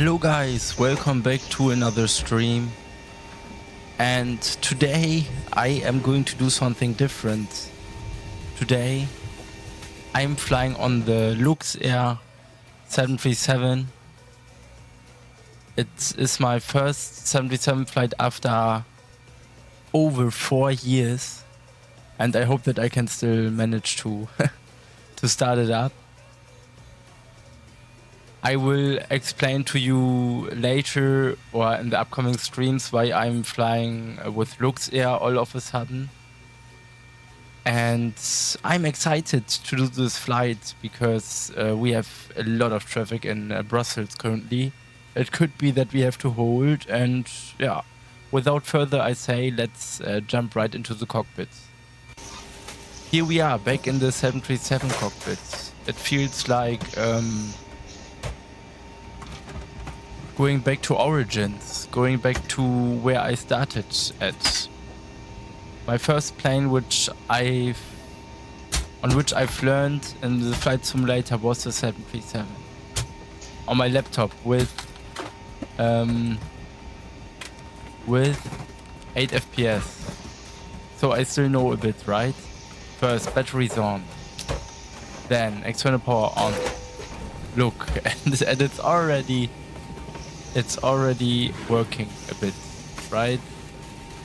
Hello guys, welcome back to another stream, and today I am going to do something different. Today I'm flying on the Luxair 737. It is my first 737 flight after over 4 years, and I hope that I can still manage to to start it up. I will explain to you later or in the upcoming streams why I'm flying with Luxair all of a sudden. And I'm excited to do this flight because we have a lot of traffic in Brussels currently. It could be that we have to hold, and yeah, without further I say, let's jump right into the cockpit. Here we are back in the 737 cockpit. It feels like going back to origins, going back to where I started at. My first plane on which I've learned in the flight simulator was the 737. On my laptop with 8 FPS. So I still know a bit, right? First, batteries on. Then external power on. Look, and it's already working a bit, right?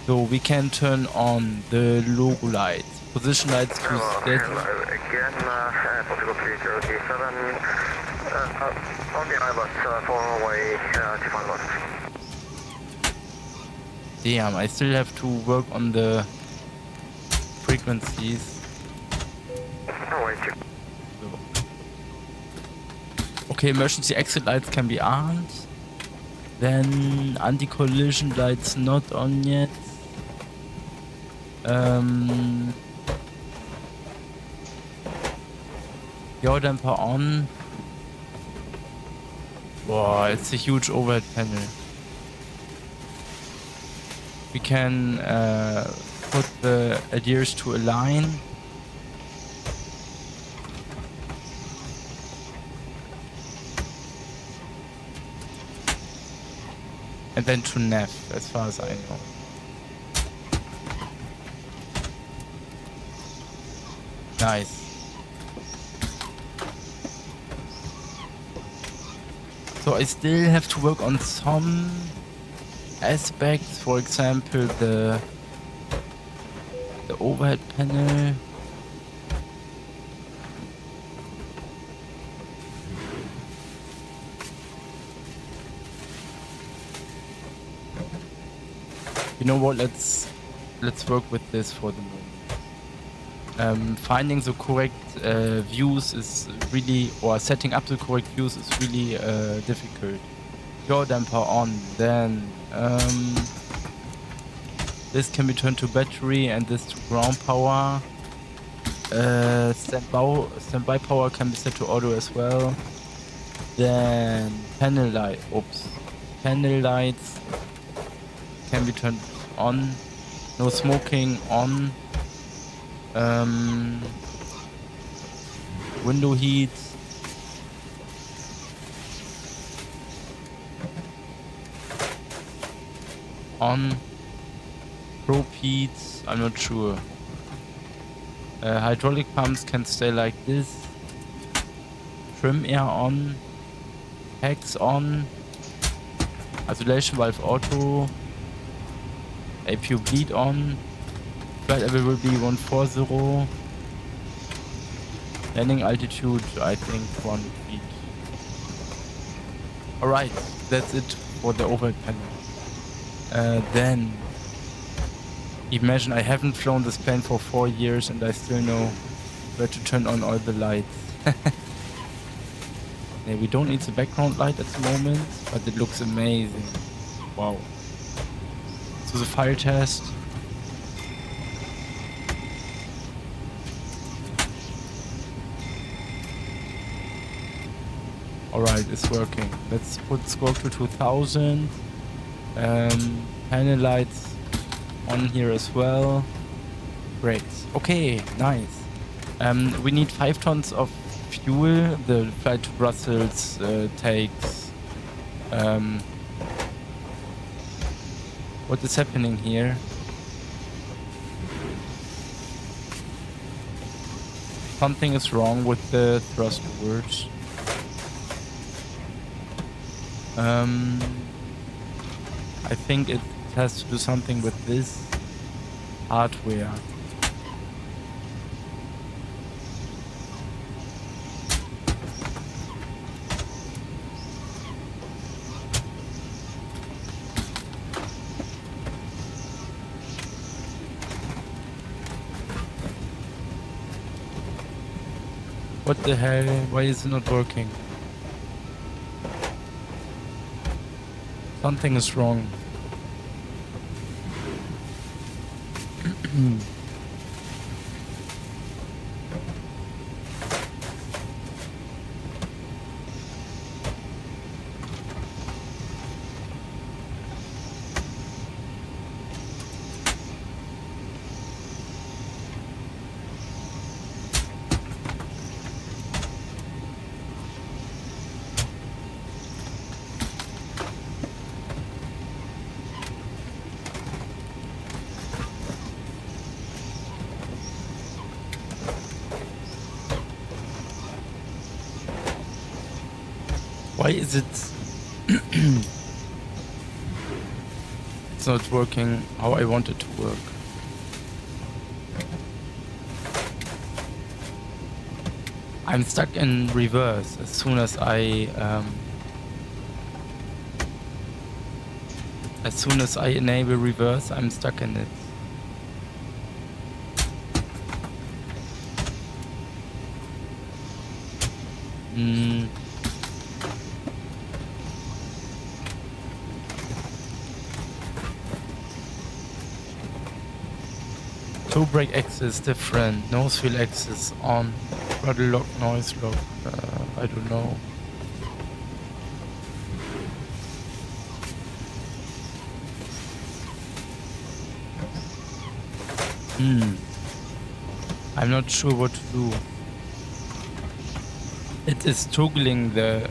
So we can turn on the logo lights, position lights to steady. Again, possible 3037, on the ILUX, following away to find LUX. Damn, I still have to work on the frequencies. Okay, emergency exit lights can be armed. Then anti-collision lights not on yet. Yaw damper on. Wow, it's a huge overhead panel. We can put the adheres to align. And then to nav, as far as I know. Nice. So I still have to work on some aspects, for example the overhead panel. You know what, let's work with this for the moment. Finding the correct views is really, or setting up the correct views is really difficult. Yaw damper on, then this can be turned to battery and this to ground power. Standby power can be set to auto as well. Then panel lights can be turned on. No smoking on. Window heat. On. Probe heat. I'm not sure. Hydraulic pumps can stay like this. Trim air on. Hex on. Isolation valve auto. APU bleed on. Flight level will be 140. Landing altitude, I think 1 feet. Alright, that's it for the overhead panel. Then, imagine I haven't flown this plane for 4 years and I still know where to turn on all the lights. Yeah, we don't need the background light at the moment, but it looks amazing. Wow. So the fire test. Alright, it's working. Let's put squawk to 2000. Panel lights on here as well. Great. Okay, nice. We need 5 tons of fuel. The flight to Brussels takes What is happening here? Something is wrong with the thrust reverse. I think it has to do something with this hardware. What the hell? Why is it not working? Something is wrong. Why is it it's not working how I want it to work? I'm stuck in reverse as soon as I enable reverse, I'm stuck in it. Toe brake axis different, nose wheel axis on, throttle lock, noise lock, I don't know. I'm not sure what to do. It is toggling the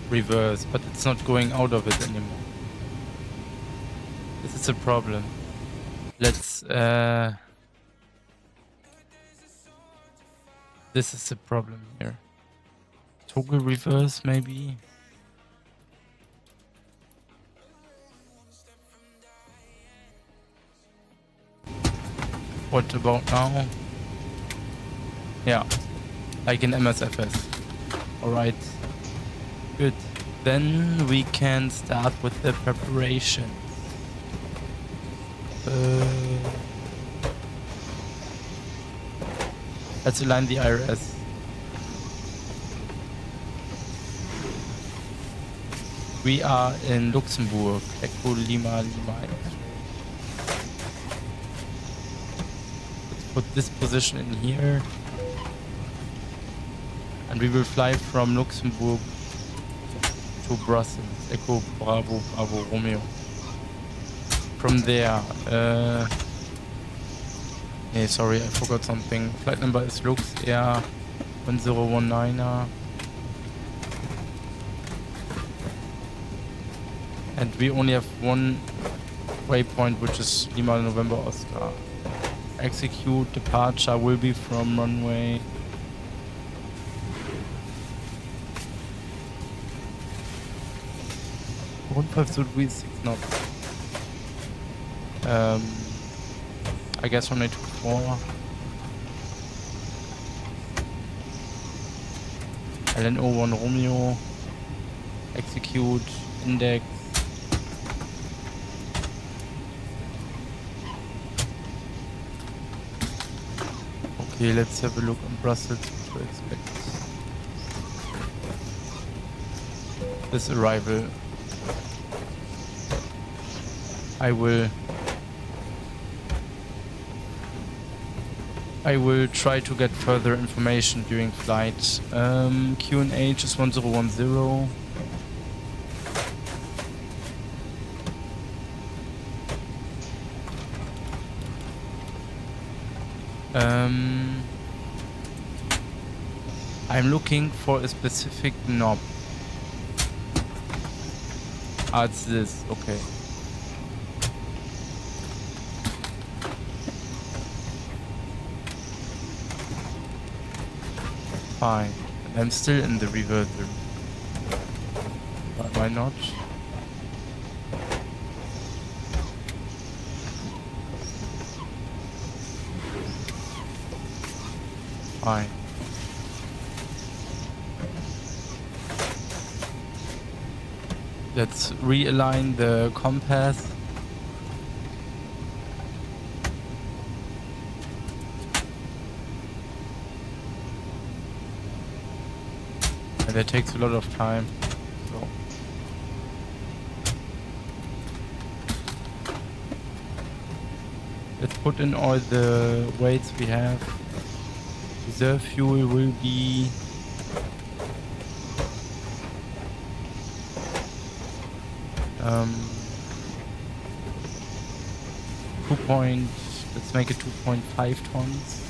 reverse, but it's not going out of it anymore. This is a problem. Let's this is the problem here. Toggle reverse, maybe? What about now? Yeah, like in MSFS. Alright, good. Then we can start with the preparation. Let's align the IRS. We are in Luxembourg, Echo Lima Lima. Let's put this position in here. And we will fly from Luxembourg to Brussels. Echo Bravo Bravo Romeo. From there, nee, sorry, I forgot something. Flight number is Luxair 1019er. And we only have one waypoint, which is Lima November Oscar. Execute departure will be from runway 150 knots. I guess runway 24. LNO 1 Romeo. Execute. Index. Okay, let's have a look on Brussels what to expect. This arrival. I will try to get further information during flight. QNH is 1010. I'm looking for a specific knob. Ah, it's this. Okay. Fine. I'm still in the reverser. Why not? Fine. Let's realign the compass. And that takes a lot of time. So let's put in all the weights we have. Reserve fuel will be let's make it 2.5 tons.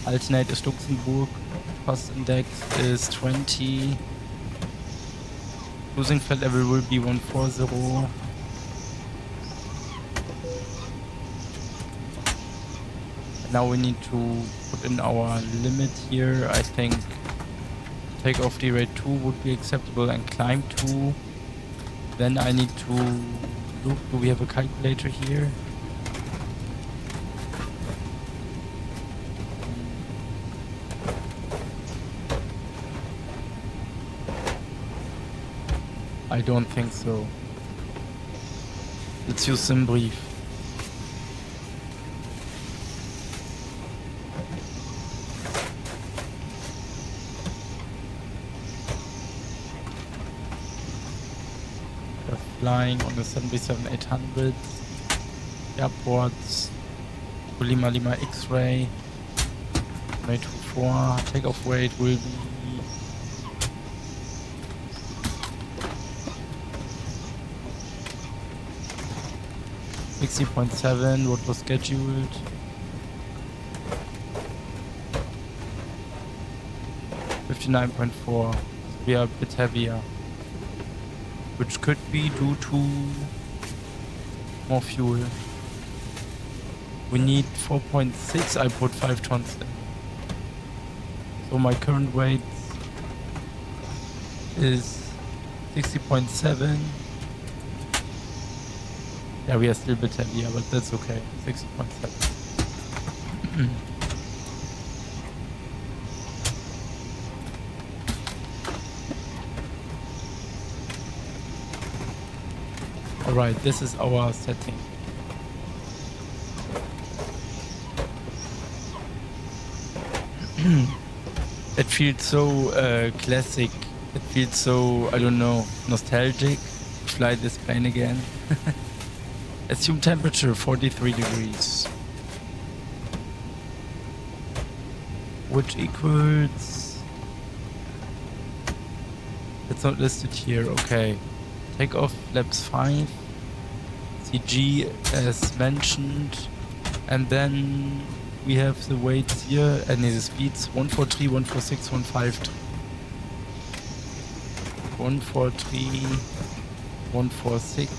Alternate is Luxembourg. Cost index is 20. Cruising flight level will be 140. Now we need to put in our limit here. I think takeoff D rate 2 would be acceptable and climb 2. Then I need to look, do we have a calculator here? I don't think so. Let's use SimBrief. We're flying on the 737-800. Airports. Lima Lima X-ray. May 24. Takeoff weight will be 60.7, what was scheduled. $59.4. We are a bit heavier. Which could be due to more fuel. We need 4.6, I put 5 tons in. So my current weight is 60.7. Yeah, we are still a bit heavier, but that's okay. 60.7. Alright, this is our setting. It feels so classic. It feels so, I don't know, nostalgic to fly this plane again. Assume temperature 43 degrees. Which equals... It's not listed here, okay. Takeoff laps 5. CG as mentioned. And then we have the weights here and the speeds 143, 146, 153. 143, 146,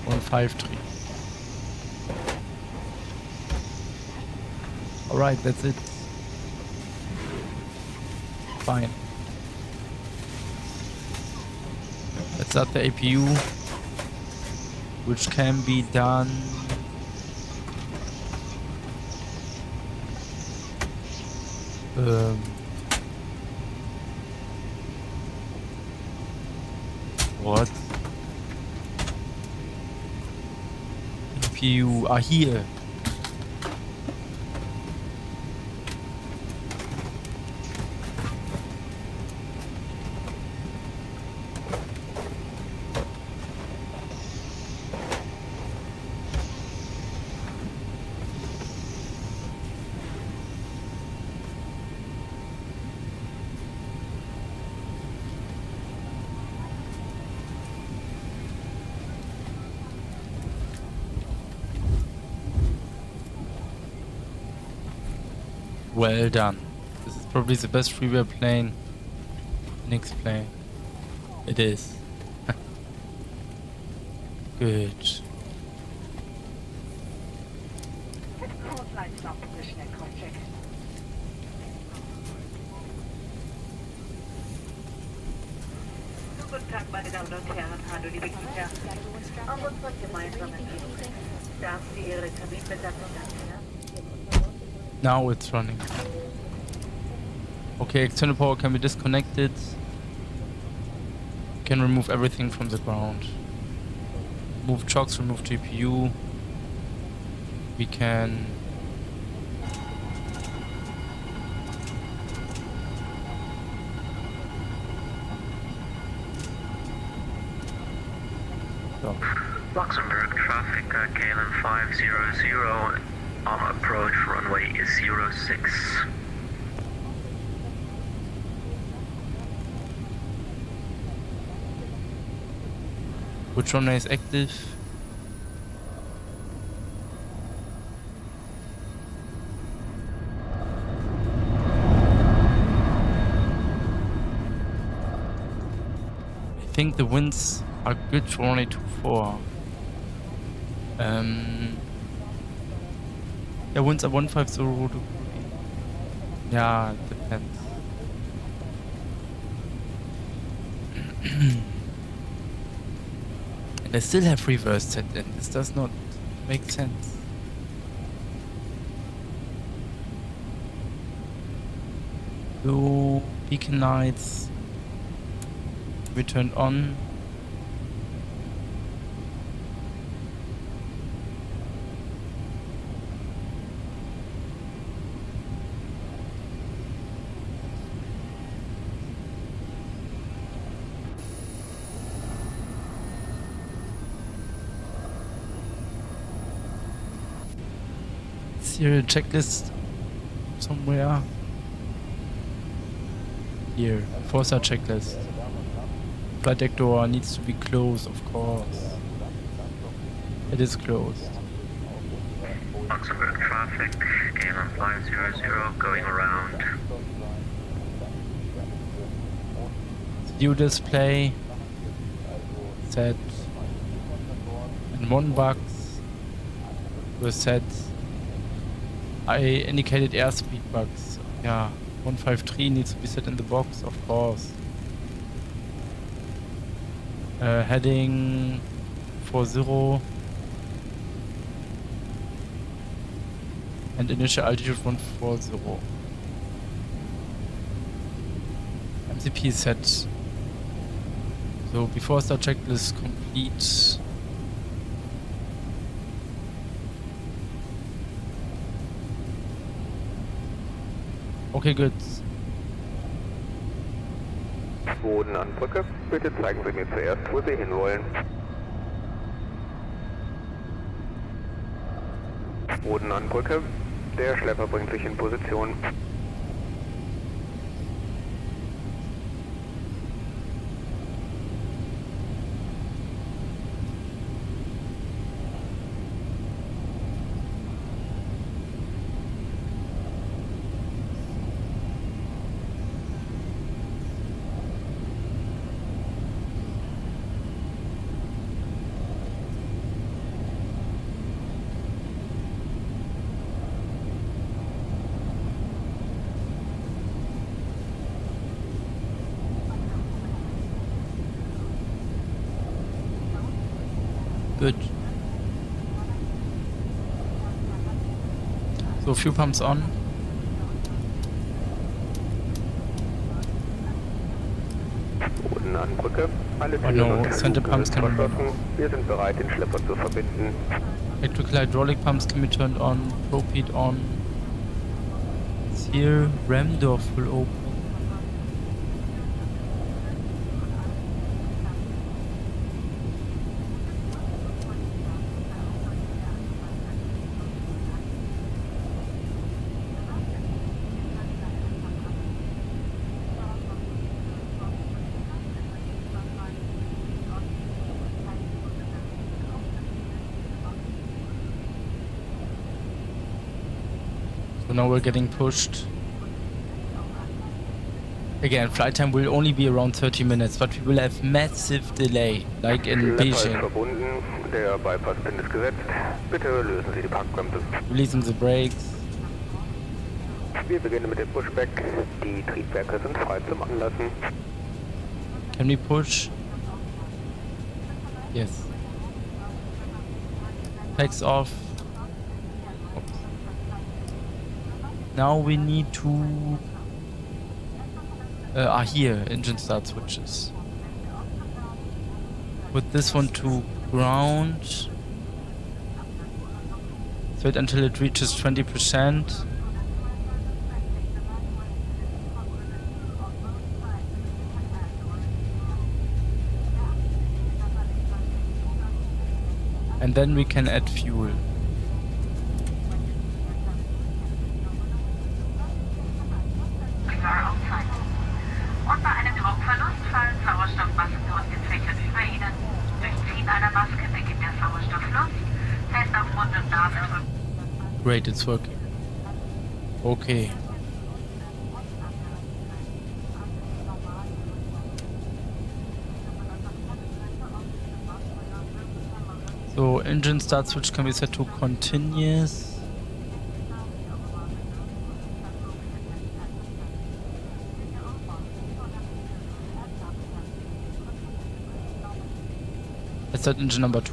153. Alright, that's it. Fine. Let's start the APU, which can be done what? APU are here. Well done. This is probably the best freeware plane in X-Plane. It is. Good. Guten Tag, meine Damen und Herren. Hallo, liebe Kinder. Auf unserer gemeinsamen Reise darf Sie Ihre Kabinenbesatzung danken. Now it's running. Okay, external power can be disconnected. Can remove everything from the ground. Remove chocks, remove GPU. We can... So. Luxembourg traffic, KLM 500 on approach runway is 06. Which runway is active? I think the winds are good for only 24. Yeah, winds are 150 degree. Yeah, it depends. And I still have reverse set in. This does not make sense. So, beacon lights. We turned on. Serial checklist somewhere. Here, Forza checklist. Flight deck door needs to be closed, of course. It is closed. Luxembourg traffic, KLM 500 going around. View display set, and one box was set. I indicated airspeed box. Yeah, 153 needs to be set in the box, of course. Heading 40 and initial altitude 140. MCP is set. So before start checklist complete. Okay, good. Bodenanbrücke. Bitte zeigen Sie mir zuerst, wo Sie hinwollen. Bodenanbrücke. Der Schlepper bringt sich in Position. Good. So, fuel pumps on. Bodenanbrücke. Alle Oh Türen no, und der center pumps Fluggerüst can be verschlossen. Wir sind bereit, den Schlepper zu verbinden. Electrical hydraulic pumps can be turned on. Propede on. It's here. Ram door full open. So now we're getting pushed. Again, flight time will only be around 30 minutes, but we will have massive delay, like in Schlepper ist Beijing. verbunden, der Bypasspin ist gesetzt. Bitte lösen Sie die Parkbremse. Releasing the brakes. Wir beginnen mit dem Pushback. Die Triebwerke sind frei zum Anlassen. Can we push? Yes. Takes off. Oops. Now we need to... here, engine start switches. Put this one to ground. Wait until it reaches 20%. And then we can add fuel. Und bei einem Druckverlust fallen Sauerstoffmasken aus den Fächern über ihnen. Durch Ziehen einer Maske beginnt der Sauerstofffluss. Fest auf Mund und Nase drücken. Great, it's working. Okay. So, engine start switch can be set to continuous. Let's set engine number 2.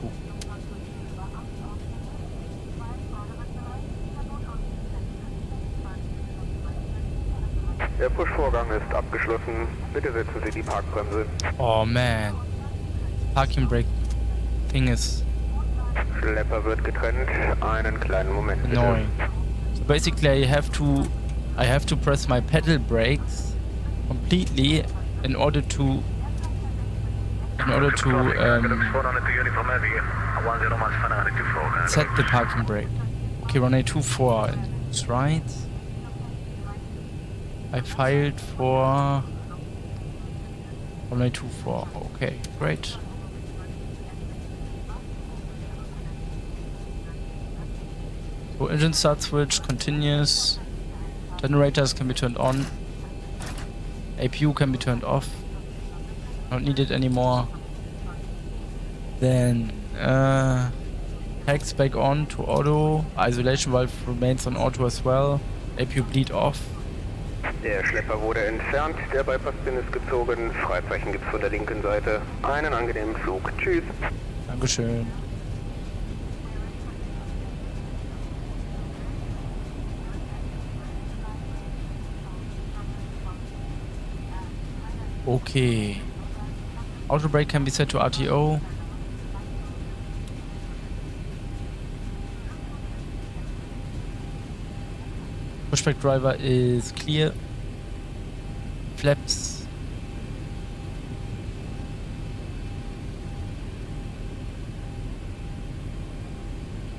Der Push-Vorgang ist abgeschlossen. Bitte setzen Sie die Parkbremse. Oh man. Parking brake thing is Schlepper wird getrennt. Einen kleinen Moment bitte. annoying. So basically I have to press my pedal brakes completely in order to set the parking brake. Okay, runway 24 is right. I filed for runway 24. Okay, great. So engine start switch continuous. Generators can be turned on. APU can be turned off. Not needed anymore. Then hex back on to auto. Isolation valve remains on auto as well. APU bleed off. Der Schlepper wurde entfernt. Der Bypasspin ist gezogen. Freizeichen gibt's von der linken Seite. Einen angenehmen Flug. Tschüss. Dankeschön. Okay. Auto brake can be set to RTO. Pushback driver is clear. Flaps.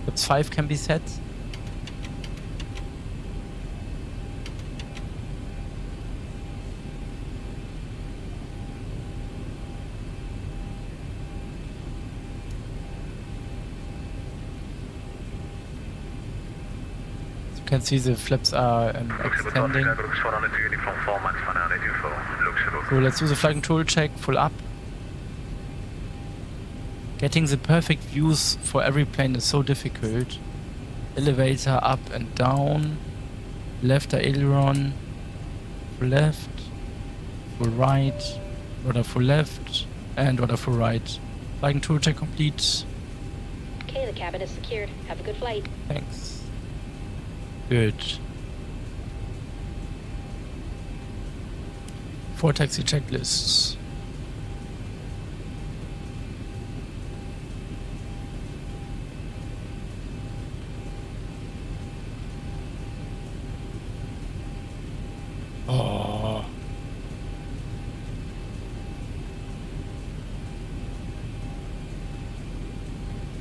Flaps 5 can be set. You can see the flaps are extending. So let's do the flight control check, full up. Getting the perfect views for every plane is so difficult. Elevator up and down. Left aileron. Full left. Full right. Rudder full left. And rudder full right. Flight control check complete. Okay, the cabin is secured. Have a good flight. Thanks. Good. For taxi checklists. Oh.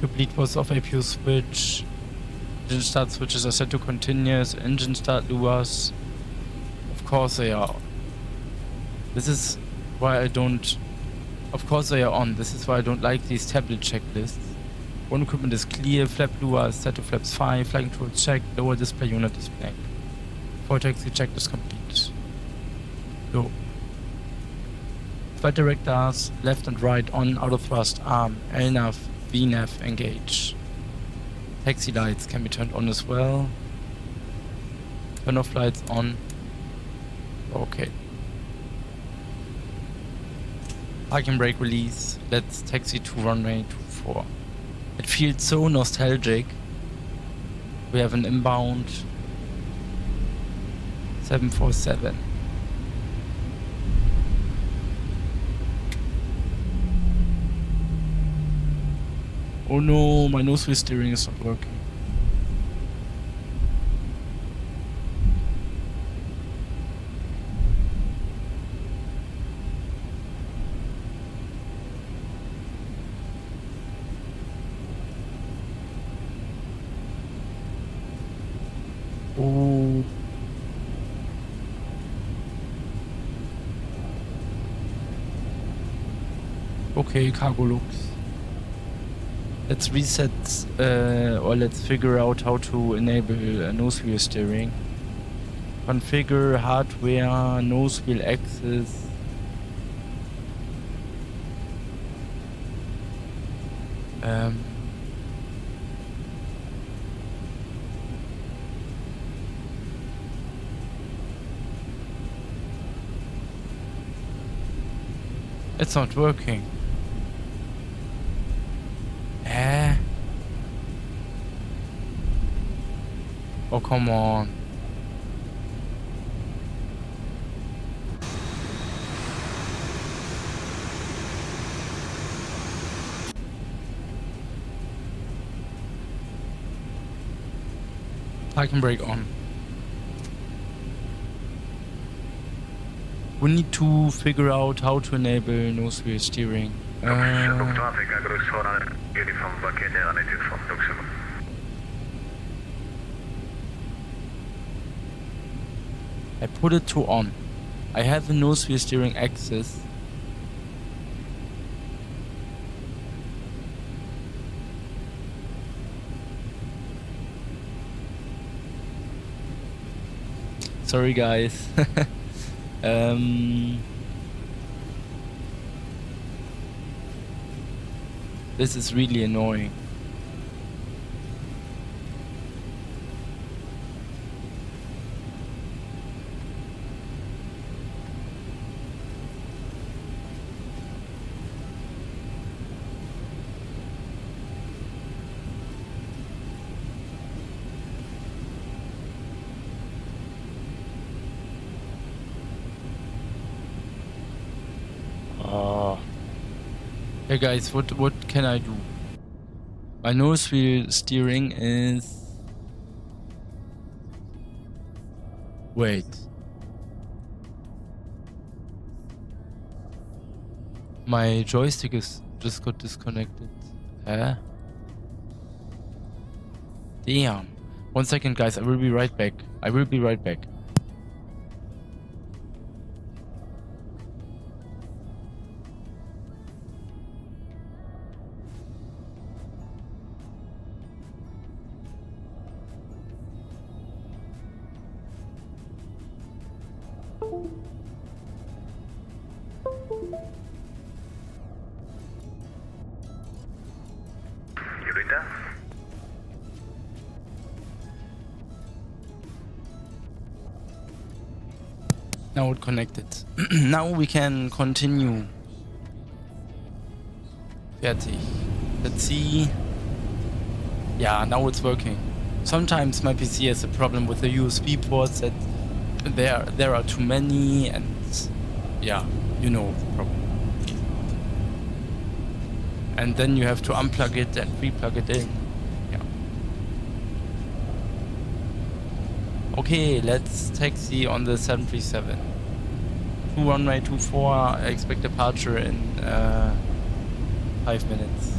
Complete was off APU switch. Engine start switches are set to continuous. Engine start lures. Of course they are. This is why I don't... Of course they are on. This is why I don't like these tablet checklists. One equipment is clear. Flap lure is set to flaps 5. Flight control check. Lower display unit is blank. For taxi checklist complete. So, Flight directors, left and right on, auto thrust, arm, LNAV, VNAV, engage. Taxi lights can be turned on as well. Turn off lights on. Okay. Parking brake release. Let's taxi to runway 24. It feels so nostalgic. We have an inbound 747. Oh no, my nose wheel steering is not working. Oh. Okay, cargo lux. Let's reset or let's figure out how to enable nose wheel steering. Configure hardware, nose wheel axis. It's not working. Oh, come on. Parking brake on. We need to figure out how to enable nose wheel steering. I put it to on. I have a nose wheel steering axis. Sorry guys. This is really annoying. Hey guys, what can I do? My nose wheel steering is... Wait. My joystick is just got disconnected. Huh? Damn. 1 second guys, I will be right back. I will be right back. Now it connected. Now we can continue. Fertig. Let's see. Yeah, now it's working. Sometimes my PC has a problem with the USB ports that there are too many, and yeah, you know the problem. And then you have to unplug it and re-plug it in. Yeah. Okay, let's taxi on the 737. To runway 24, expect departure in 5 minutes.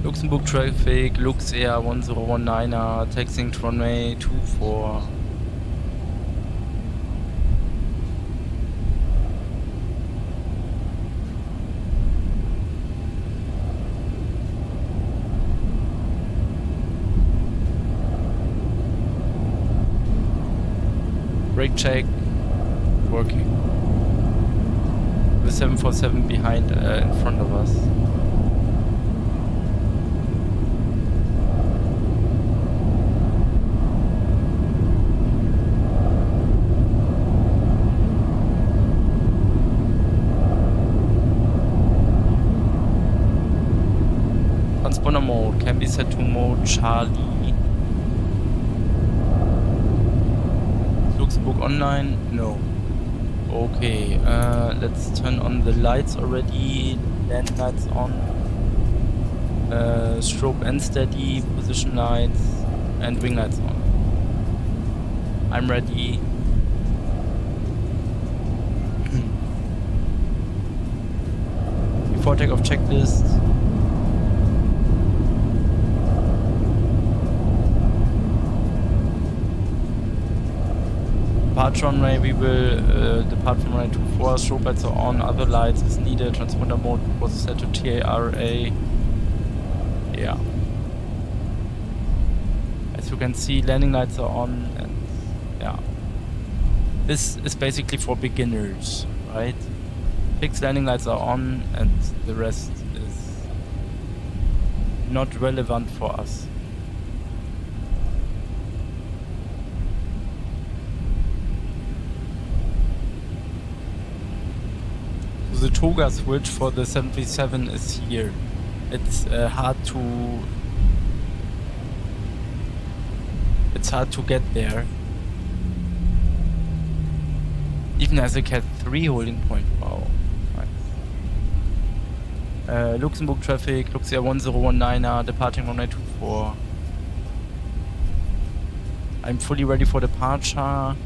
Luxembourg traffic, Luxair 1019er, taxiing to runway 24. check. Working. The 747 behind, in front of us. Transponder mode can be set to mode Charlie. Luxembourg online? No. Okay, let's turn on the lights already. Land lights on. Strobe and steady, position lights, and wing lights on. I'm ready. Before takeoff checklist. Departure runway, we will depart from runway 24, strobe lights are on, other lights is needed, transponder mode was set to TARA. Yeah. As you can see, landing lights are on, and yeah. This is basically for beginners, right? Fixed landing lights are on, and the rest is not relevant for us. The toga switch for the 737 is here. It's hard to get there. Even as a Cat 3 holding point. Wow. Nice. Luxembourg traffic, Luxair 1019er, departing runway 24. I'm fully ready for departure.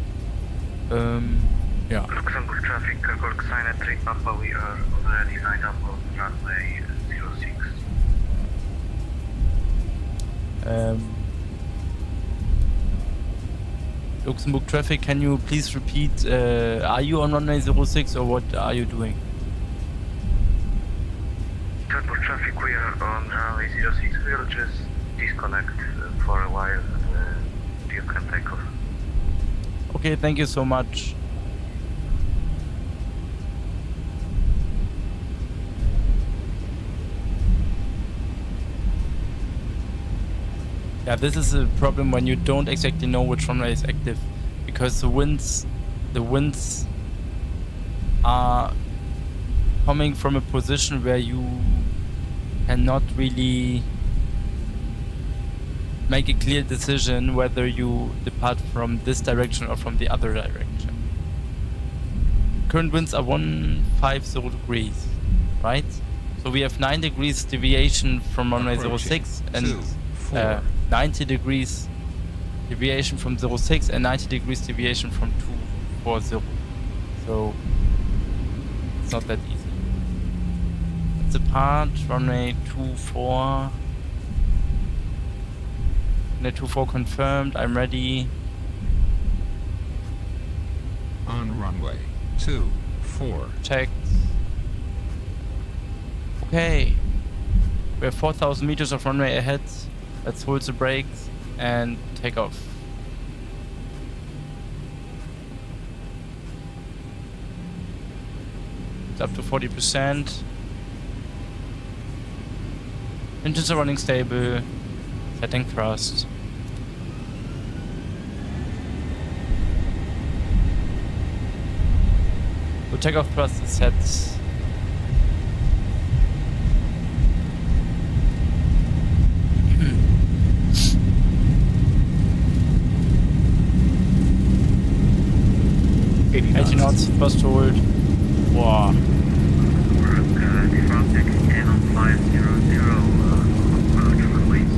Yeah. Luxembourg traffic, Kirkuk sign at 3 Papa, we are already lined up on runway 06. Luxembourg traffic, can you please repeat, are you on runway 06 or what are you doing? Luxembourg traffic, we are on runway 06, we'll just disconnect for a while and you can take off. Okay, thank you so much. Yeah, this is a problem when you don't exactly know which runway is active, because the winds are coming from a position where you cannot really make a clear decision whether you depart from this direction or from the other direction. Current winds are 150 degrees, right? So we have 9 degrees deviation from runway 06 and 90 degrees deviation from 06 and 90 degrees deviation from 240. So it's not that easy. Let's depart runway 24. Runway 24 confirmed. I'm ready. On runway 24. Checked. Okay. We have 4,000 meters of runway ahead. Let's hold the brakes and take off. It's up to 40%. Engines are running stable. Setting thrust. The takeoff thrust is set. Knots, first hold. Wow. Defrontec again on 500, approach runway 06.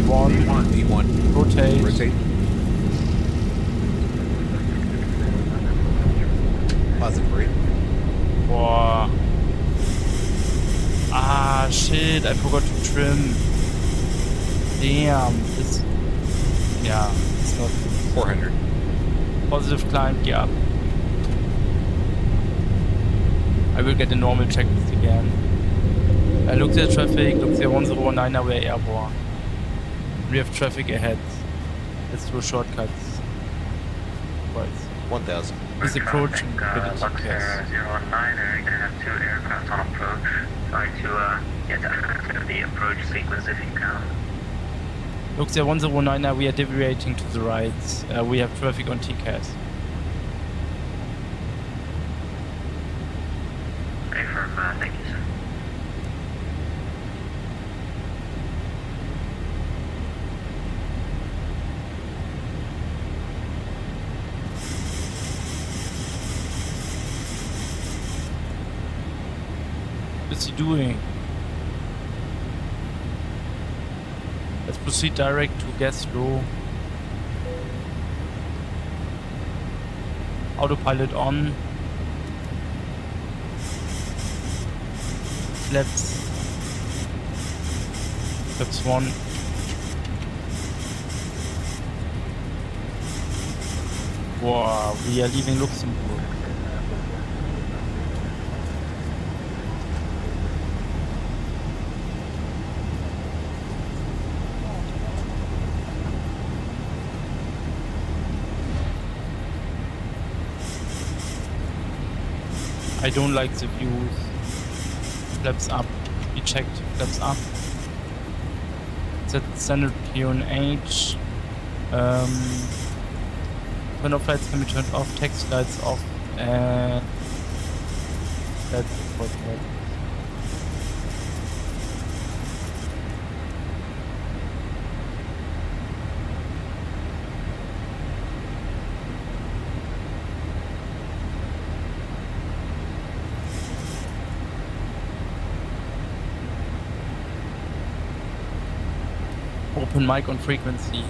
V1. Rotate. Positive rate. Wow. Ah, shit, I forgot to trim. Damn, it's... Yeah, it's not... 400. Positive climb, yeah. I will get a normal checklist again. Luxair traffic, Luxair 109, now we're airborne. We have traffic ahead. Let's do shortcuts. Right. 1,000. He's approaching critical Luxair case. 019, and you're gonna have 2 aircraft on approach. Try to get to the approach sequence if you can. Luxair 109, now we are deviating to the right. We have traffic on TCAS. Affirm, thank you, sir. What's he doing? Let's proceed direct to gas low. Autopilot on. Flaps 1. Wow, we are leaving Luxembourg. I don't like the views. Flaps up. We checked. Flaps up. Set standard PONH. Turn off lights can be turned off. Text lights off. And that's what. Open mic on frequency.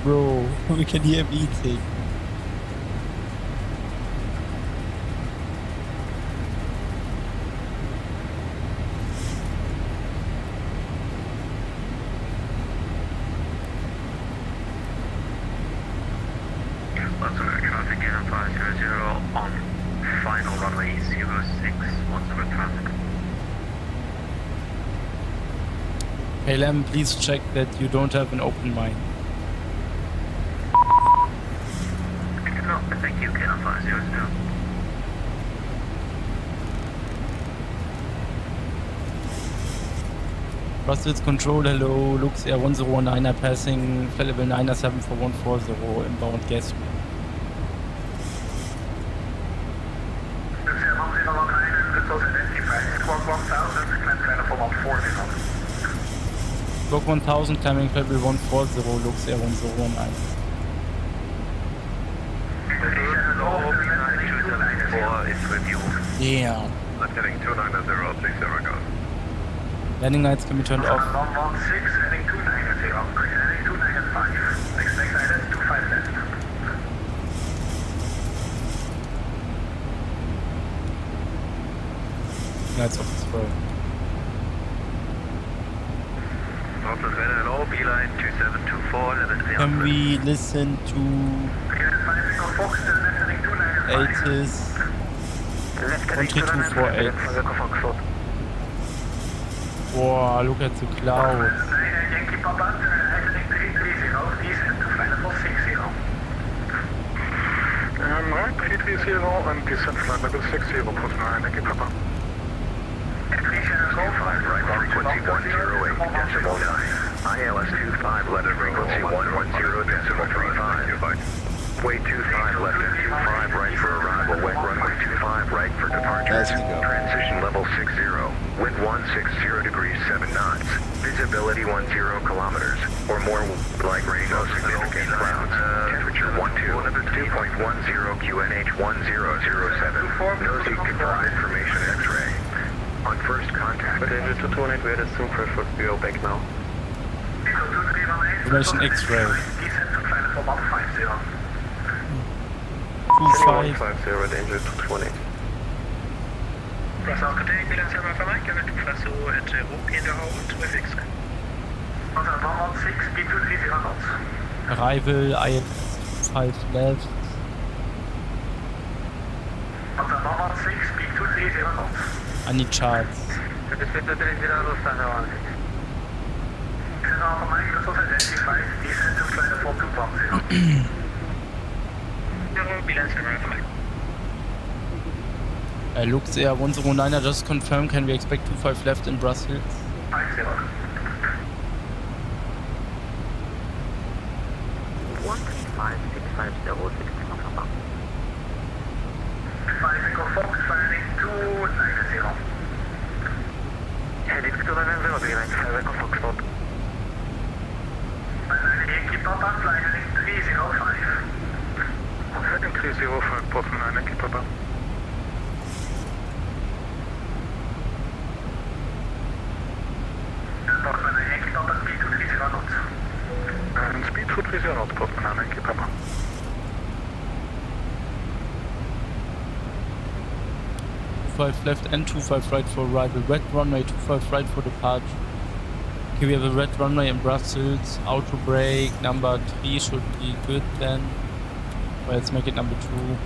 Bro, we can hear everything. Luxembourg traffic in 500 on final runway 06, Luxembourg traffic. Hey Lam, please check that you don't have an open mic. No, thank you, KLM 500. Brussels control, hello, Luxair 109 passing, flight level 9er 74140, inbound gas. Luxair 109, this was identified. Squawk 1000, climb clear for 140. Block 1000 climbing level 140, Luxair 109. Is with you. Yeah. Heading 290, please there goes. Landing lights can be turned off. 116, heading 290, heading 295. Next exit, 25 left. Lights off as well. Northwest hello, Beeline 2724, level 300. Can we listen to 80s? 1248. Wow, look at the clouds. Yankee Papa, heading 330, descent to flight level 60. Right, 330 and descent flight level 60, Postman, Yankee Papa. 5 right, frequency 108, decimal 9. ILS 25 left, frequency 110, decimal 35. Way 25 left and 25 right for arrival, wet runway 25 right for departure. As you go. Transition level 60, wind 160 degrees 7 knots, visibility 10 kilometers, or more light rain, no significant clouds, temperature 2.10 QNH 1007, nose you confirm information X-ray. On first contact. But Angel 228, we had assumed for go back now. Information X-ray. Descent to planet for 150. 25. 150, danger 220. Russell, contact bilanz have a mic and Flasso at Rook in the hold with X-ray. On 116, speed 230 knots. Arrival, ILS 5 left. On 116, speed 230 knots. I need charts. Speed 230 knots, Thunder 16. Descent Alpha Mike, Russell identified, descent to planet for 210. Zero, bilanz have a mic. Luxair 109er, just confirm, can we expect 25 left in Brussels? 50. 135-650-6 November. 5 Echo Fox, firing 290. Heading 290, beginning 5 Echo Foxtrot. 9 Yankee Papa, flying 305. Heading 305, port 9 Yankee Papa. Portman Yankee Papa, speed 230 knots. And speed 230 knots, port 9 Yankee Papa. 25 left and 25 right for arrival. Red runway, 25 right for departure. Okay, we have a red runway in Brussels. Auto brake, number 3 should be good then. Well, let's make it number 2.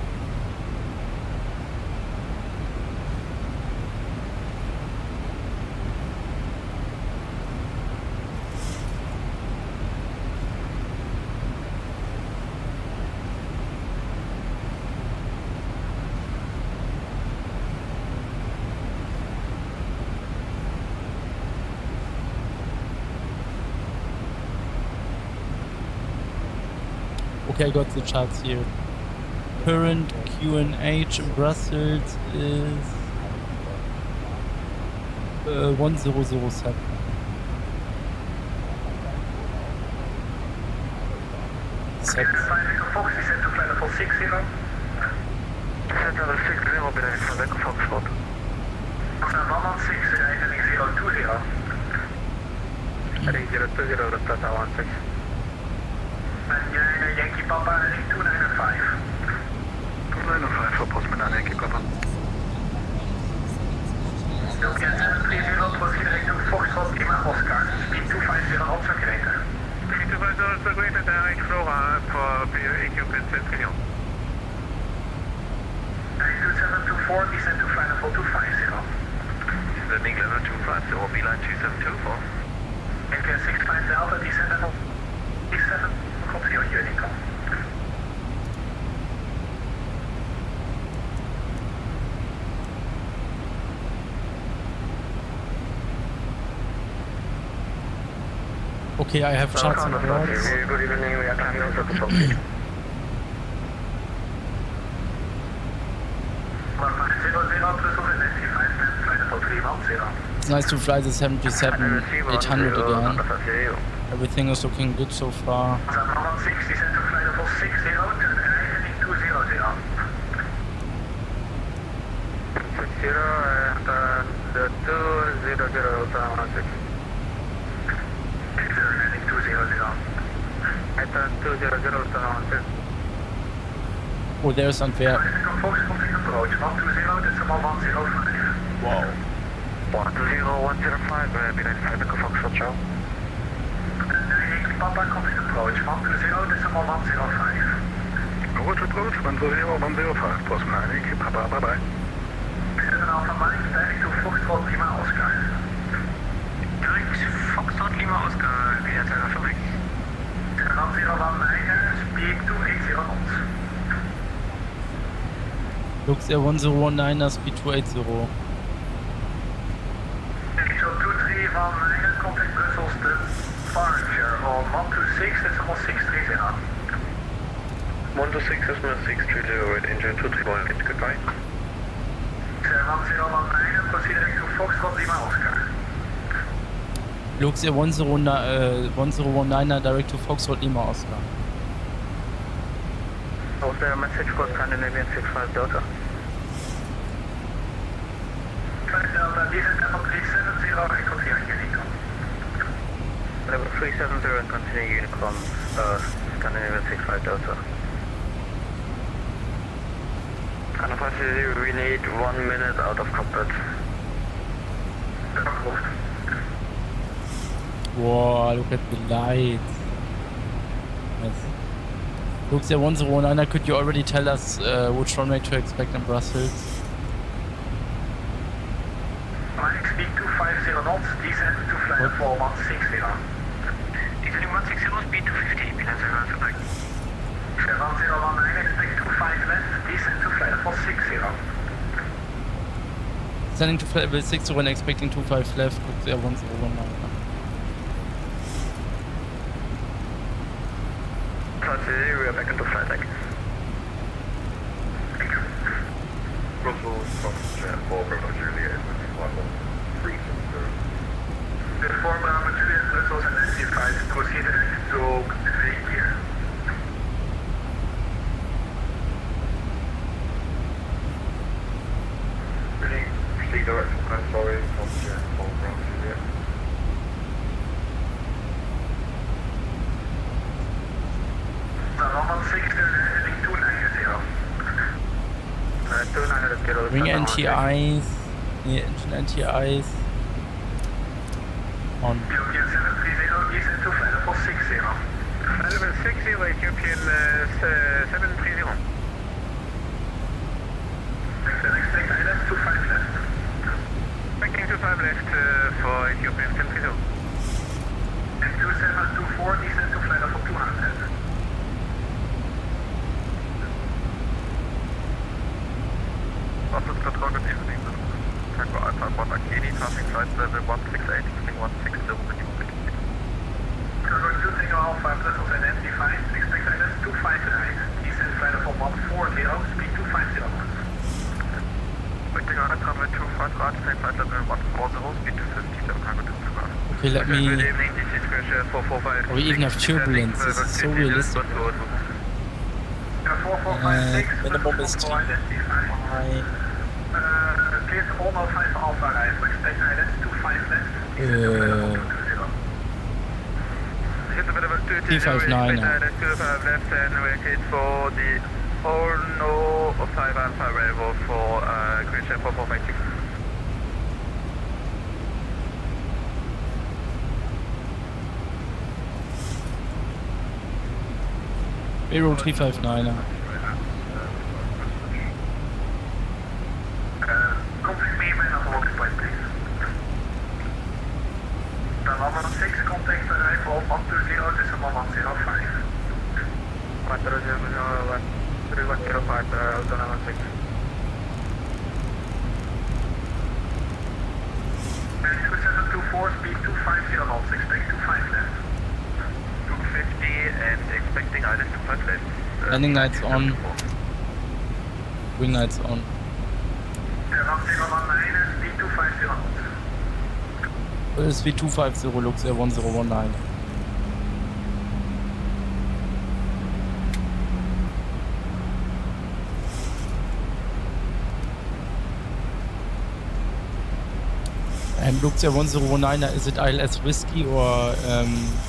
Okay, I got the charts here. Current QNH in Brussels is 1007. Set. 5 Echo Fox, descent to planet for 60. Descent level 60, beginning 5 Echo Foxtrot. On 116, heading 020. Heading 020, Lufthansa 16. And Yankee Papa, heading 295. 295 for Postman 9 Yankee Papa. European 730, proceed to Foxtrot Lima Oscar. Speed 250 knots accurate. Speed 250 knots accurate, direct Flora for equipment Centurion. 92724, descent to final for 250. Landing level 250, beeline 2724. Indian 65 Delta, descent level 37, continue Unicorn. Okay, I have charts and boards. Good evening, we are climbing on Circle Foxy. 1500, plus over 95, final for 310. It's nice to fly the 737-800 again. Everything is looking good so far. 116, descent to final for 60, turn heading 200. 60 and the 200 16. Heading 200. At 200 Oh, there's unfair. 5 Echo Fox, complete approach, 120, decimal 105. Wow. 10105, beginning 5 Echo Foxtrot, ciao. Yankee Papa, complete approach, 120, decimal 105. Route approach 10105, Postman 9 Yankee Papa, bye bye. 7 Alpha Mike, direct to Foxtrot Lima Oscar. Direct Foxtrot Lima Oscar, via Terra Fabric. 1019, speed 280 knots. Luxair 1019er, speed 280. Actual 2319, contact Brussels departure on 126, decimal 630. 126 decimal 630, red engine 231, goodbye. 1019, proceeding to Foxtrot Lima Oscar. Luxair 1019er, direct to Foxtrot Lima Oscar. Was there a message for Scandinavian 65 Delta? 5 Delta, descent level 370, and continue Unicorn. Level 370 and continue Unicron, Scandinavian 65 Delta. Alpha City, we need 1 minute out of cockpit. Wow, look at the lights. Nice. Luxair 109, could you already tell us which runway to expect in Brussels? Speed 250 knots, descent to flight level 160. Descending 160, speed 250, Milan 0 1019, expect 25 left, descent to flight level 60. Sending to flight level 60 when expecting 25 left, Luxair 1019. We are back into flight deck. Thank you. Brussels from Jan 4 Bravo Juliet, level 360. The former Bravo Juliet Brussels identified, proceeded to the gear. Proceed direct from Consortium from Jan 4 Bravo Juliet. Heading 290. 290 Wing NTIs, yeah, engine NTIs on. Ethiopian 730, descent to flight level 60. Flight level 60, Ethiopian 730. Expect ILS 25 left. Expecting 25 left for Ethiopian 730. And 2724, descent to flight level 200. Brussels control, good evening. Tango Alpha 1 Akini, passing flight level 168, using 160 with you. Cargo 2 Tango Alpha, Brussels identified. Expect ILS 259. Descent flight level 140, speed 250 knots. Expecting ILS runway 25 right, same flight level 140, speed 250, Tango 2 Sugar. Okay, let me. Good evening, this is Crusher 445. We even have turbulence. This is so realistic. 4456, minimum is Brussels identified. Clear to almost 5 Alpha arrival. Expect ILS 25 left. T59 now. left and waited for the no 5 Alpha arrival for Crusher 4456. BRU T59. Contact me man on the point, please. The 116 contact arrival 120, decimal 105. 3105, zone 16. And 2724, speed 250 knots, expect 25 left. 250 and expecting ILS 25 left. Landing lights on. Wing lights on. 1019, speed 250 knots. LSV 250, Luxair 1019. And Luxair 1019, is it ILS Whiskey or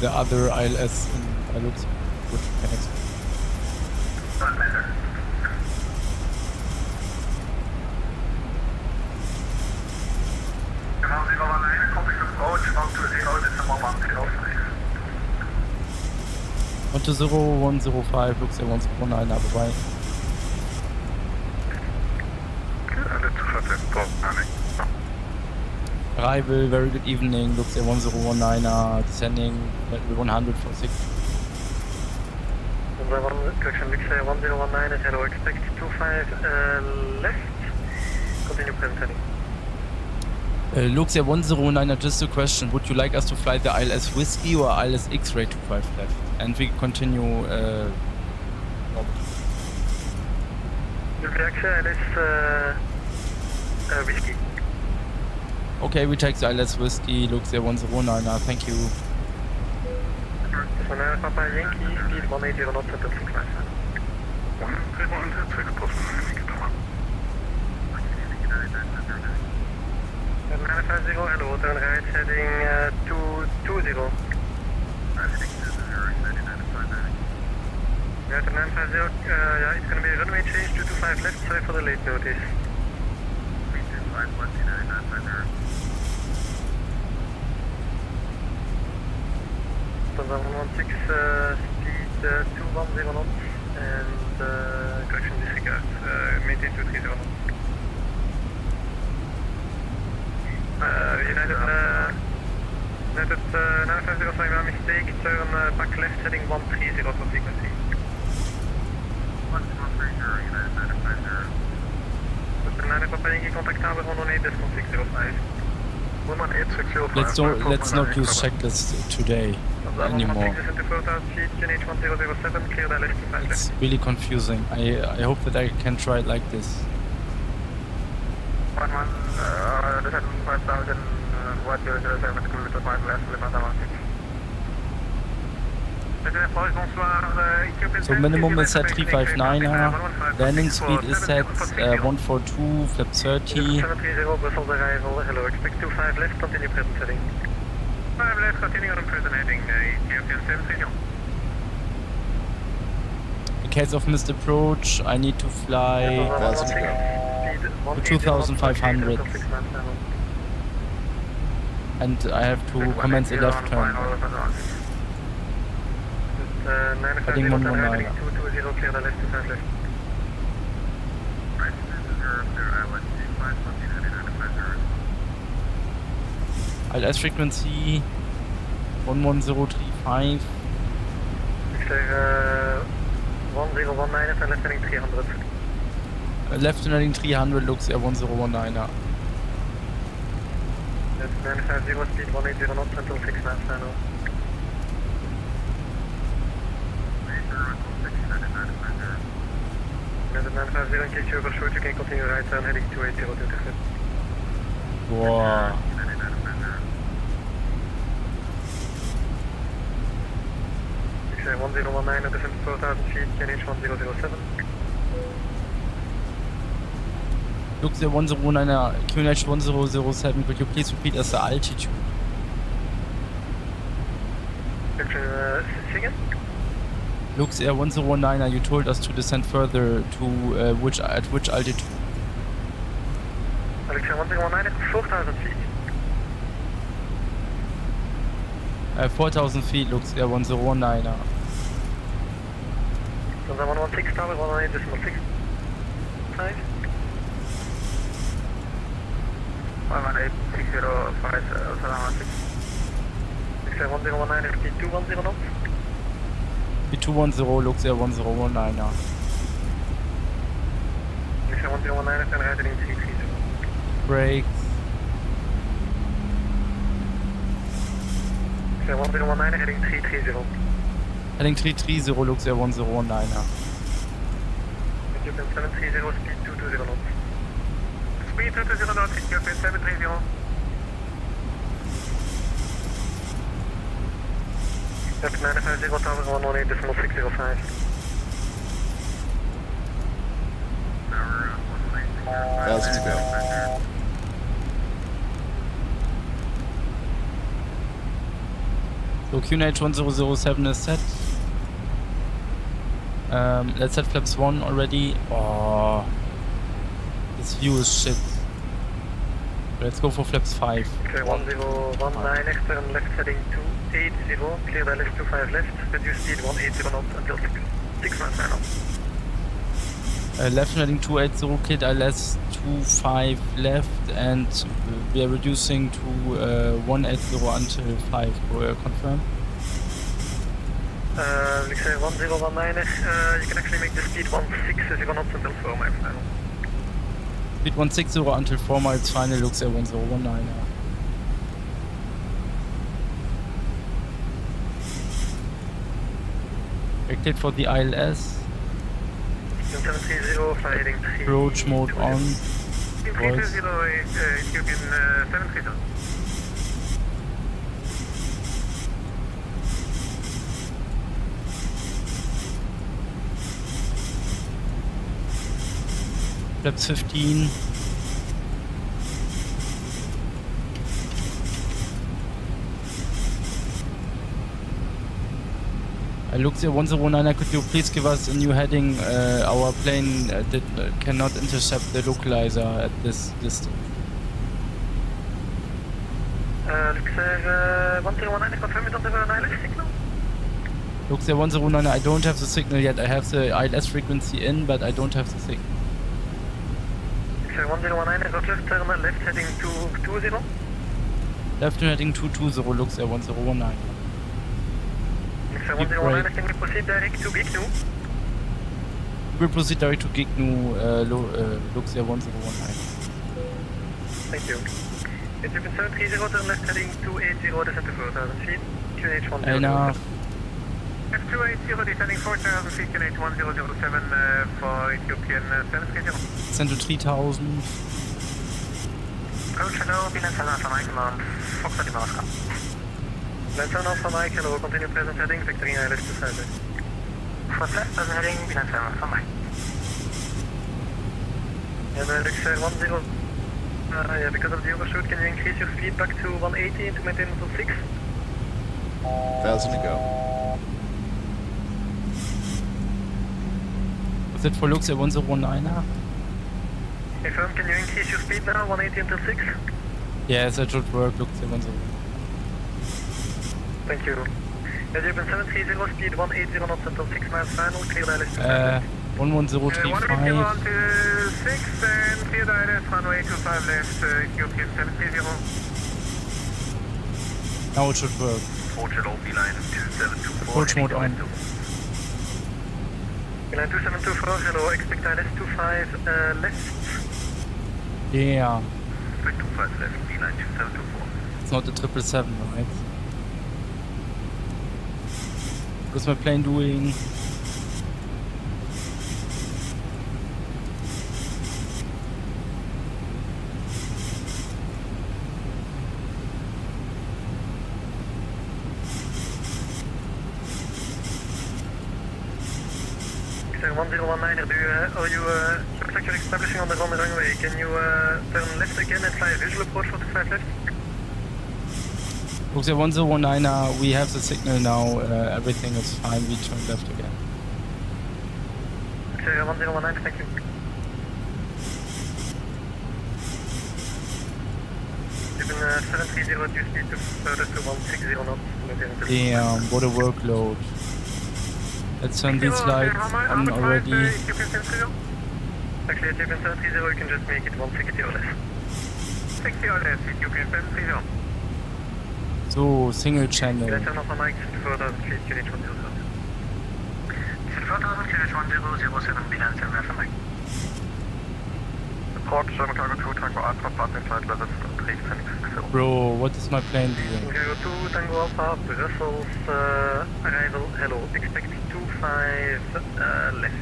the other ILS in Lux? Which can expect? Doesn't matter. Canal 019, contact approach 120, decimal 105. 120, 105, Luxair 1019, aber Arrival, very good evening, Luxair 1019, descending level 100 for 6. Correction, Luxair 1019 is hello, expect 25 left. Continue present heading. Luxair 109, just a question, would you like us to fly the ILS Whiskey or ILS X-Ray 25 left? And we continue normal. Luxair ILS Whiskey. Okay, we take the ILS Whiskey, Luxair 109, thank you. Sonara Papa Yankee, speed 180 knots at the 6 line. 136 plus 950, hello, turn right heading 220. 25 left, sorry for the late notice. 325, 129, Tonga 116, speed 210 knots and correction disregard, maintain 230 knots. United 950, sorry, my mistake, turn back left heading 130 for frequency. 1130, United 950. United Papa Yankee, contact tower 118.605. Let's not use checklist today anymore. It's really confusing. I hope that I can try it like this. 5000, 1007, kilometer 5 left, So minimum is set 359er, landing speed is set 142, flap 30. 730 Brussels arrival, hello, expect 25 left, continue present heading. 5 left, continue on present heading, Ethiopian 730. In case of missed approach, I need to fly to 2500. And I have to commence a left turn. Heading 119. 220, clear the left, 25 left. Right, ILS frequency 11035. Luxair 1019 and left heading 300. Left heading 300, Luxair 1019er. That's 950, speed 180 knots until 6 knots final. United 950, in case you overshoot, you can continue right turn heading 280 to intercept. Wow. Luxair 1019 at descent 4000 feet, QNH 1007. Luxair 109er, QNH 1007, could you please repeat as the altitude? Again? Luxair 1019er, you told us to descend further to at which altitude? Luxair 1019 at 4000 feet. 4000 feet, Luxair 1019er. Tonga 116 tower 118.6. 5. 118.605, Luxair 1019 speed 210 knots. B210, Luxair 1019er. Luxair 1019 and right heading 330. Brakes. Luxair 1019 heading 330. Heading 330, Luxair 1019er. Ethiopian 730, speed 220 knots. Speed 220 knots, Ethiopian 730. That's 950 tower 118.605. Thousands to go. So QNH 1007 is set. Let's set flaps 1 already. Oh, this view is shit. Let's go for flaps 5. Okay, 1019, extern left heading 280, clear the left 25 left, reduce speed 180 knots until 6 knots final. Left heading 280, cleared ILS 25 left, and we are reducing to 180 until 5. Confirm? Luxair 1019, you can actually make the speed 160 knots until 4 miles final. Speed 160 until 4 miles final, Luxair 1019. Cleared for the ILS. 730, fly heading 3. Approach mode on. 320, Ethiopian 730. Flaps 15. Luxair 109, could you please give us a new heading? Our plane cannot intercept the localizer at this distance. Luxair 109, confirm you don't have an ILS signal? Luxair 109, I don't have the signal yet. I have the ILS frequency in, but I don't have the signal. Luxair 109, roger, turn left heading 220. Left heading 220, Luxair 1019. Luxair Keep 109, right. can we proceed direct to Gignu? We'll proceed direct to Gignu, Luxair 1019. Thank you. Ethiopian 730, turn left heading 280, descent to 4,000 feet, QNH 10. Enough. F280, descending 4,000 feet, QNH 1007 for Ethiopian 730. Send to 3000. Coach, hello, Bilan 7 Alpha Mike, command, Fox Lima Oscar. Bilan 7 Alpha Mike, hello, continue present heading, vectoring ILS to Cyber. Fox left, present heading, Bilan 7 Alpha Mike. And Luxair 10, yeah, because of the overshoot, can you increase your speed back to 180 and to maintain until 6? 1,000 to go. Was it for Luxair 109? Confirm, can you increase your speed now, 180 until 6? Yes, that should work, Luxair 109. Thank you. Ethiopian 730, speed 180 knots until 6 miles final, clear ILS to Cyber. 11035. 6 and clear ILS, runway 25 left, Ethiopian 730. Now it should work. Portugal Beeline 2724. Approach mode on. Beeline 2724, hello, expect ILS 25 left. Yeah. Expect 25 left, Beeline 2724. It's not the 777, right? What's my plane doing? Luxair 1019, are you looks like you're establishing on the wrong runway. Can you turn left again and fly a visual approach for 25 left? Luxair 1019, we have the signal now. Everything is fine. We turn left again. Luxair 1019, thank you. Ethiopian 730, reduce speed to further to 160 knots. Damn, what a workload. Let's turn these lights on already. Ethiopian 730? Actually, Ethiopian 730, you can just make it 160 or less. 60 or less, Ethiopian 730. So, single channel. Let's turn off on mic to 4,000 feet, QNH 107. 4,000, QNH 1007, Bilan 7 Alpha Mike. Report German Cargo 2, Tango Alpha, passing flight level 360. Bro, what is my plane doing? Cargo 2, Tango Alpha, Brussels, arrival, hello, expect 25 left.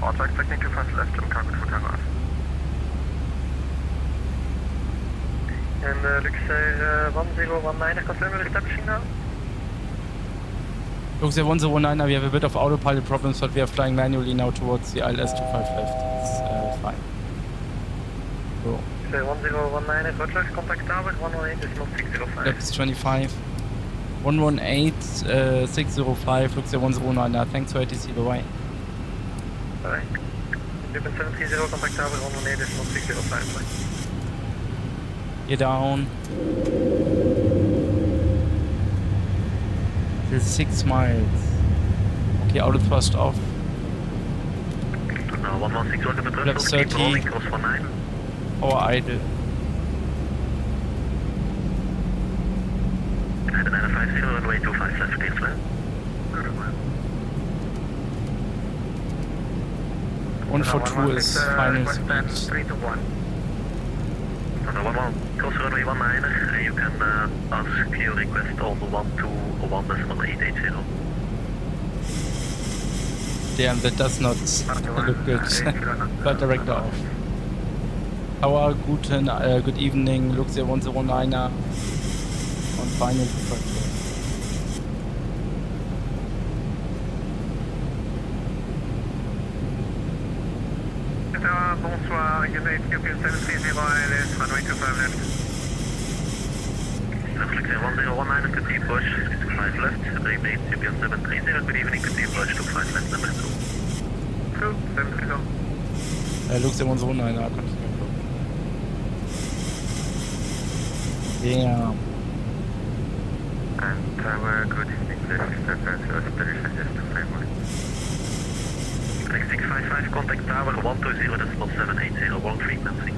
Also expecting 25 left, German Cargo 2, Tango Alpha. And Luxair 1019, confirm you're establishing now? Luxair 1019, we have a bit of autopilot problems, but we are flying manually now towards the ILS 25 left. It's fine. Bro. Luxair 1019, roger, contact tower, 118 is not 605. Left is 25. 118, 605, Luxair 1019, thanks for ATC, bye-bye. Bye. Ethiopian 730, contact tower, 118 is not 605, bye. You're down. Still 6 miles. Okay, auto thrust off. Now 116 on the Left 30. course 19. Power idle. Head 950, runway 25 left, clear flat. 142 is final speed. 3 to 1. No, 11, cross runway 19, and you can ask your request on 12 or 1.880. Damn, that does not look good. Flight director off. Power, good evening, Luxair 109 on final departure. Bonsoir, United Ethiopian 730 LS, runway 25 left. Luxair 1019, continue approach 25 left, remain CPL 730, good evening, continue approach 25 left, number 2. 2, 730. Luxair 109, continue. Yeah. And tower, good evening, this is the first position, just to framework. 6655, contact tower 120.780, wrong frequency.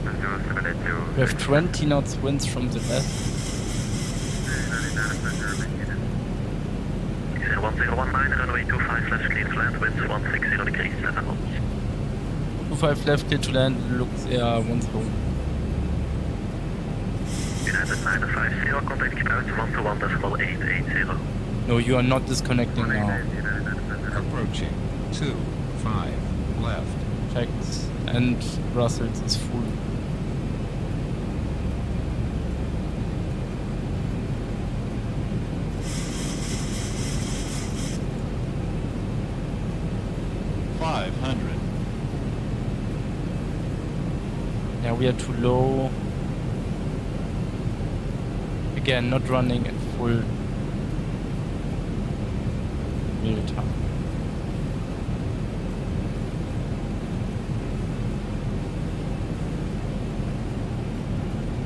0780. We have 20 knots winds from the left. 1019, runway 25 left, clear to land, winds 160 degrees, 7 knots. 25 left, clear to land, Luxair 10. United 950, contact clouds 121.880. No, you are not disconnecting now. Approaching 25 left. Checked. And Brussels is full. Yeah, we are too low. Again, not running at full real time.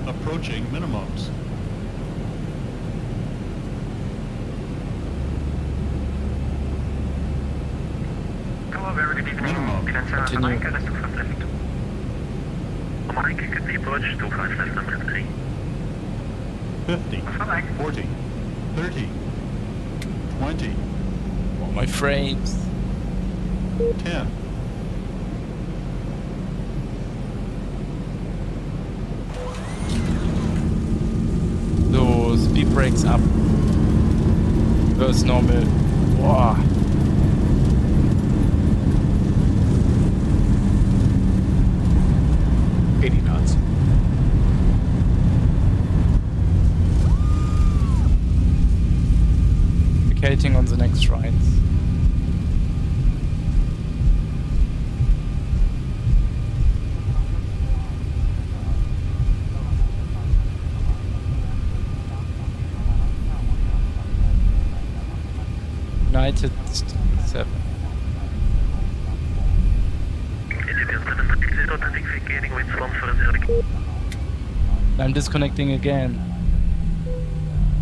Approaching minimums. Hello, very good evening. Minimum. Continue. Mike, that's 25 left. Mike, continue approach 25 left, number 3. 50, 40, 30, 20, Oh, my frames. 10. So, speed brakes up. Versus normal. Wow. Knots. Vacating on the next rides. United 7. I'm disconnecting again.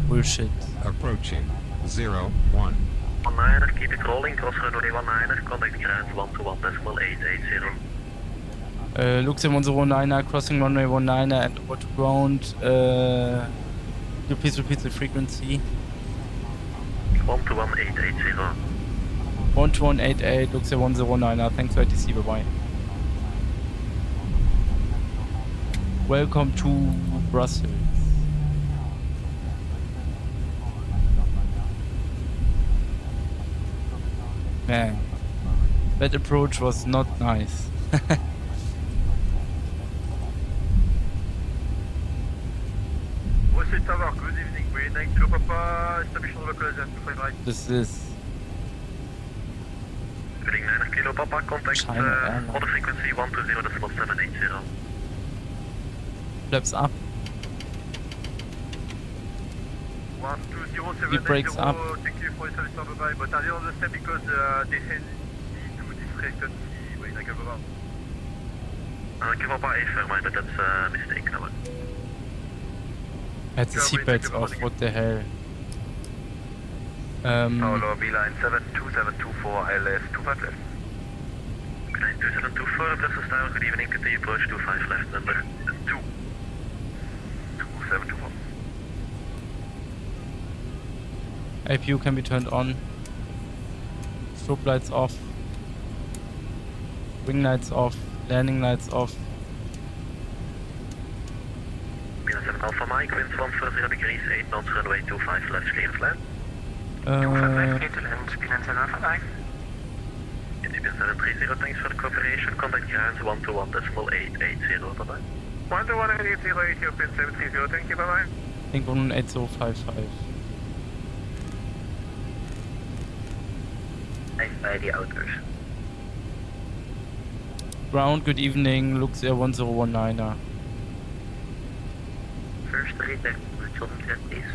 Bullshit. Approaching 0, 1. 19er, keep it rolling, cross runway 19er, contact ground 121.880. Luxair 109er, crossing runway 19er and over to ground. You please repeat the frequency. 121.880. 12188, Luxair 109er, thanks for ITC, bye bye. Welcome to Brussels. Man, that approach was not nice. Roger Tower, good evening, Green 9 Kilo Papa, establish on local agent to find right. This is Heading 9 Kilo Papa, contact China Airlines. order frequency 120.780. flaps up. 120.780, He breaks up. thank you for your service, bye-bye, but I didn't understand because they send me to this frequency, wait, like above. Kilo Papa is for mine, but that's a mistake, no one. Had the seatbelts off, what the hell. Paolo, B-line 72724, ILS 25 left. Good night, 2724, Brussels Tower, good evening, continue approach 25 left, number 2. 2724. APU can be turned on. Strobe lights off. Wing lights off. Landing lights off. Binnen 7 Alpha Mike, wind 140 degrees, 8 knots, runway 25 left, clear to land. Uh, Binnen 7 Alpha Mike. Binnen 730, thanks for the cooperation, contact ground 121.880, bye-bye. 121.880, Ethiopian 730, thank you, bye-bye. I think 18055. Nice by the outers. Ground, good evening, Luxair 1019er. First retake, please.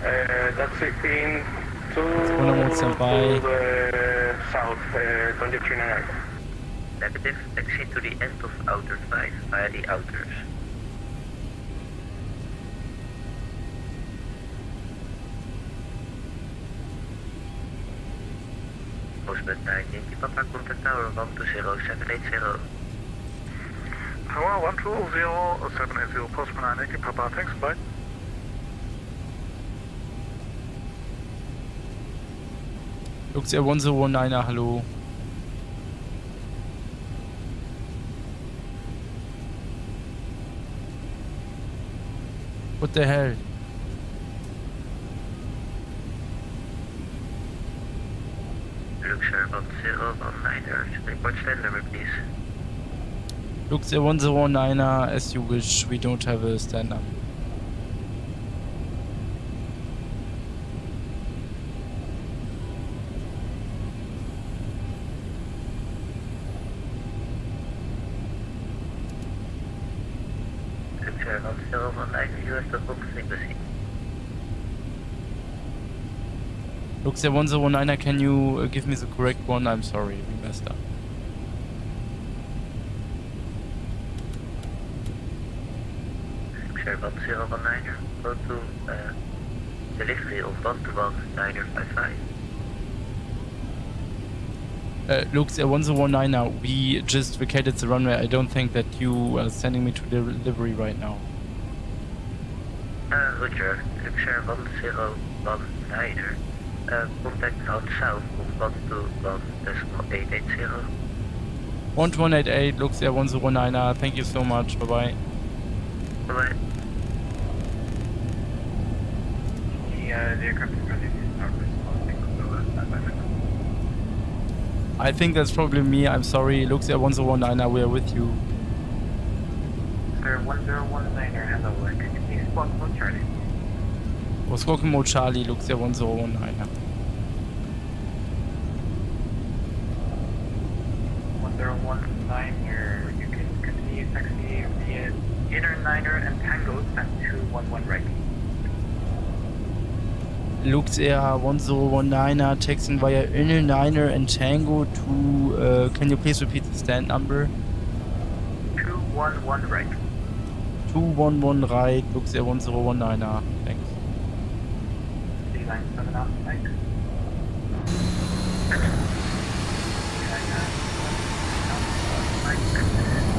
That's 16 to One on standby. the south, 2398. Negative, taxi to the end of outer 5 via the outers. Postman 9, Yankee Papa, contact tower 120780. Tower 120780, Postman 9, Yankee Papa, thanks, bye. Luxair 1019er, hallo. What the hell? Luxair 1019er, report stand number please. Luxair 1019er, as you wish, we don't have a stand-up. Luxair 1019, you have the book frequency. Luxair 1019er, can you give me the correct one? I'm sorry, we messed up. Luxair 1019er, go to delivery of 121-955. Luxair 1019er, we just vacated the runway. I don't think that you are sending me to delivery right now. Roger, Luxair 1019er, contact out south of 121.880. 1188, Luxair 1019er, thank you so much, bye bye. Bye-bye. The aircraft is ready to start responding, so standby. I think that's probably me, I'm sorry. Luxair 1019er, we are with you. Sir 1019er, hello, can you please spot on Charlie? Was Rock'n'Roll Charlie, Luxair 1019er. 1019er, you can continue taxi via inner niner and Tango at 211 right. Luxair 1019er, taxing via Inner Niner and Tango to, can you please repeat the stand number? 211 right. 211 right, Luxair 1019er, thanks. Line 7 out, thanks.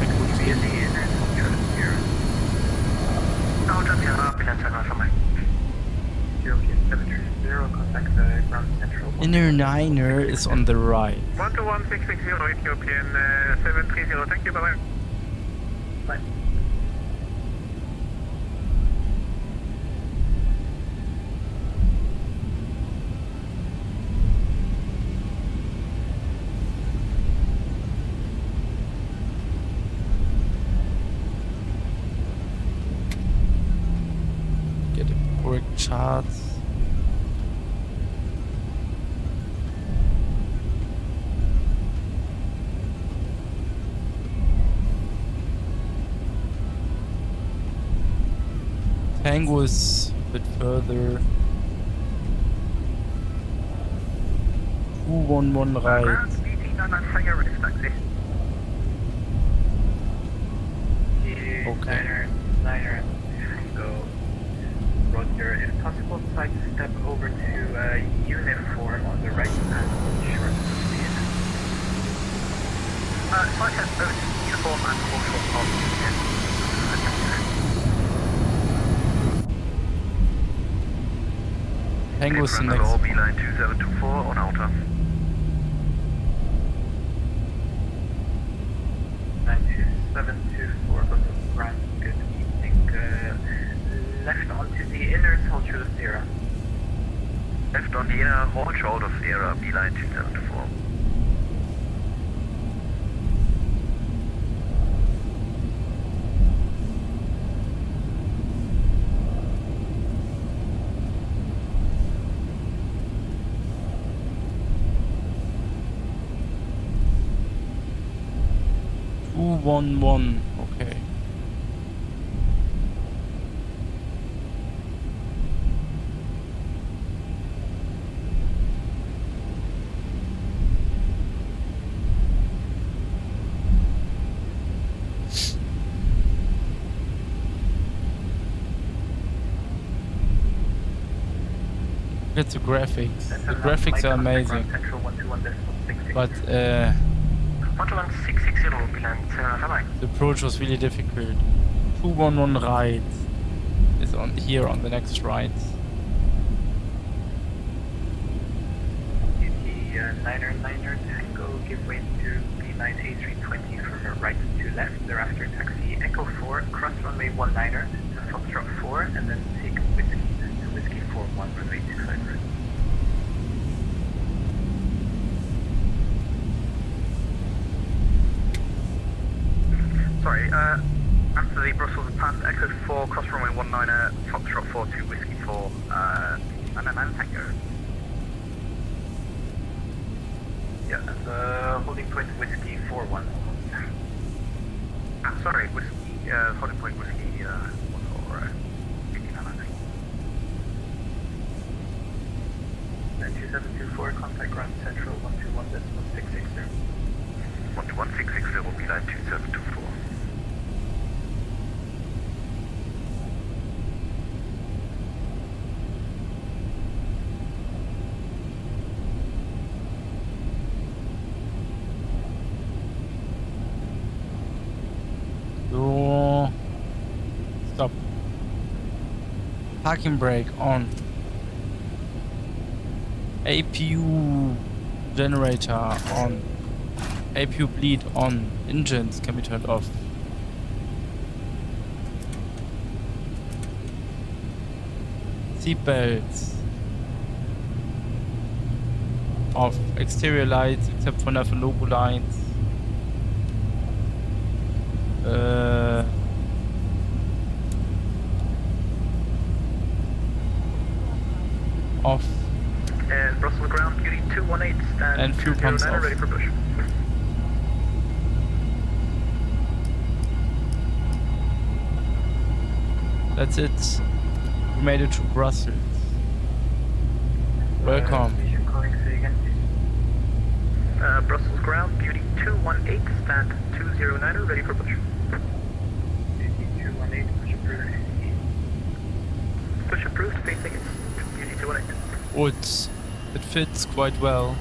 It would be in the inner culture here. Outer Sierra, Bilan Sierra, from European 730, contact the ground central. Inner Niner is on the right. 121660, Ethiopian 730, thank you, bye-bye. Bye. Get the correct charts. Tango is a bit further. 211 right. Okay. Niner, Tango. Roger, if possible, try to step over to uniform on the right hand short of the inner. If I step over to uniform and also on the end. Tango is the next. Beeline 2724 on outer. 92724, go to ground, good evening. Left onto the inner Soldier Sierra. Left on the inner hall short of Sierra, Beeline 2724. One, okay. Look at the graphics. The graphics are amazing. Central 121.660. But 11660 will be land Verlag. the approach was really difficult. 211 right is on here on the next right. Niner Tango, give way to B9 A320 from right to left. Thereafter, taxi Echo 4, cross runway 19er to Foxtrot 4, and then take Whiskey to Whiskey 41, runway 25. Sorry, after the Brussels pass, Echo 4, cross runway 19er, Foxtrot 4 to Whiskey 4, and then Tango. Yeah, that's holding point Whiskey 41. Sorry, Whiskey, holding point Whiskey 14, I think. 2724, contact ground central 121.660. 121.660 will be line 2724. So stop. Parking brake on. APU generator on. APU bleed on. Engines can be turned off. Seat belts off. Exterior lights except for nav and logo lights. Off. And Brussels ground, beauty 218, stand And fuel pumps 209, off. ready for push. That's it. We made it to Brussels. Welcome. Station calling, say again, please. Brussels ground, beauty 218, stand 209, ready for push. Beauty 218, push approved. Push approved, facing it. Beauty 218. Oh, it fits quite well.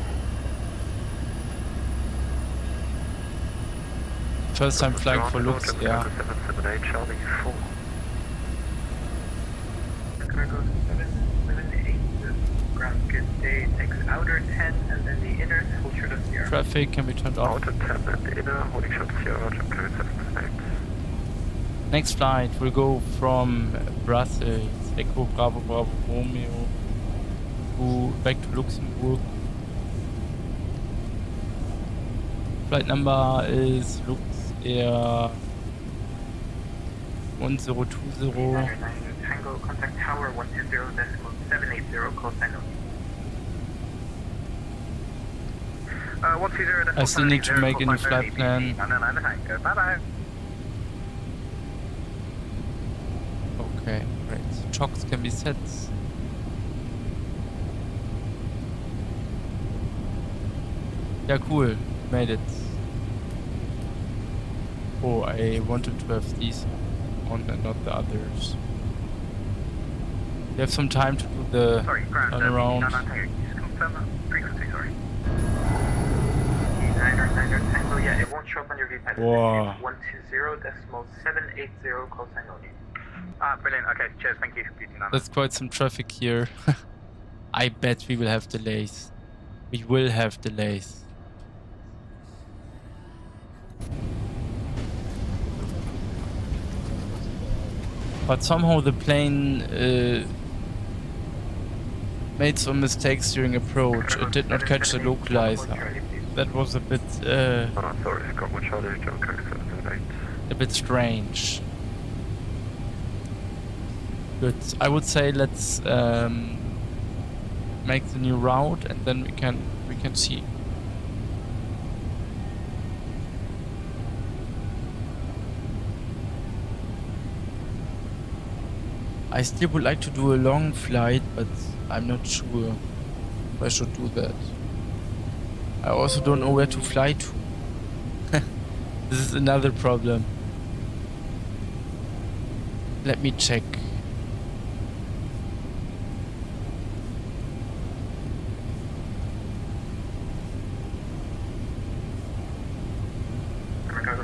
First time flying for Luxair. 778, Charlie 4. Cargo 778, ground good day, takes outer 10 and then the inner, hold short of Sierra. Traffic can be turned off. Outer 10 and the inner, holding short of Sierra, jump clear 778. Next flight will go from Brussels, Echo Bravo Bravo Romeo, back to Luxembourg. Flight number is Luxair 1020. Tango, contact tower 120.780, call sign only. 120. I still need to make a new flight plan. Bye-bye. Okay, great. Chocks can be set. Yeah, cool. Made it. Oh, I wanted to have these on and not the others. You have some time to do the Sorry, ground. turnaround. Just confirm that frequency, sorry. 9er Tango, yeah, it won't show up on your VPAD. Wow. 120.780, call sign only. Brilliant. Okay, cheers. Thank you. Beauty Nana. There's quite some traffic here. I bet we will have delays. We will have delays. But somehow the plane made some mistakes during approach. It did not catch the localizer. That was a bit Sorry, Scott, what Charlie, John Cook 778. a bit strange. Good. I would say let's make the new route and then we can see. I still would like to do a long flight, but I'm not sure if I should do that. I also don't know where to fly to. This is another problem. Let me check.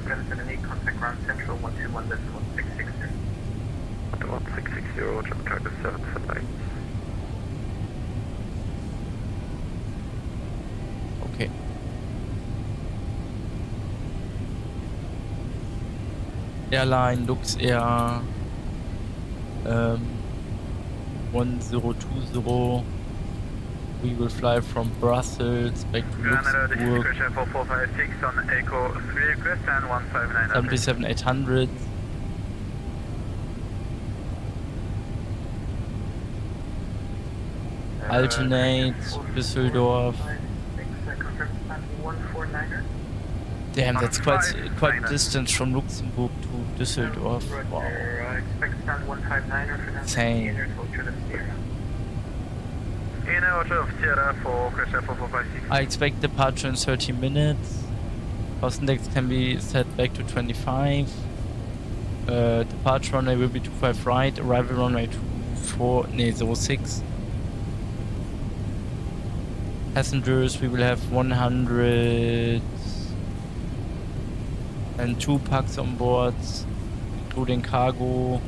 778, contact ground central 121.1660. 1660, Roger, target 778. Okay. Airline Luxair 1020. We will fly from Brussels back to Luxembourg. 456 on Echo 3 request and 159. 737-800. Alternate Düsseldorf. Damn, that's quite distance from Luxembourg to Düsseldorf. Wow. Insane. I expect departure in 30 minutes. Cost index can be set back to 25. Departure runway will be 25 right. Arrival runway 06. Passengers, we will have 102 packs on board, including cargo.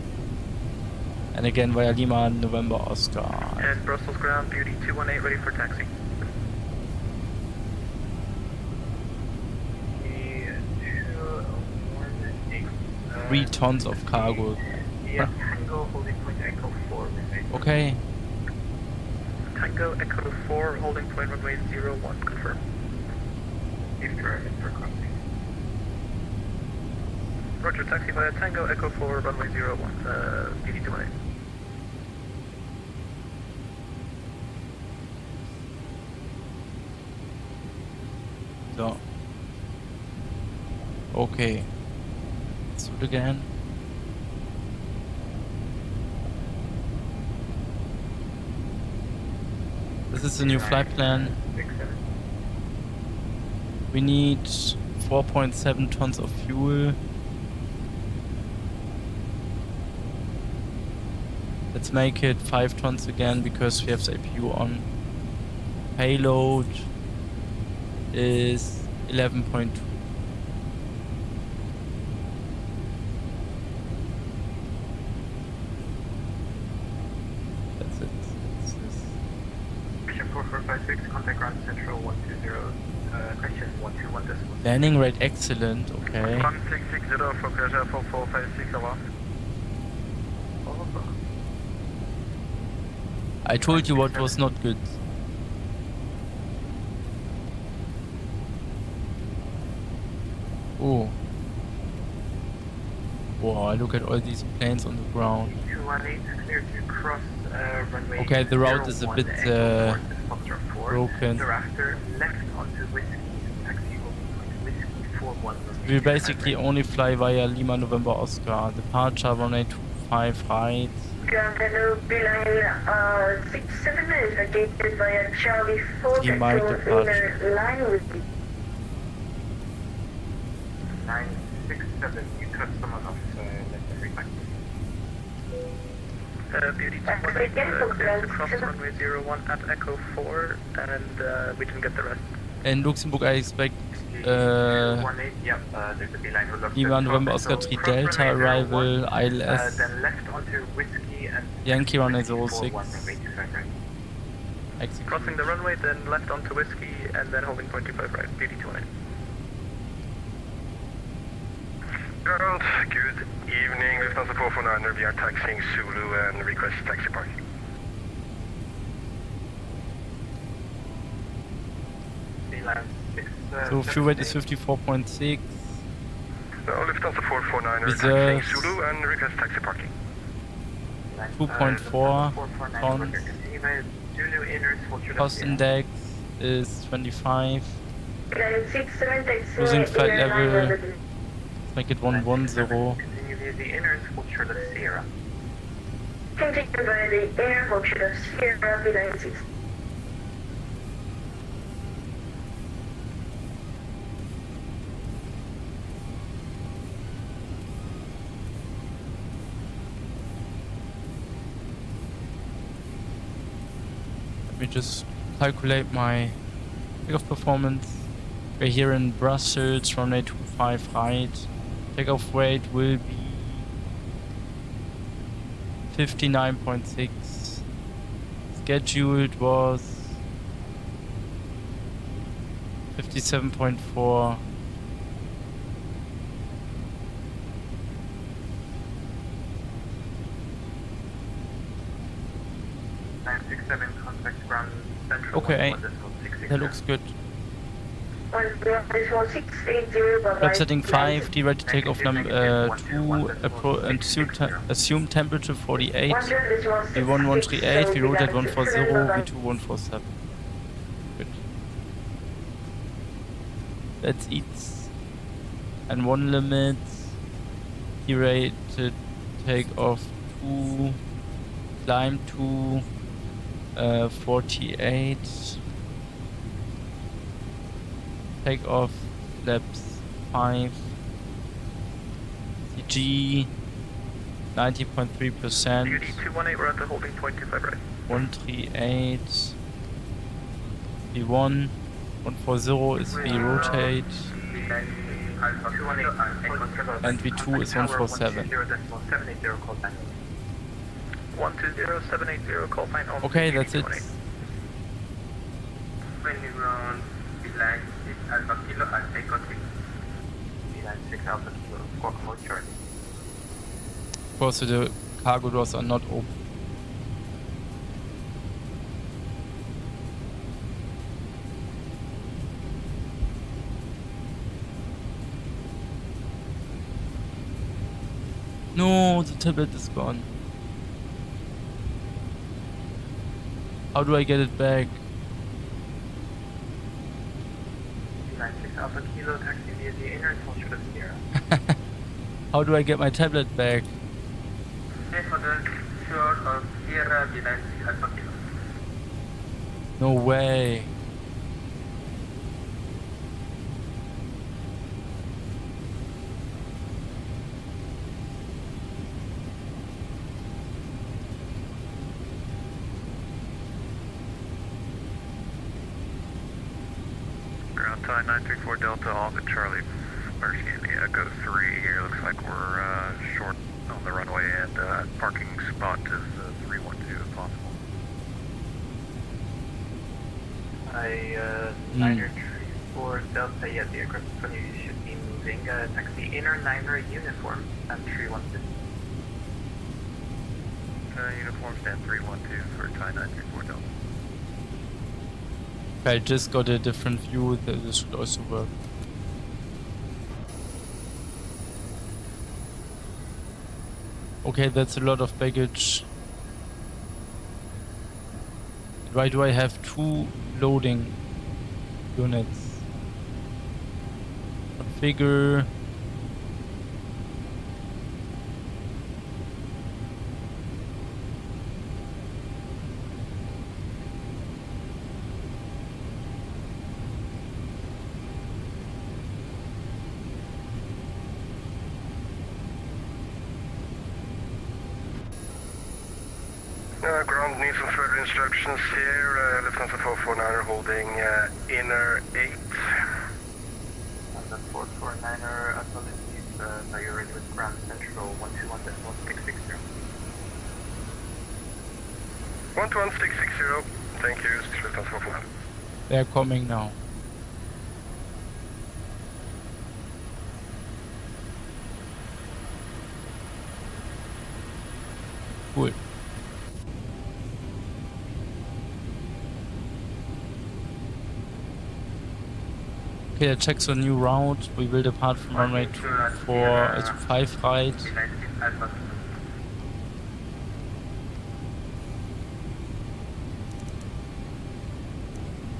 And again via Lima, November, Oscar. And Brussels ground, Beauty 218 ready for taxi. 3 tons of cargo. Yeah, Tango holding point Echo 4. Okay. Tango Echo 4 holding point runway 01, confirm. If driving for crossing. Roger, taxi via Tango Echo 4 runway 01, Beauty 218. So. Okay. Let's do it again. This is the new flight plan. We need 4.7 tons of fuel. Let's make it 5 tons again because we have the APU on. Payload is 11.2. That's it. This is 4456, contact ground central 120, question 121 decimal. landing rate excellent, okay. 1660 for pressure 4456, over. I told you what was not good. Oh. Wow, look at all these planes on the ground. 218 clear to cross runway. Okay, the route is a bit broken. Thereafter, left onto whiskey, taxi whiskey 41. We basically only fly via Lima, November, Oscar. Departure runway 25 right. Ground hello, Beeline 67 is located via Charlie 4 He might control depart. inner line with you. 967, you cut someone off left and right. Beauty 218, clear to cross runway 01 at Echo 4, and we didn't get the rest. In Luxembourg, I expect 18, yep, there's a beeline who looks Lima, at November, crossing, Oscar so 3 cross Delta runway 01, arrival, ILS, then left onto whiskey and Yankee runway whiskey 06. 41, runway 25 right. execute. Crossing the runway, then left onto whiskey, and then holding point 25 right, Beauty 218. Gerald, good evening. Lufthansa 449, we are taxiing Zulu and request taxi parking. Beeline 6, So fuel rate is 54.6. No, Lufthansa 449, Reserves. taxiing Zulu and request taxi parking. 2.4 tons. Cost index is 25. Beeline 67 taxi Losing flight inner line level. with you. Make it 110. Continue via the inners, hold short of Sierra. Continue via the air, hold short of Sierra, Beeline 6. Let me just calculate my takeoff performance. We're here in Brussels, runway 25 right. Takeoff weight will be 59.6. Scheduled was 57.4. Contact ground central. Okay, that looks good. Flight setting 5, D ready to take off number 2, and assume temperature 48, V1138, we rotate 140, V2 147. Good. That's it. And one limit, D ready to take off 2, climb 2, 48. Take off flaps 5. CG 90.3%. 218, we're at the holding point 25 right. 138. V1 140 is V rotate. And V2 is 147. 120780, call sign on. Okay, that's it. Alpha Kilo, I'll take on 6 Alpha Kilo, squawk mode Charlie. Of course, the cargo doors are not open. No, the tablet is gone. How do I get it back? 96 Alpha Kilo, taxi via the inner culture to Sierra. How do I get my tablet back? For the shore of Sierra, the 96 Alpha Kilo. No way. Ground tie 934 Delta, Alpha Charlie. Or excuse me, Echo 3 here. Looks like we're short on the runway, and parking spot is 312 if possible. Niner 34 Delta, yeah, the aircraft in front of you should be moving. Taxi inner Niner uniform, and 312. Uniform stand 312 for tie 934 Delta. I just got a different view, that this should also work. Okay, that's a lot of baggage. Why do I have 2 loading units? Configure. Ground needs some further instructions here. Lufthansa 449er holding inner 8. And the 449er, apologies, now you're ready with ground central 121.1660. 121.660. Thank you, Lufthansa 449. They're coming now. Cool. Okay, that checks a new route. We will depart from runway 25 right.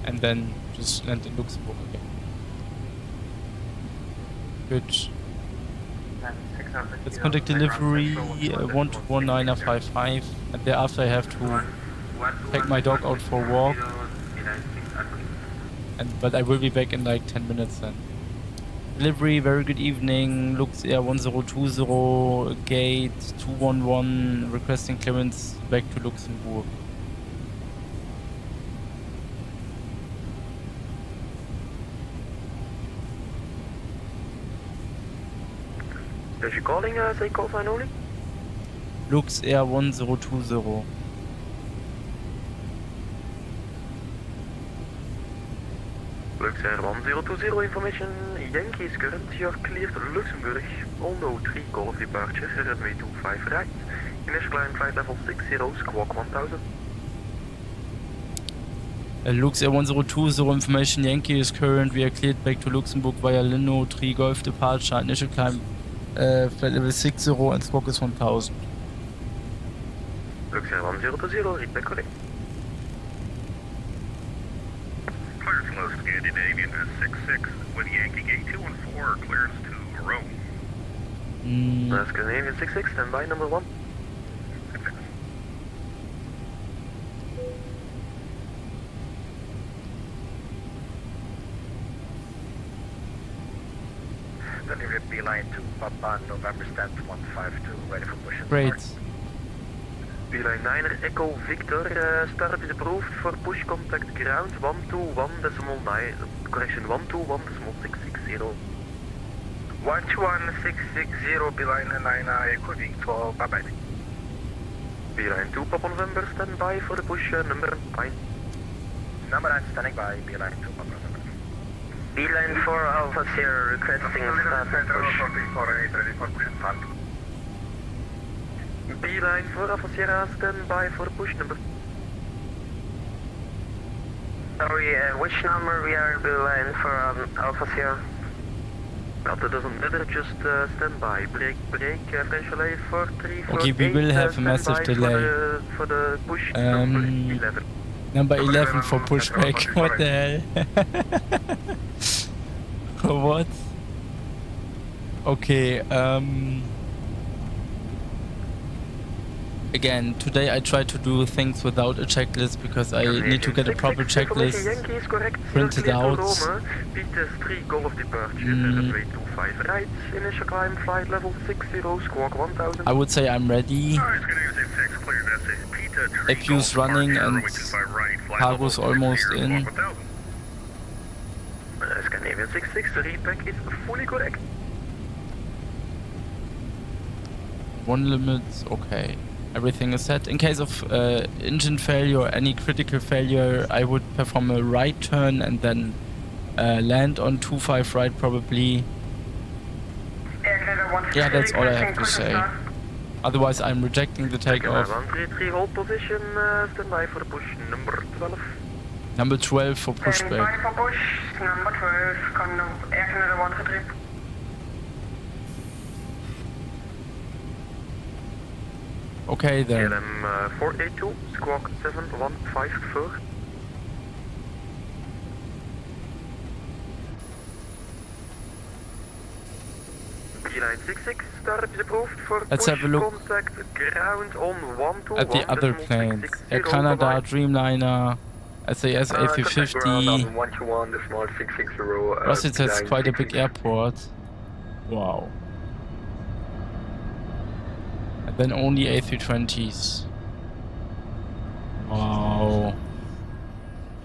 And then just land in Luxembourg again. Good. Let's contact delivery 121955, and thereafter I have to take my dog out for a walk. But I will be back in like 10 minutes then. Delivery, very good evening. Luxair 1020, gate 211, requesting clearance back to Luxembourg. Is you calling say call sign only? Luxair 1020. Luxair 1020 information. Yankee is current. You are cleared Luxembourg. All no 3 call of departure. Runway 25 right. Initial climb flight level 60, squawk 1000. Luxair 1020 information. Yankee is current. We are cleared back to Luxembourg via Lino 3 Golf departure. Initial climb flight level 60 and squawk is 1000. Luxair 1020, read back correct. Clearance low Scandinavian 66 with Yankee Gate 2 and 4, clearance to Rome. Scandinavian 66, stand by number 1. Delivery Beeline to Papa, November stand 152, ready for push and Great. start. Beeline 9 Echo Victor, start is approved for push contact ground 121.9, correction 121.660. 121.660, Beeline 9 Echo Victor, bye bye. Beeline 2 Papa November, stand by for the push number 9. Number 9 standing by, Beeline 2 Papa November. Beeline 4 Alpha Sierra requesting start and push. Ready for push and start. Beeline 4 Alpha Sierra, stand by for push number. Sorry, which number we are Beeline for Alpha Sierra? That doesn't matter, just stand by. Break, French relay 4348. Okay, we will have a massive delay. For the push number 11. Number 11 for pushback. What the hell? What? Okay, again, today I try to do things without a checklist because I need to get a proper checklist printed out. Peters 3 Golf departure, runway 25 right, initial climb flight level 60, squawk 1000. I would say I'm ready. APU's running and cargo's almost in. Scandinavian 66, the readback is fully correct. One limit, okay. Everything is set. In case of engine failure or any critical failure, I would perform a right turn and then land on 25 right probably. Yeah, that's all I have to say. Otherwise, I'm rejecting the takeoff. 133 hold position, stand by for push number 12. Number 12 for Stand by pushback. for push, number 12, Air Canada 133. Okay then. KLM 482, squawk 7154. Beeline 66, start is approved for Let's push have a look contact ground on 121. at the other planes. Air Canada, Dreamliner, SAS A350. Rossitz has quite a big airport. Wow. And then only A320s. Wow.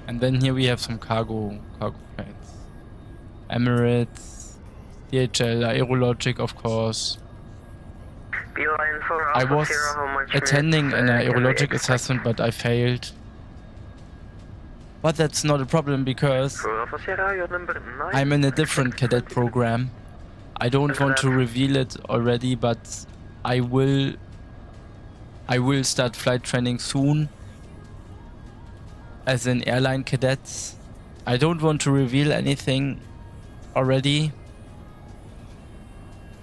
And then here we have some cargo planes. Emirates, DHL, Aerologic, of course. I was attending an aerologic assessment, but I failed. But that's not a problem because I'm in a different cadet program. I don't want to reveal it already, but I will start flight training soon as an airline cadet. I don't want to reveal anything already,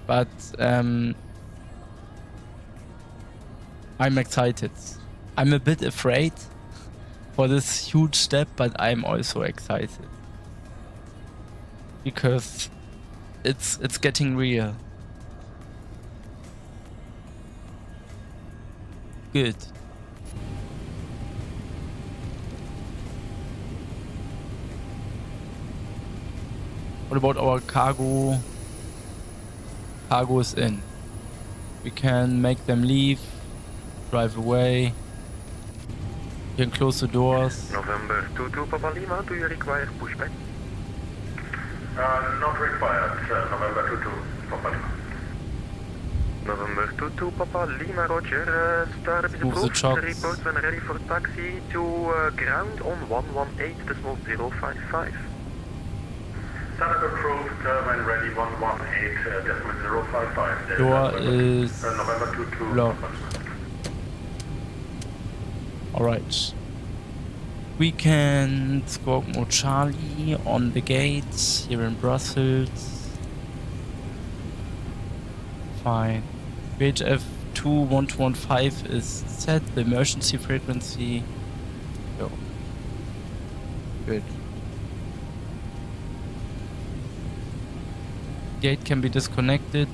but I'm excited. I'm a bit afraid for this huge step, but I'm also excited because it's getting real. Good. What about our cargo? Cargo is in. We can make them leave, drive away. You can close the doors. November 22 Papa Lima, do you require pushback? Not required, November 22 Papa Lima. November 22, Papa Lima, Roger. Startup is Move the approved. chops. Reports when ready for taxi to ground on 118.055. Startup approved when ready 118.055. Door is November 22. locked. Alright. We can squawk more Charlie on the gates here in Brussels. Fine. VHF 21215 is set, the emergency frequency. Yo. Good. Gate can be disconnected.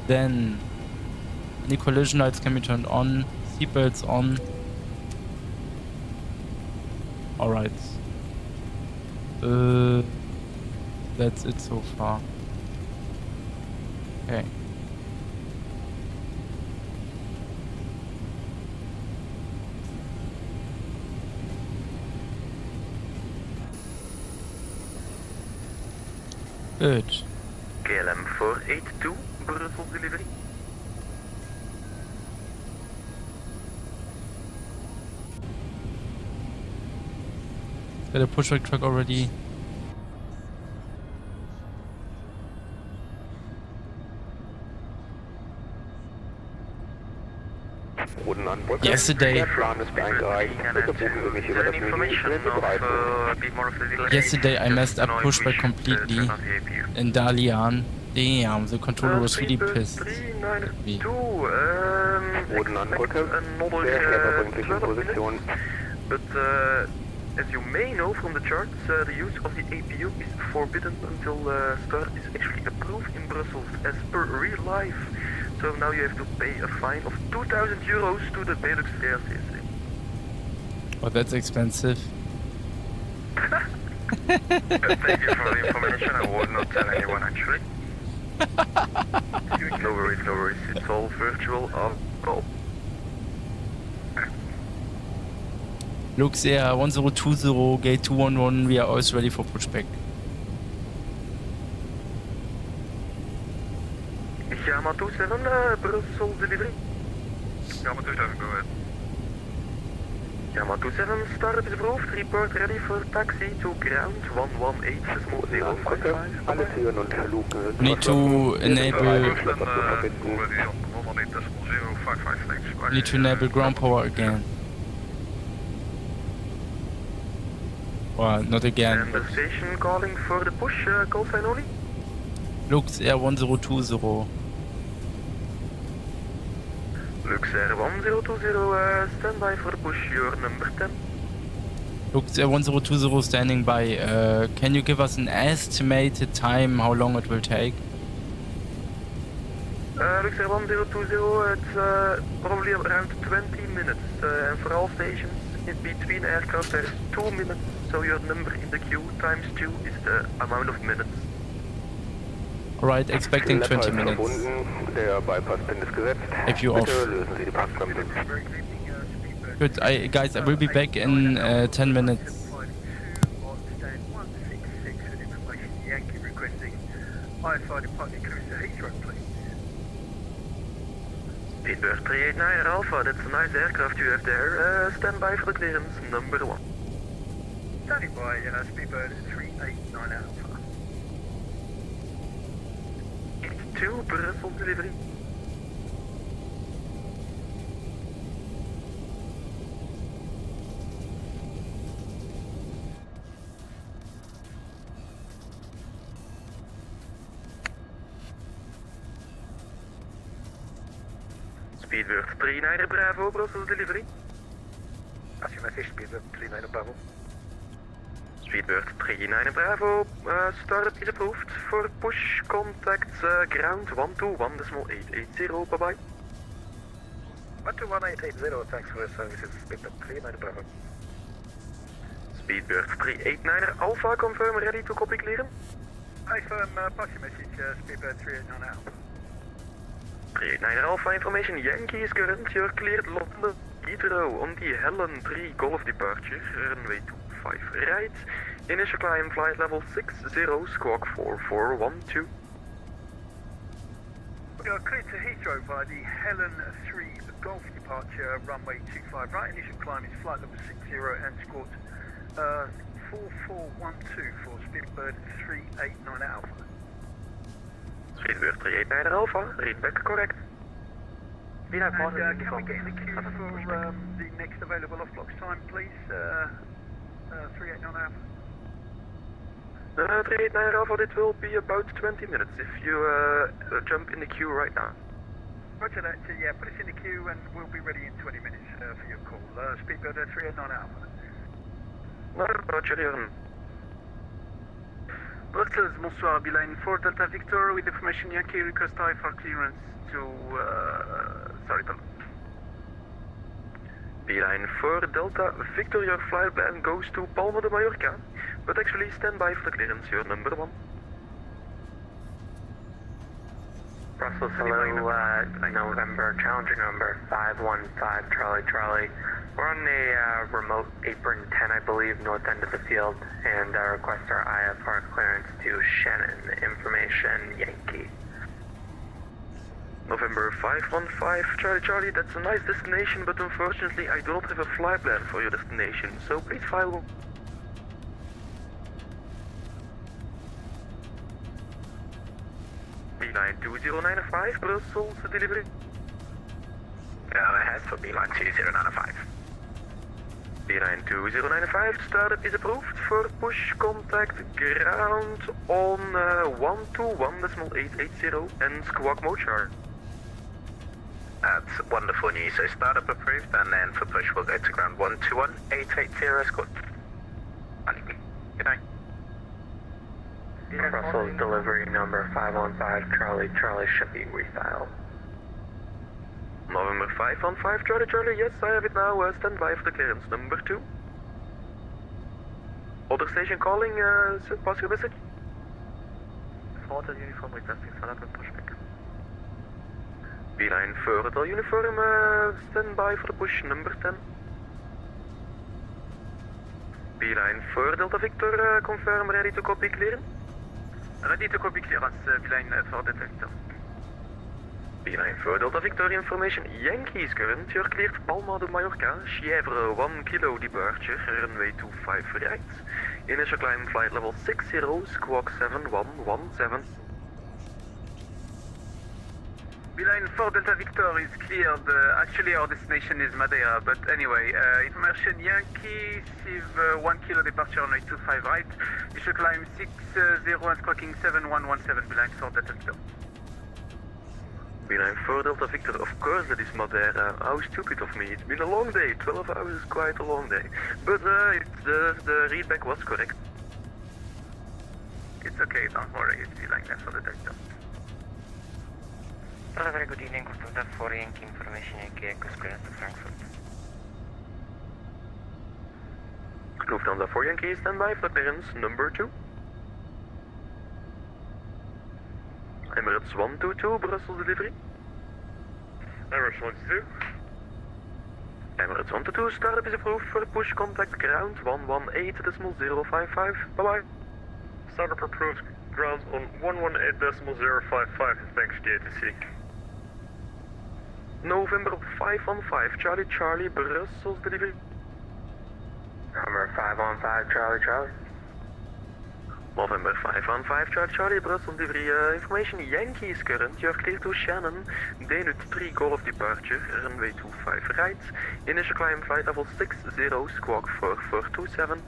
Then any collision lights can be turned on, seatbelts on. Alright. That's it so far. Okay. Good. KLM 482, Brussels delivery. Got a pushback truck already. Yesterday, yesterday I messed up pushback completely in Dalian. Damn, the controller was really pissed at me. But as you may know from the charts, the use of the APU is forbidden until start is actually approved in Brussels as per real life. So now you have to pay a fine of 2,000 euros to the Luxair CSA. Oh, that's expensive. Thank you for the information. I will not tell anyone actually. No worries. It's all virtual. Oh. Luxair 1020, gate 211, we are always ready for pushback. Gamma 27, Brussels delivery. Gamma 27, go ahead. Gamma 27, startup is approved. Report ready for taxi to ground 118.055. Need to enable. Need to enable ground power again. Well, not again. And the station calling for the push, call sign only. Luxair 1020. Luxair 1020, stand by for the push, your number 10. Luxair 1020 standing by. Can you give us an estimated time how long it will take? Luxair 1020, it's probably around 20 minutes. And for all stations in between aircraft there's 2 minutes. So your number in the queue times 2 is the amount of minutes. Alright, expecting 20 minutes. If you off. Good, guys, I will be back in 10 minutes. Speedbird 389 Alpha, that's a nice aircraft you have there. Stand by for the clearance, number 1. Standing by, Speedbird 389 Alpha. 2 Brussels delivery. Speedbird 39 Bravo, Brussels delivery. As you message, Speedbird 39 Bravo. Speedbird 39 Bravo, startup is approved for push contact ground 121.880, bye bye. 121.880, thanks for the services, Speedbird 39 Bravo. Speedbird 389 Alpha, confirm ready to copy clearance. I firm, pass your message, Speedbird 389 Alpha. 389 Alpha information, Yankee is current, you're cleared London, Heathrow on the Helen 3 Golf departure, runway 25 right. Initial climb flight level 60, squawk 4412. We are cleared to Heathrow via the Helen 3 Golf departure, runway 25 right. Initial climb is flight level 60 and squawk 4412 for Speedbird 389 Alpha. Speedbird 389 Alpha, read back correct. Can we get in the queue for the next available off-blocks time, please? 389 Alpha. 389 Alpha, it will be about 20 minutes if you jump in the queue right now. Roger that, yeah, put us in the queue and we'll be ready in 20 minutes for your call. Speedbird 389 Alpha. Roger, Jørgen. Brussels, bonsoir, Beeline 4 Delta Victor with information Yankee request high for clearance to, Beeline 4 Delta Victor, your flight plan goes to Palma de Mallorca, but actually stand by for the clearance, your number 1. Brussels, hello, November, Challenger number 515 Charlie Charlie. We're on the remote apron 10, I believe, north end of the field, and request our IFR clearance to Shannon. Information, Yankee. November 515 Charlie Charlie, that's a nice destination, but unfortunately I do not have a flight plan for your destination, so please file. Beeline 2095, Brussels delivery. ahead for Beeline 2095. Beeline 2095, startup is approved for push contact ground on 121.880 and squawk mode chart. That's wonderful news. So startup approved, and then for push we'll go to ground 121.880 squawk. Good night. Brussels delivery number 515 Charlie Charlie should be refiled. November 515 Charlie Charlie, yes, I have it now. Stand by for the clearance. Number 2. Other station calling, pass your message. Hotel uniform requesting startup and pushback. Beeline 4 Hotel uniform, stand by for the push. Number 10. Beeline 4 Delta Victor, confirm ready to copy clearance. Ready to copy clearance, Beeline 4 Delta Victor. Beeline 4 Delta Victor information, Yankees current, you're cleared Palma de Mallorca, Chièvre 1 kilo departure, runway 25 right. Initial climb flight level 60, squawk 7117. Beeline 4 Delta Victor is cleared. Actually our destination is Madeira, but anyway, information Yankee, Civ 1 kilo departure runway 25 right. You should climb 60 and squawking 7117, Beeline 4 Delta Victor. Beeline 4 Delta Victor, of course that is Madeira. How stupid of me, it's been a long day, 12 hours is quite a long day. But the readback was correct. It's okay, don't worry, it's Beeline 4 Delta Victor. Very good evening, Lufthansa 4 Yankee information, Yankee Echo clearance to Frankfurt. Lufthansa 4 Yankee, stand by for clearance. Number 2. Emirates 122, Brussels delivery. Emirates 122. Emirates 122, startup is approved for push contact ground 118.055. Bye bye. Startup approved, ground on 118.055, thanks GATC. November 515 Charlie Charlie, Brussels delivery. Number 515 Charlie Charlie. November 515 Charlie Charlie, Brussels delivery, information Yankees current, you're clear to Shannon, Danut 3 Golf departure, runway 25 right, initial climb flight level 60, squawk 4427.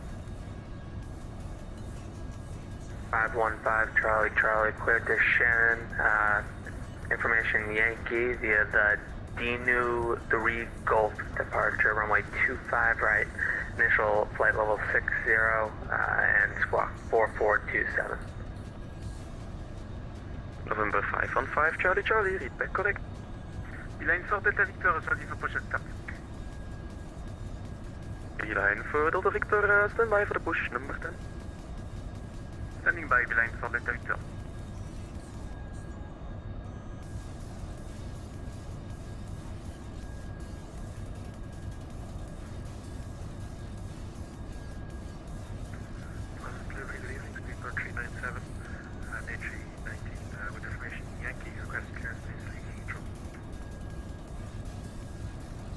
515 Charlie Charlie, cleared to Shannon, information Yankee via the Dinu 3 Golf departure, runway 25 right, initial flight level 60, and squawk 4427. November 515 Charlie Charlie, read back correct. Beeline 4 Delta Victor, ready for push and start. Beeline 4 Delta Victor, stand by for the push, number 10. Standing by, Beeline 4 Delta Victor.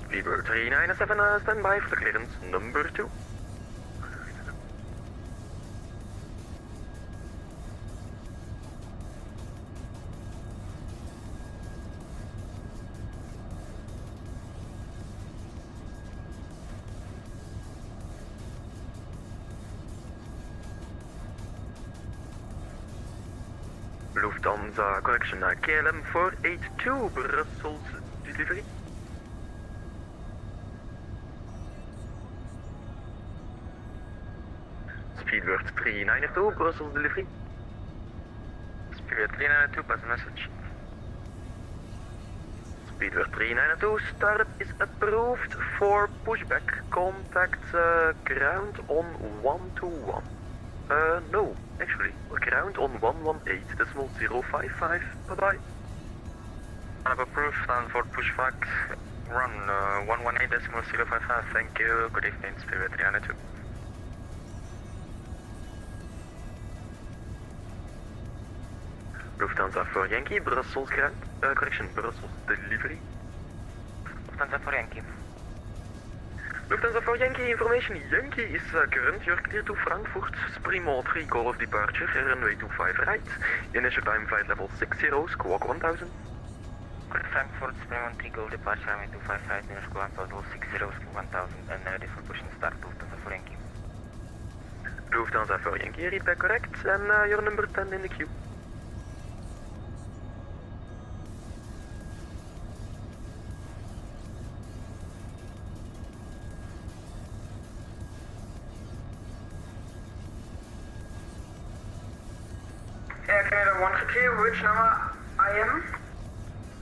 Speedbird 397, stand by for clearance number 2. Lufthansa, correction, KLM 482, Brussels delivery. Speedbird 392, Brussels delivery. Speedbird 392, pass message. Speedbird 392, startup is approved for pushback. Contact ground on 121. No, actually, ground on 118.055. Bye-bye. Startup approved and for pushback, run 118.055. Thank you, good evening, Speedbird 392. Lufthansa for Yankee, Brussels ground, correction, Brussels delivery. Lufthansa for Yankee. Lufthansa for Yankee, information, Yankee is current, you're clear to Frankfurt, Primo 3 call of departure, runway 25 right, initial climb flight level 60, squawk 1000. Frankfurt, Primo 3 call departure, runway 25 right, initial climb flight level 60, squawk 1000, and ready for push and start, Lufthansa for Yankee. Lufthansa for Yankee, read back correct, and you're number 10 in the queue. Air Canada 132, which number I am?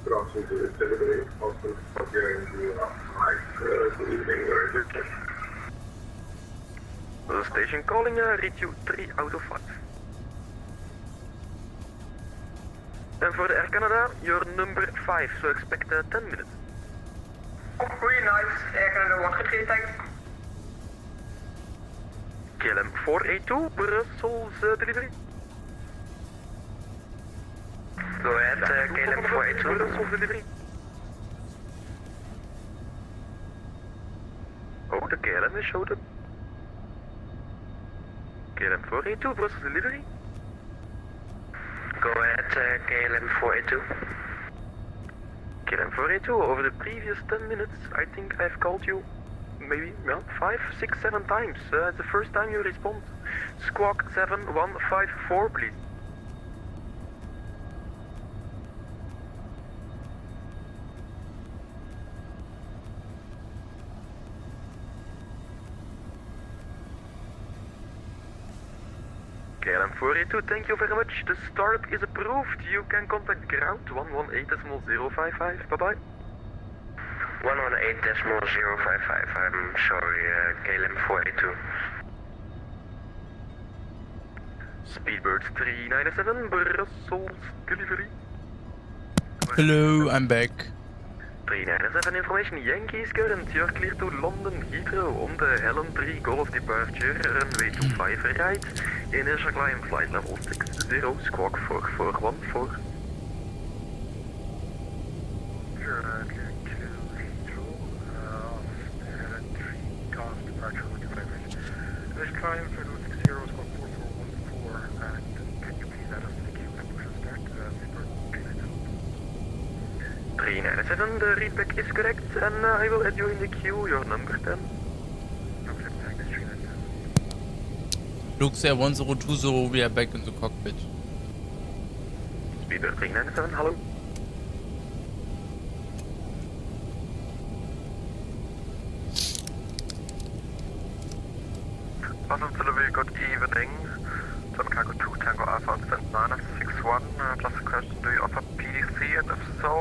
Brussels delivery, also preparing to good evening, The station calling, read you 3 out of 5. And for the Air Canada, you're number 5, so expect 10 minutes. Really nice, Air Canada 132, thanks. KLM 482, Brussels delivery. Go ahead, KLM 482. Brussels delivery. Oh, the KLM is showed up. KLM 482, Brussels delivery. Go ahead, KLM 482. KLM 482, over the previous 10 minutes, I think I've called you maybe 5, 6, 7 times. It's the first time you respond. Squawk 7154, please. KLM 482, thank you very much. The startup is approved. You can contact ground 118.055. Bye-bye. 118.055, I'm sorry, KLM 482. Speedbird 397, Brussels delivery. Hello, I'm back. 397 information, Yankees current, you're clear to London Heathrow on the Helen 3 Golf departure, runway 25 right, initial climb flight level 60, squawk 4414. Sure, clear to Heathrow, Helen 3 Golf departure with drivers. This climb for 60, squawk 4414, and can you please add us to the queue and push and start, Speedbird 397, the readback is correct, and I will add you in the queue, you're number 10. Luxair 1020, we are back in the cockpit. Speedbird 397, hello. Brussels delivery, good evening. John Cargo 2 Tango Alpha on stand 961. Just a question, do you offer PDC, and if so,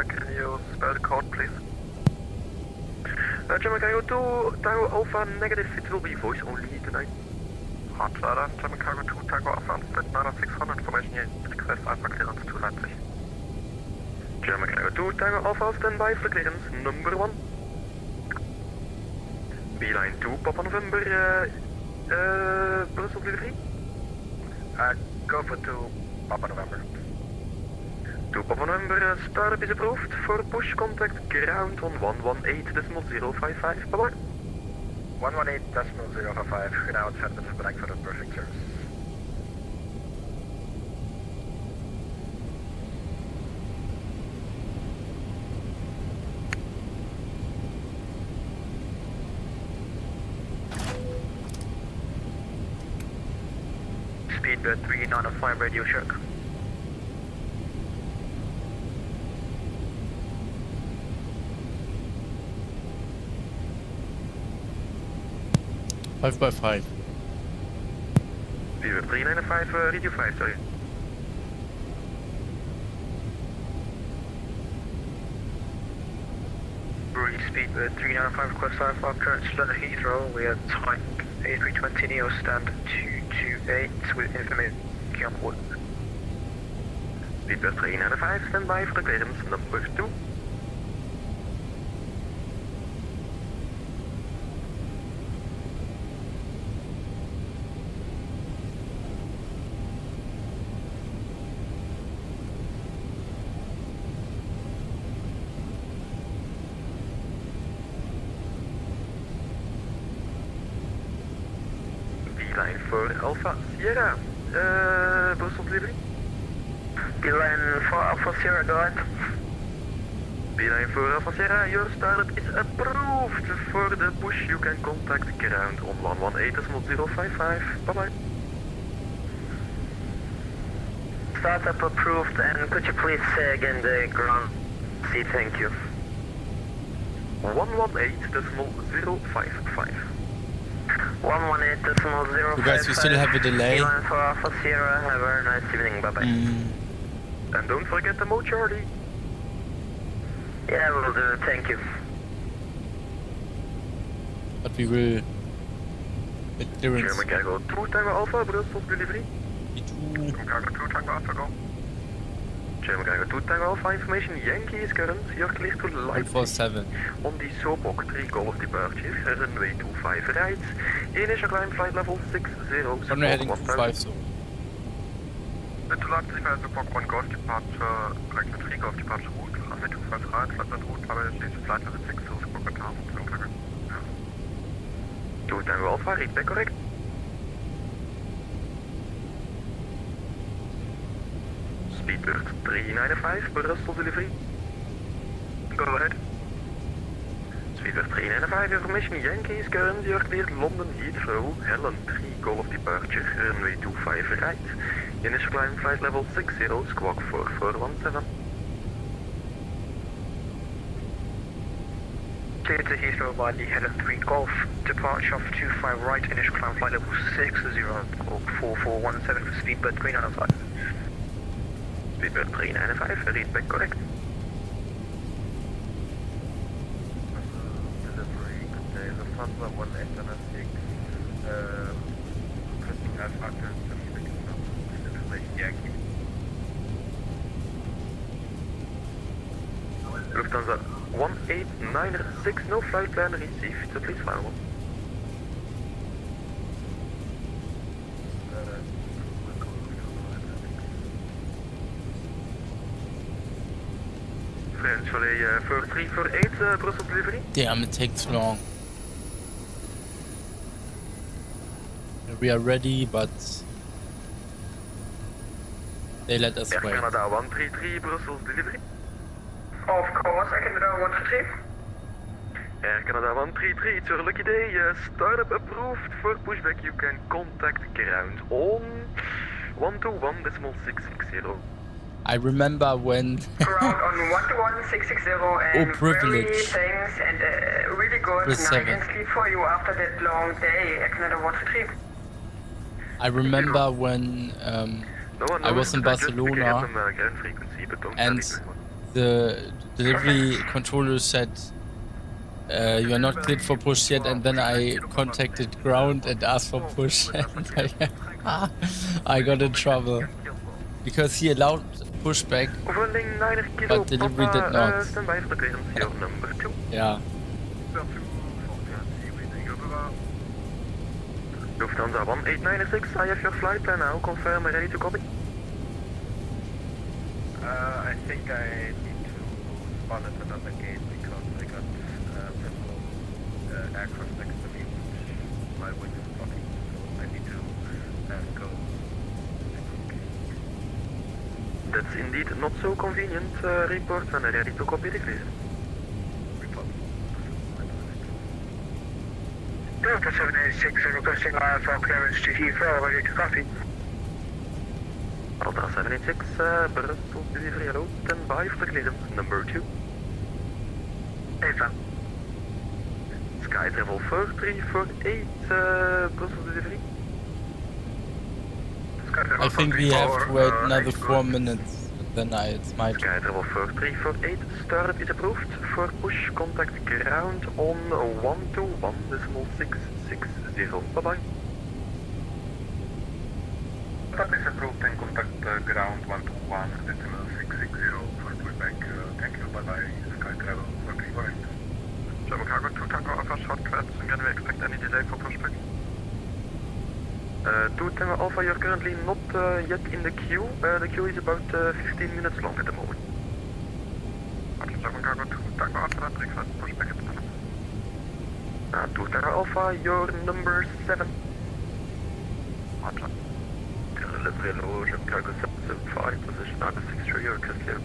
can you spell the code, please? German Cargo 2 Tango Alpha negative, it will be voice only tonight. Hot Radar, German Cargo 2 Tango Alpha on stand 961. Information here, request Alpha clearance to Leipzig. German Cargo 2 Tango Alpha, standby for clearance number 1. Beeline 2 Papa November, Brussels delivery. Go for 2 Papa November. 2 Papa November, startup is approved for push contact ground on 118.055. Bye-bye. 118.055, gedaan, verder bedankt voor de perfect service. Speedbird 3905 radio check. Five by five. Speedbird 3905, radio 5, sorry. BRU Speedbird 3905, request 55, current London Heathrow. We are type A320 Neo standard 228 with information on board. Speedbird 3905, stand by for clearance number 2. Line for Alpha Sierra. Brussels delivery. Beeline for Alpha Sierra, go ahead. Beeline for Alpha Sierra, your startup is approved for the push. You can contact ground on 118.055. Bye bye. Startup approved, and could you please say again the ground? See, thank you. 118.055. 118.055. You guys, we still have a delay. Beeline for Alpha Sierra, have a very nice evening, bye bye. And don't forget the Mo Charlie. Yeah, will do, thank you. But we will get clearance. German Cargo 2 Tango Alpha, Brussels delivery. German Cargo 2 Tango Alpha, go. German Cargo 2 Tango Alpha information, Yankee is current, you're clear to light 147. on the Sobok 3 Golf departure, runway 25 right, initial climb flight level 60, When we're heading to 5 so. To Lux 35 Sobok 1 Golf departure, correct 3 Golf departure route, runway 25 right, flight route, level flight level 60, Sobok 1000, German Cargo. 2 Tango Alpha, read back correct. Speedbird 395, Brussels delivery. Go ahead. Speedbird 395, information Yankee is current, you're cleared London Heathrow, Helen 3 Golf departure, runway 25 right. Initial climb flight level 60, squawk 4417. Clear to Heathrow by the Helen 3 Golf, departure of 25 right, initial climb flight level 60, squawk 4417 for Speedbird 395. Speedbird 395, read back correct. Delivery, contains a Lufthansa 1896, Christmas has factors to the information Yankee. Lufthansa 1896, no flight plan received, so please file one. French Valet 4348, Brussels delivery. Damn, it takes long. We are ready, but they let us Air wait. Canada 133, Brussels delivery. Of course, Air Canada 133. Air Canada 133, it's your lucky day. Startup approved for pushback. You can contact ground on 121.660. I remember when Ground on 121.660 and Oh, privilege. really thanks and really good Plus night 7. and sleep for you after that long day, Air Canada 133. I remember when I was in Barcelona and the delivery controller said you are not cleared for push yet, and then I contacted ground and asked for push and I got in trouble because he allowed pushback but delivery did not. Yeah. Lufthansa 1896, I have your flight plan now, confirm ready to copy. I think I need to spawn at another gate because I got personal aircraft next to me, which my wing is blocking, so I need to go. That's indeed not so convenient. Report when ready to copy the clear. Delta 786 requesting IFR clearance to Heathrow, ready to copy. Delta 786, Brussels delivery, hello, stand by for the clearance number 2. Eva. Sky Travel 4348, Brussels delivery. I think we have to wait another 4 minutes, then it's my turn. Sky Travel 4348, startup is approved for push contact ground on 121.660. Bye-bye. Startup is approved and contact ground 121.660 for pushback. Thank you, bye-bye. Sky Travel 4348. German Cargo 2 Tango Alpha shortcuts, and can we expect any delay for pushback? 2 Tango Alpha, you're currently not yet in the queue. The queue is about 15 minutes long at the moment. German Cargo 2 Tango Alpha, request pushback at the moment. 2 Tango Alpha, you're number 7. Roger. Delivery hello, German Cargo 775, position number 63, you're clear.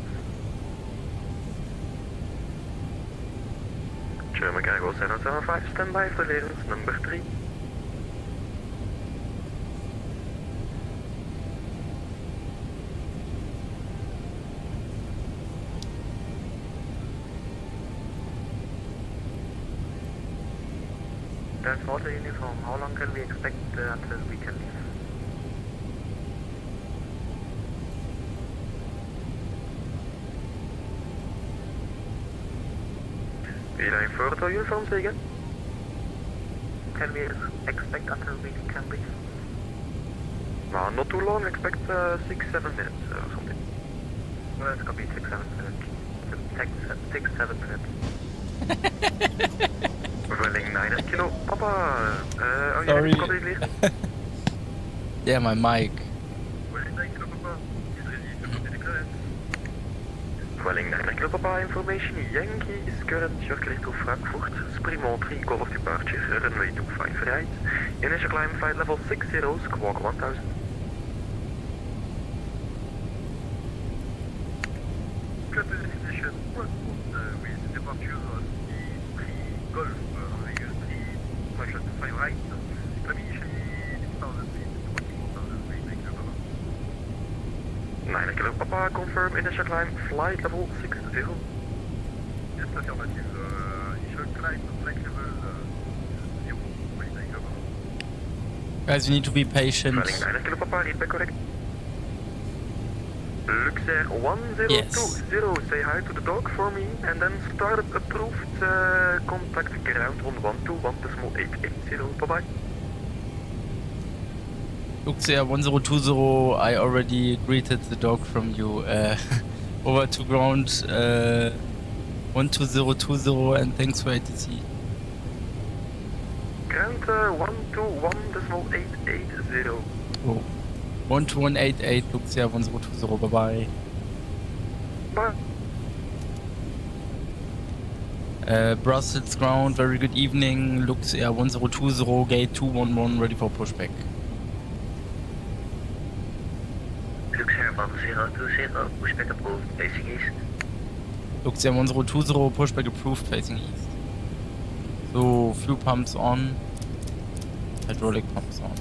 German Cargo 775, stand by for clearance number 3. That's all the uniform. How long can we expect until we can leave? Line further uniform, say again? Can we expect until we can leave? Not too long, expect 6-7 minutes or something. Well, it's gonna be 6-7 minutes. 6-7 minutes. Welling 9 kilo, Papa. Are you Sorry. ready to copy clear? Yeah, my mic. Welling 9 kilo, Papa. Is ready to copy the clearance. Welling 9 kilo, Papa. Information. Yankee is current. You're clear to Frankfurt. Sprimo 3, call of departure. Runway 25 right. Initial climb flight level 60, squawk 1000. Cut the destination with departure E3 Golf, runway 3, 5 right. Climb initially 6,000 feet, 24,000 feet, thank you, Papa. 9 kilo, Papa. Confirm initial climb flight level 60. Yes, affirmative. Initial climb, flight level 0. Thank you, Papa. Guys, you need to be patient. Welling 9 kilo, Papa. Read back correct. Luxair 1020, Yes. say hi to the dog for me, and then startup approved, contact ground on 121.880, bye-bye. Luxair 1020, I already greeted the dog from you. Over to ground 12020, and thanks for ATC. Ground 121.880. Oh. 12188, Luxair 1020, bye bye. Bye. Brussels ground, very good evening. Luxair 1020, gate 211, ready for pushback. Luxair 1020, pushback approved, facing east. Luxair 1020, pushback approved, facing east. So, fuel pumps on, hydraulic pumps on.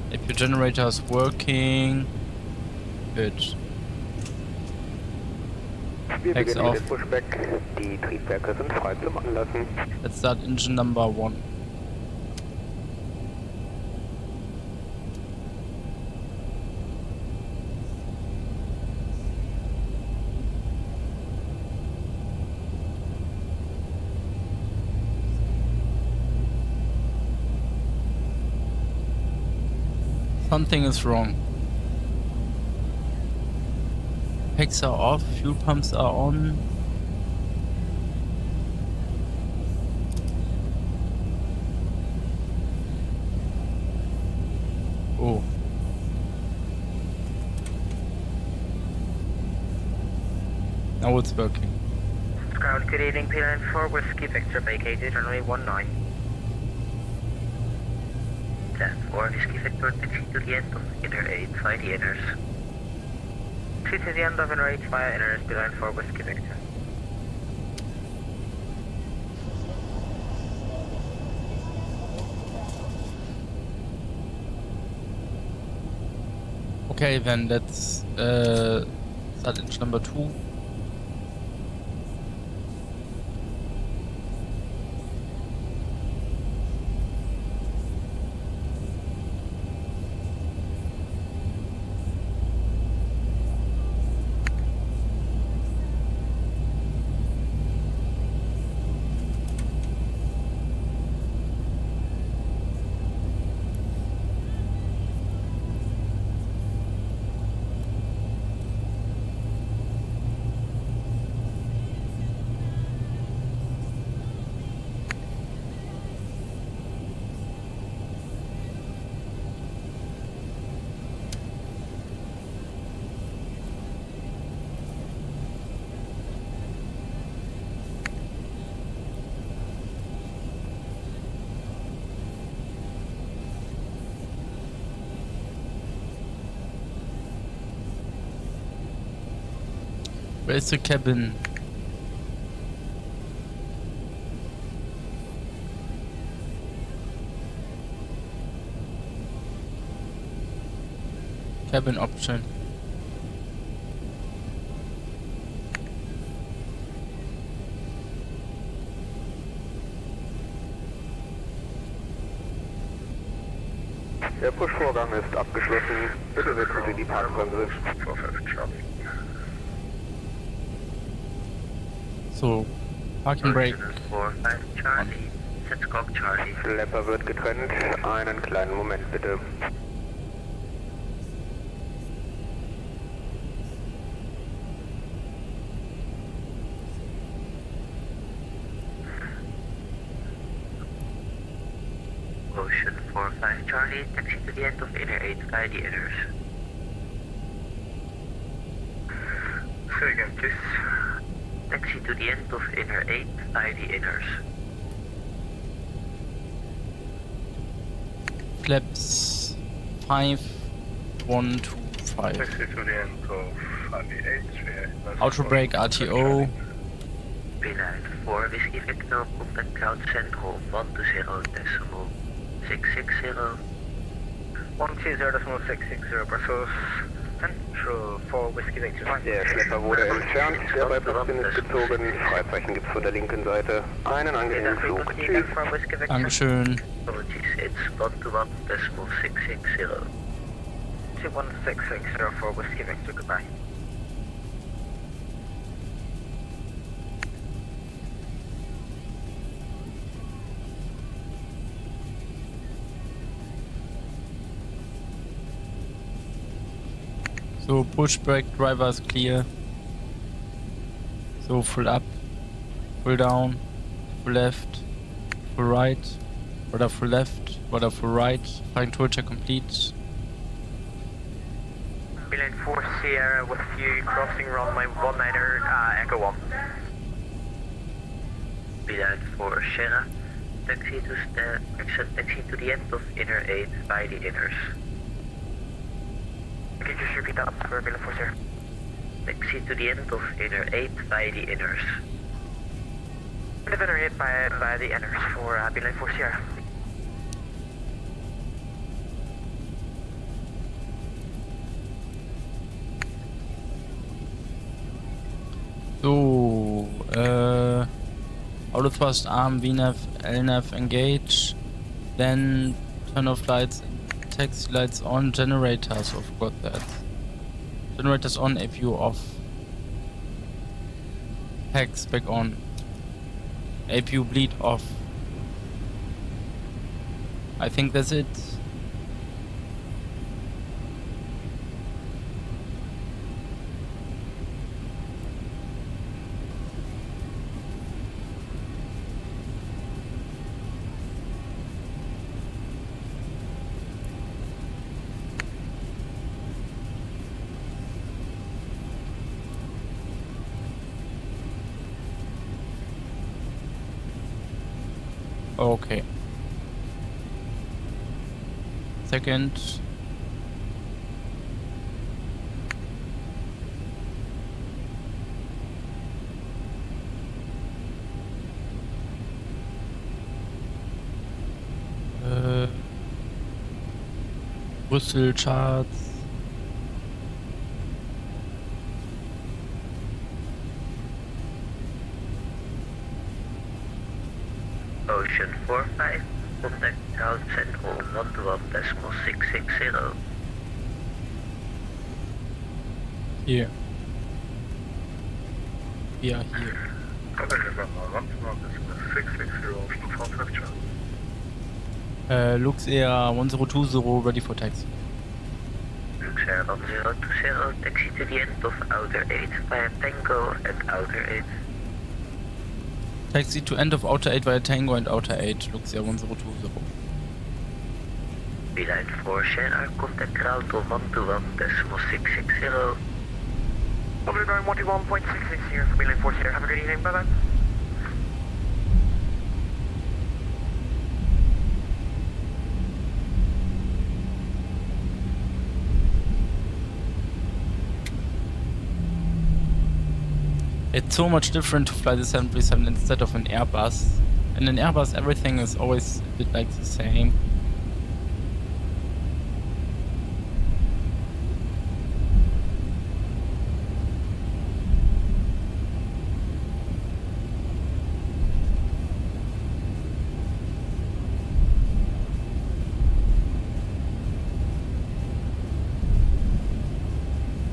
If your generator is working, good. Backs off. Pushback, die Triebwerke sind frei zum Anlassen. Let's start engine number 1. Something is wrong. Packs are off, fuel pumps are on. Oh. Now it's working. Ground, good evening, P-Line 4, Whiskey Victor, vacated, runway 19. Plan 4, Whiskey Victor, taxi to the end of inner 8 via the inners. Taxi to the end of inner 8 via inners, P-Line 4, Whiskey Victor. Okay, then let's start engine number 2. Where's the cabin? Cabin option. Der Push-Vorgang ist abgeschlossen. Bitte setzen Sie die Parkbremse. So, parking brake. 4-5 Charlie, set Cock Charlie. Schlepper wird getrennt. Einen kleinen Moment bitte. Ocean 4-5 Charlie, taxi to the end of inner 8 via the inners. Say again, please. Taxi to the end of inner 8 via the inners. Flaps 5, 1, 2, 5. Taxi to the end of the 8. Auto brake RTO. P-Line 4 Whiskey Victor, contact Cloud Central 120.660. 120.660, Brussels Central 4 Whiskey Victor. Der Schlepper wurde entfernt. Der Beifahrersitz ist gezogen. Freizeichen gibt's von der linken Seite. Einen angenehmen Flug. Tschüss. Dankeschön. Apologies, it's 121.660. 21660 for Whiskey Victor, goodbye. So, push brake, driver is clear. So, full up, full down, full left, full right, rudder full left, rudder full right, flying tool check complete. P-Line 4 Sierra with you, crossing runway 19er, Echo 1. P-Line 4 Sierra, taxi to the end of inner 8 by the inners. Can you just repeat that for P-Line 4 Sierra? Taxi to the end of inner 8 by the inners. End of inner 8 by the inners for P-Line 4 Sierra. So, auto thrust arm, VNAV, LNAV engage, then turn off lights, taxi lights on, generators, I forgot that. Generators on, APU off. Packs back on. APU bleed off. I think that's it. Okay. Second. Brüssel Charts. Ocean 45, contact ground central 121.660. Here. We are here. Contact November 121.660, Stuttgart Rapture. Luxair 1020 ready for taxi. Luxair 1020, taxi to the end of Outer 8 via Tango and Outer 8. Taxi to end of Outer 8 via Tango and Outer 8, Luxair 1020. Beeline 4 Sierra, contact ground on 121.660. Over going 121.66 here for Beeline 4 Sierra. Have a good evening, bye-bye. It's so much different to fly the 737 instead of an Airbus. In an Airbus everything is always a bit like the same.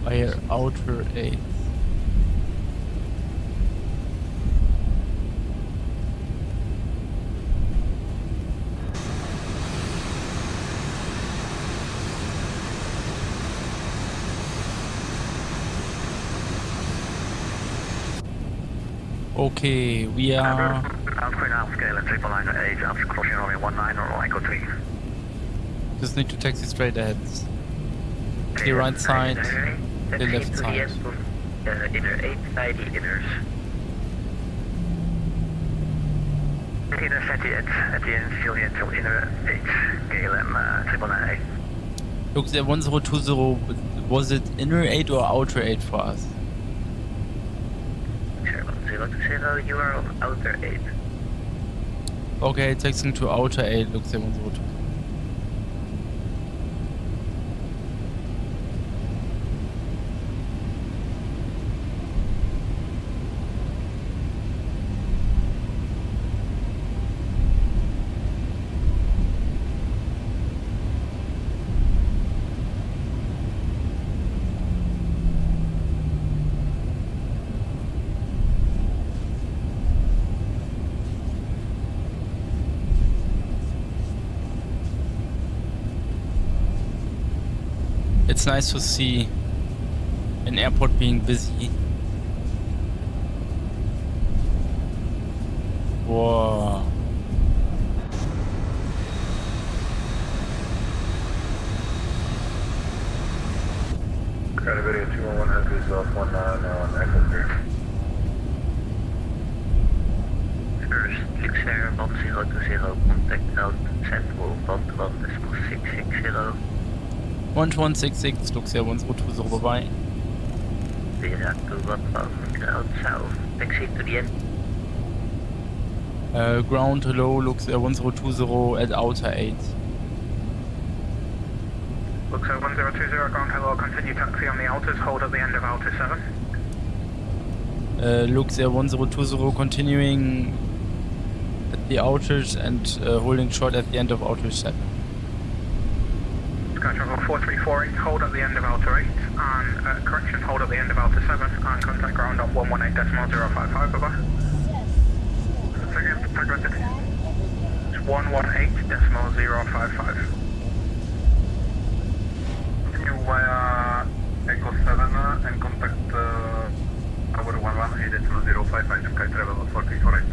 Via Outer 8. Okay, we are... scale and triple line 8, after crossing runway 19 or Echo 3. Just need to taxi straight ahead. The right side, the left side. Inner 8 side inners. Inner 38 at the end, Juliet till inner 8, KLM 999. Look, the 1020, was it inner 8 or outer 8 for us? 1020, you are on outer 8. Okay, taxiing to outer 8, looks the 102. It's nice to see an airport being busy. Whoa. Credibility 211 has resolved 19 on Echo 3. First, Luxair 1020, contact ground central 121.660. 1166, Luxair 1020, bye-bye. Vira to 11 ground south, taxi to the end. Ground hello, Luxair 1020 at outer 8. Luxair 1020, ground hello, continue taxi on the outers, hold at the end of outer 7. Luxair 1020 continuing at the outers and holding short at the end of outer 7. Sky Travel 4348, hold at the end of outer 8, and correction, hold at the end of outer 7, and contact ground on 118.055, bye-bye. Second, contact it's 118.055. Continue via Echo 7 and contact our 118.055, Sky Travel 4348.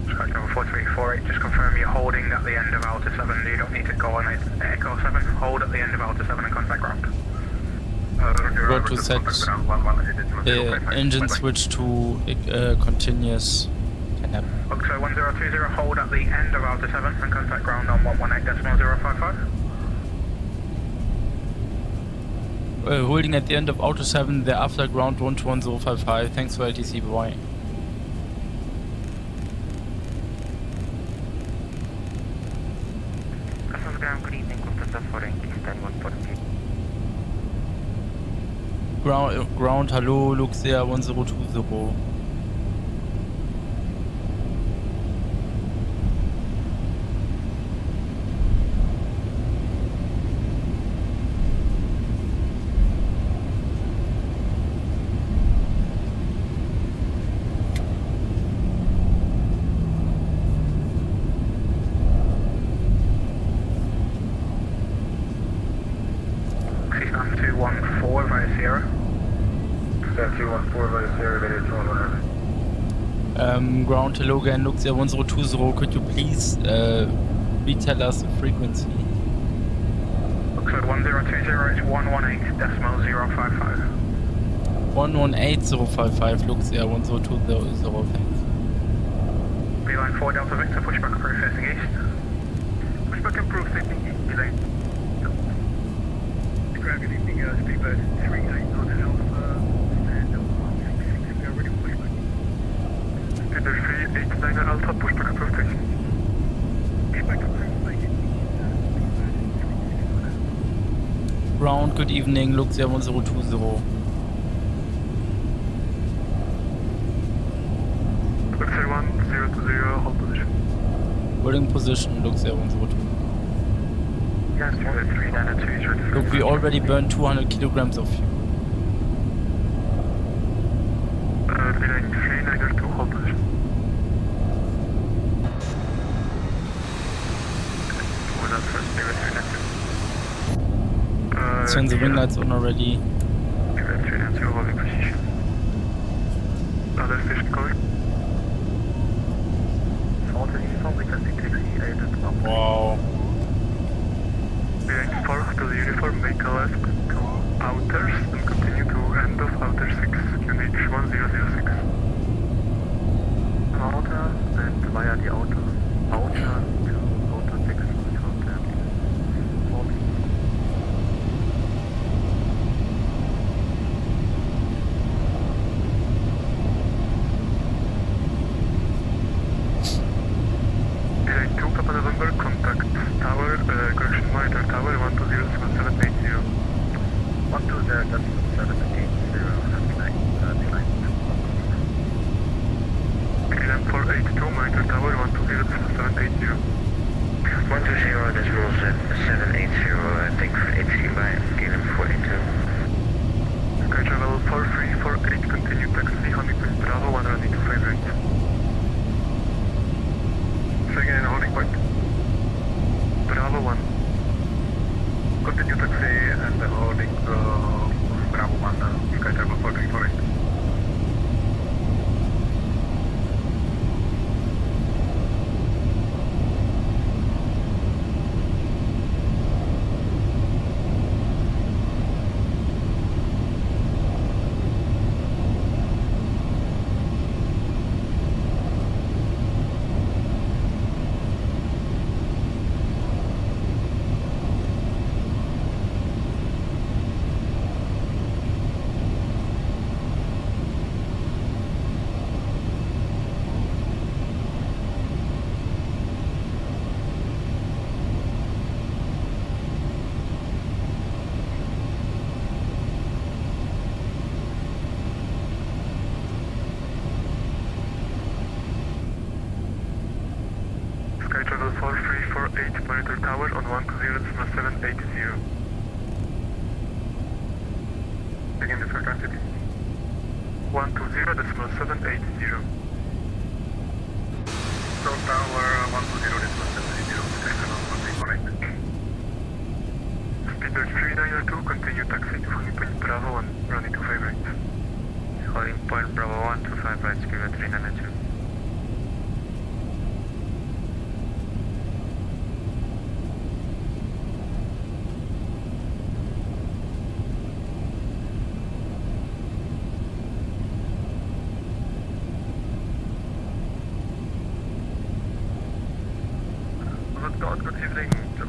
Sky Travel 4348, just confirm you're holding at the end of outer 7, you don't need to go on it. Echo 7, hold at the end of outer 7 and contact ground. Got to set the engine switch to continuous can happen. Luxair 1020, hold at the end of Outer 7 and contact ground on 118.055. Holding at the end of Auto 7, thereafter ground 121.055. Thanks for LTC, bye. Customs ground, good evening, Lufthansa 419, Ground, hello, Luxair 1020. Ground, hello again, Luxair 1020. Could you please retell us the frequency? Luxair 1020, it's 118.055. 118.055, Luxair 1020, thanks. Beeline 4 Delta Victor, pushback approved facing east. Pushback approved facing east, Beeline. Ground, good evening, Speedbird 389 Alpha, and 166, we are ready for pushback. Speedbird 389 Alpha, pushback approved facing east. Pushback approved facing east, Ground, good evening, Luxair 1020. Luxair 1020, hold position. Holding position, Luxair 1020. Yes, 392 is ready for Look, we already burned 200 kilograms of fuel. Beeline 392, hold position. Turn the wing lights on already. Beeline 392, holding position. Other station calling. Salted uniform, we can take taxi 8 at 12. Wow. Bearing 4 to the uniform, make a left to outers and continue to end of outer 6, QNH 1006. Outer and via the outer to outer 6, outer 40. Bearing 2 Papa November, contact tower, correction monitor tower 120.780. 120.780, Beeline 482, monitor tower 120.780. 120.780, I think 80 by Beeline 482. Sky travel 4348, continue taxi, Honeypot Bravo, 1 running to 5 right. Again, holding point. Bravo 1. Continue taxi and holding Bravo 1, Sky travel 4348. Sky travel 4348, monitor tower on 120.780. Again, the frequency. 120.780. So tower 120.780, correct. Speedbird 392, continue taxi to Honeypot Bravo 1, running to 5 right. Holding point Bravo 1 to 5 right, Speedbird 392.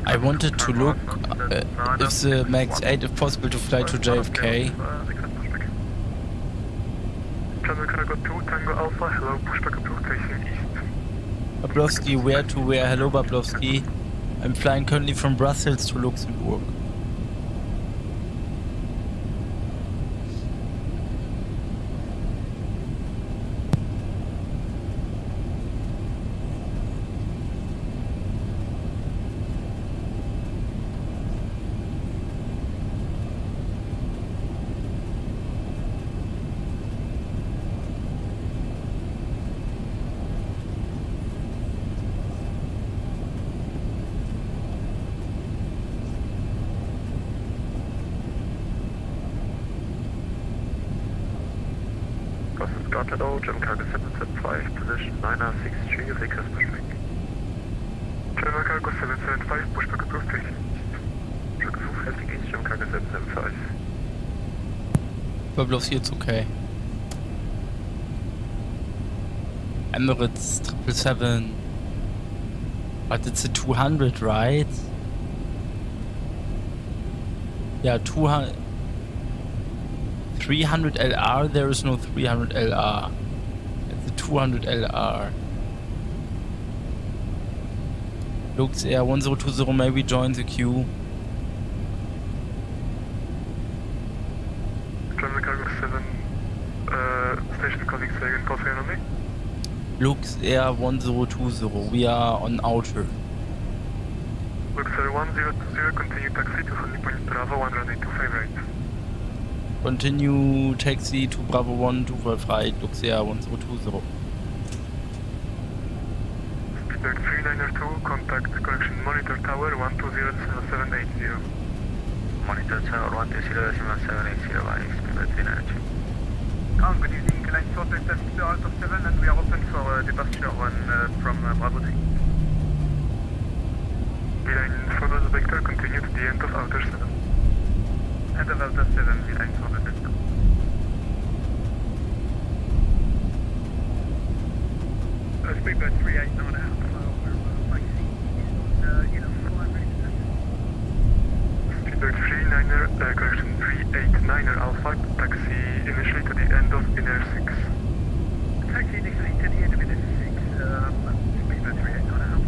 I wanted to look if the MAX 8, if possible, to fly to JFK. German Cargo 2, Tango Alpha, hello, pushback approach facing east. Bablowski, where to where? Hello, Bablowski. I'm flying currently from Brussels to Luxembourg. Hello, German Cargo 775, position 963, request pushback. German Cargo 775, pushback approach facing east. Rückruf heading east, German Cargo 775. Bablowski, it's okay. Emirates 777. But it's a 200, right? Yeah, 200. 300 LR, there is no 300 LR. It's a 200 LR. Luxair 1020 maybe join the queue. German Cargo 7, station calling second, call sign on me. Luxair 1020, we are on outer. Luxair 1020, continue taxi to Honey Point Bravo 12825 right. Continue taxi to Bravo 125 right, Luxair 1020. Speedbird 392, contact correction monitor tower 120.780. Monitor tower 120.780 by Speedbird 392. Good evening, line sorted 72 out of 7 and we are open for departure from Bravo 3. Line follows the vector, continue to the end of outer 7. End of outer 7, the line for the vector. Speedbird 389 out, we're facing in a 5 minutes. Speedbird 39er, correction 389er Alpha, taxi initially to the end of inner 6. Taxi initially to the end of inner 6, Speedbird 389 out.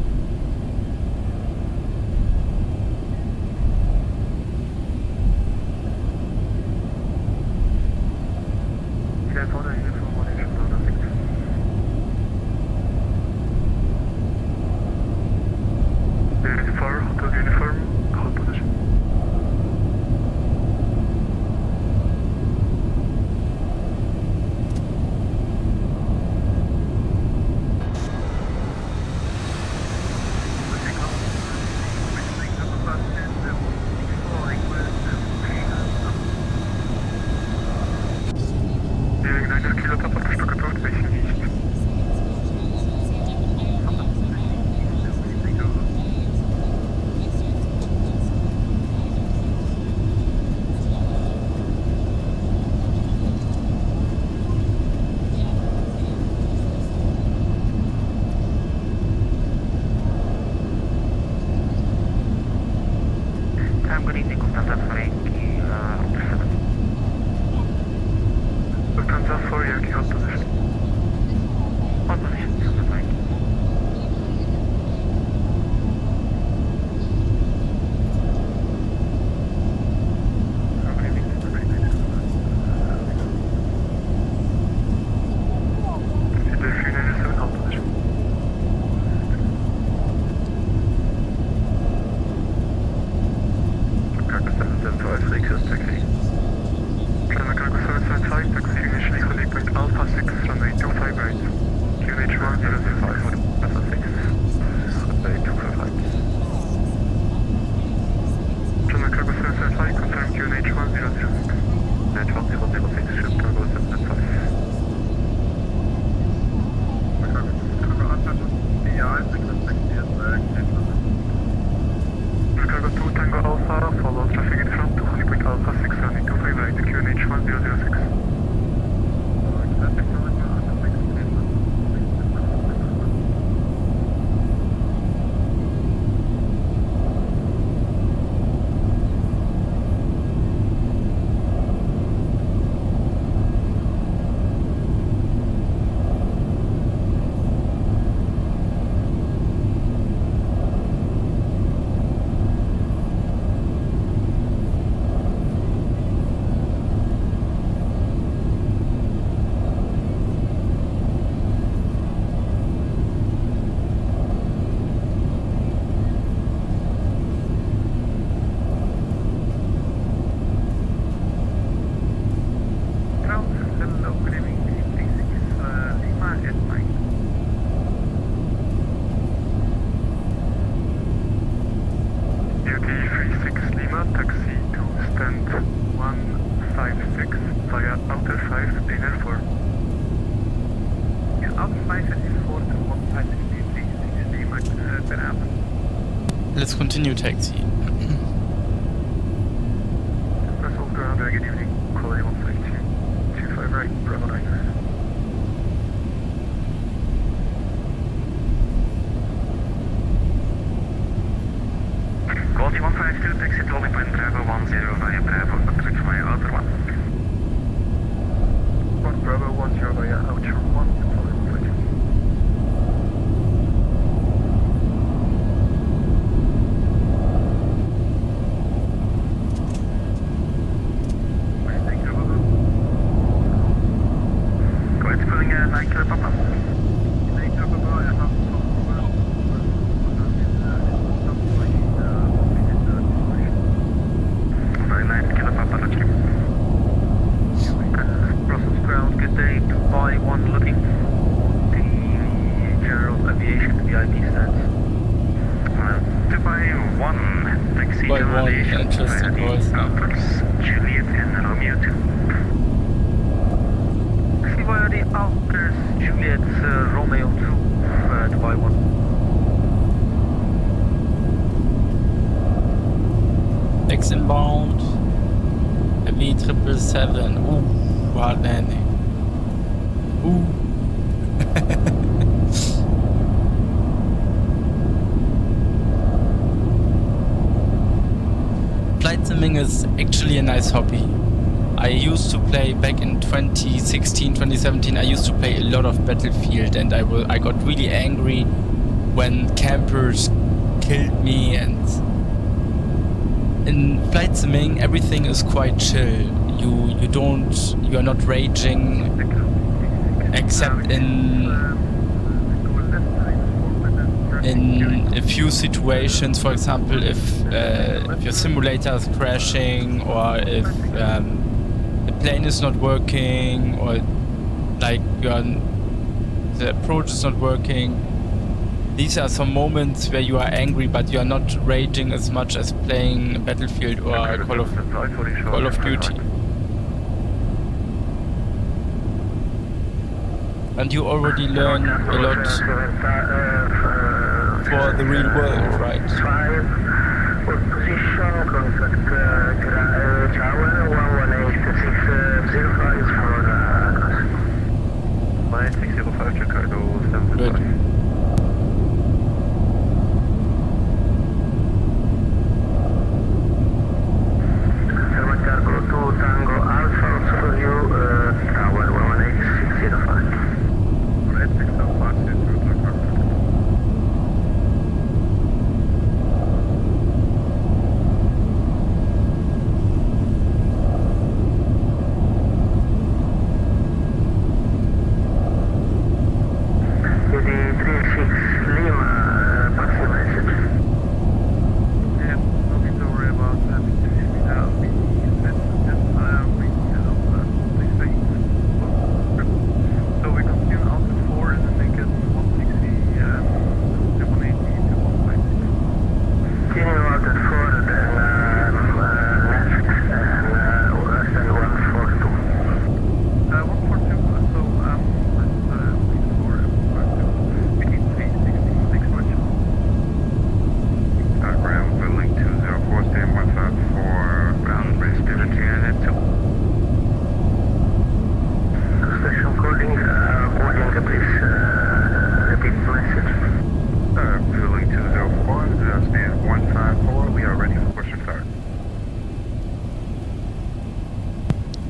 554 to 1560 Max 10 Alpha. Let's continue taxi. Brussels ground, good evening. Quality 152, 25 right, Bravo 9. Quality 152, taxi to only point Bravo 10 via Bravo, approach via outer 1. 1 Bravo 10 via outer 1, quality 152. Go ahead, pulling 9 Kilo Papa. 9 Kilo Papa, I have Brussels ground, good day. 2x1 looking for the General Aviation VIP stands. 2x1, taxi By General one, Aviation. interesting voice. Alpers, Juliet and Romeo 2. Taxi via the Alpers, Juliet, Romeo 2, 2x1. X inbound. Heavy 777. Ooh, hard landing. Ooh. Flight simming is actually a nice hobby. I used to play back in 2016, 2017. I used to play a lot of Battlefield, and I got really angry when campers killed me. And in flight simming, everything is quite chill. You are not raging, except in a few situations. For example, if your simulator is crashing, or if the plane is not working, or like the approach is not working. These are some moments where you are angry, but you are not raging as much as playing Battlefield or Call of Duty. And you already learn a lot for the real world, right? Position, contact tower 118-605 for 9605, Chicago 75. Good. Cargo 2 Tango Alpha, also for you, tower 118-605. Red 605 to Cargo.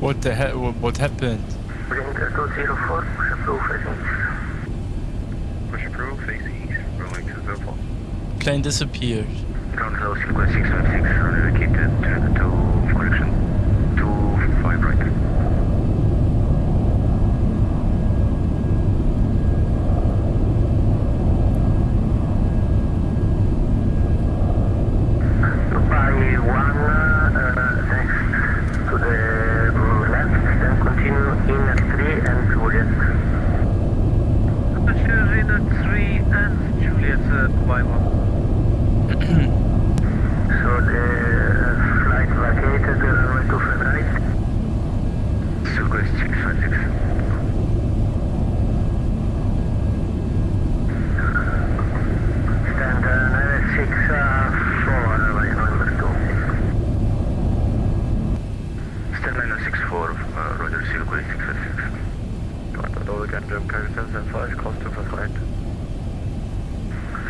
What the hell? What happened? Push approved, face east, rolling 204. Plane disappeared. Ground close, request 676, keep it to correction 25 right.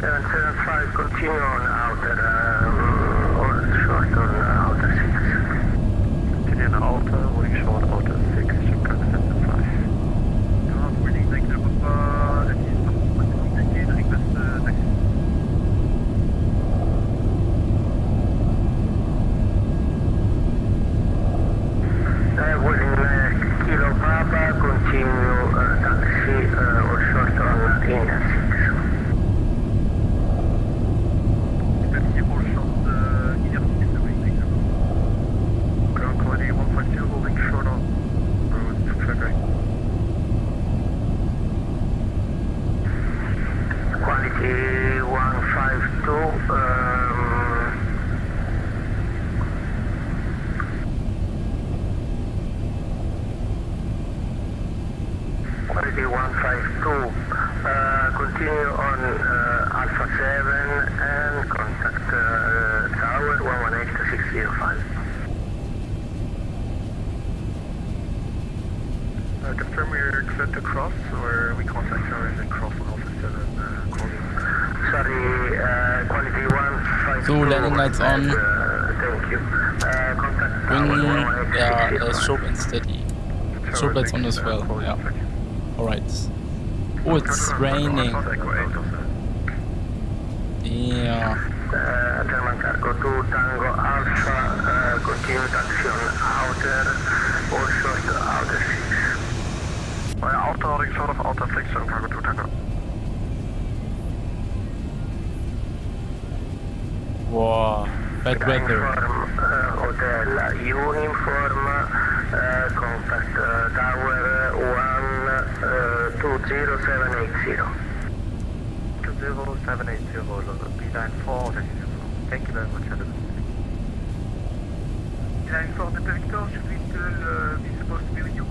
775, continue on outer, or short on outer 6. Continue on outer, holding short outer 6, check 775. Ja, holding negative Papa, et is not complicated, request taxi. Holding Kilo Papa, continue taxi or short on inner 6. Taxi or short inner 6, negative. Ground quality 152, holding short on road, check right. Quality 152, quality 152, continue on Alpha 7 and contact tower 118-605. Confirm we're clear to cross, or we contact tower and then cross on Alpha 7, calling. Sorry, quality 152. So, landing lights on. Thank you. Contact Bring tower 118-605. strobe and steady. Strobe lights on as well, yeah. Alright. Oh, it's raining. Yeah. German Cargo 2, Tango Alpha, continue taxi on outer, or short outer 6. Outer holding short of outer 6, German Cargo 2, Tango. Wow, bad weather. Hotel uniform, contact tower 120780. 20780, B94, thank you very much. Line 4 Delta Victor, should we still be supposed to be with you?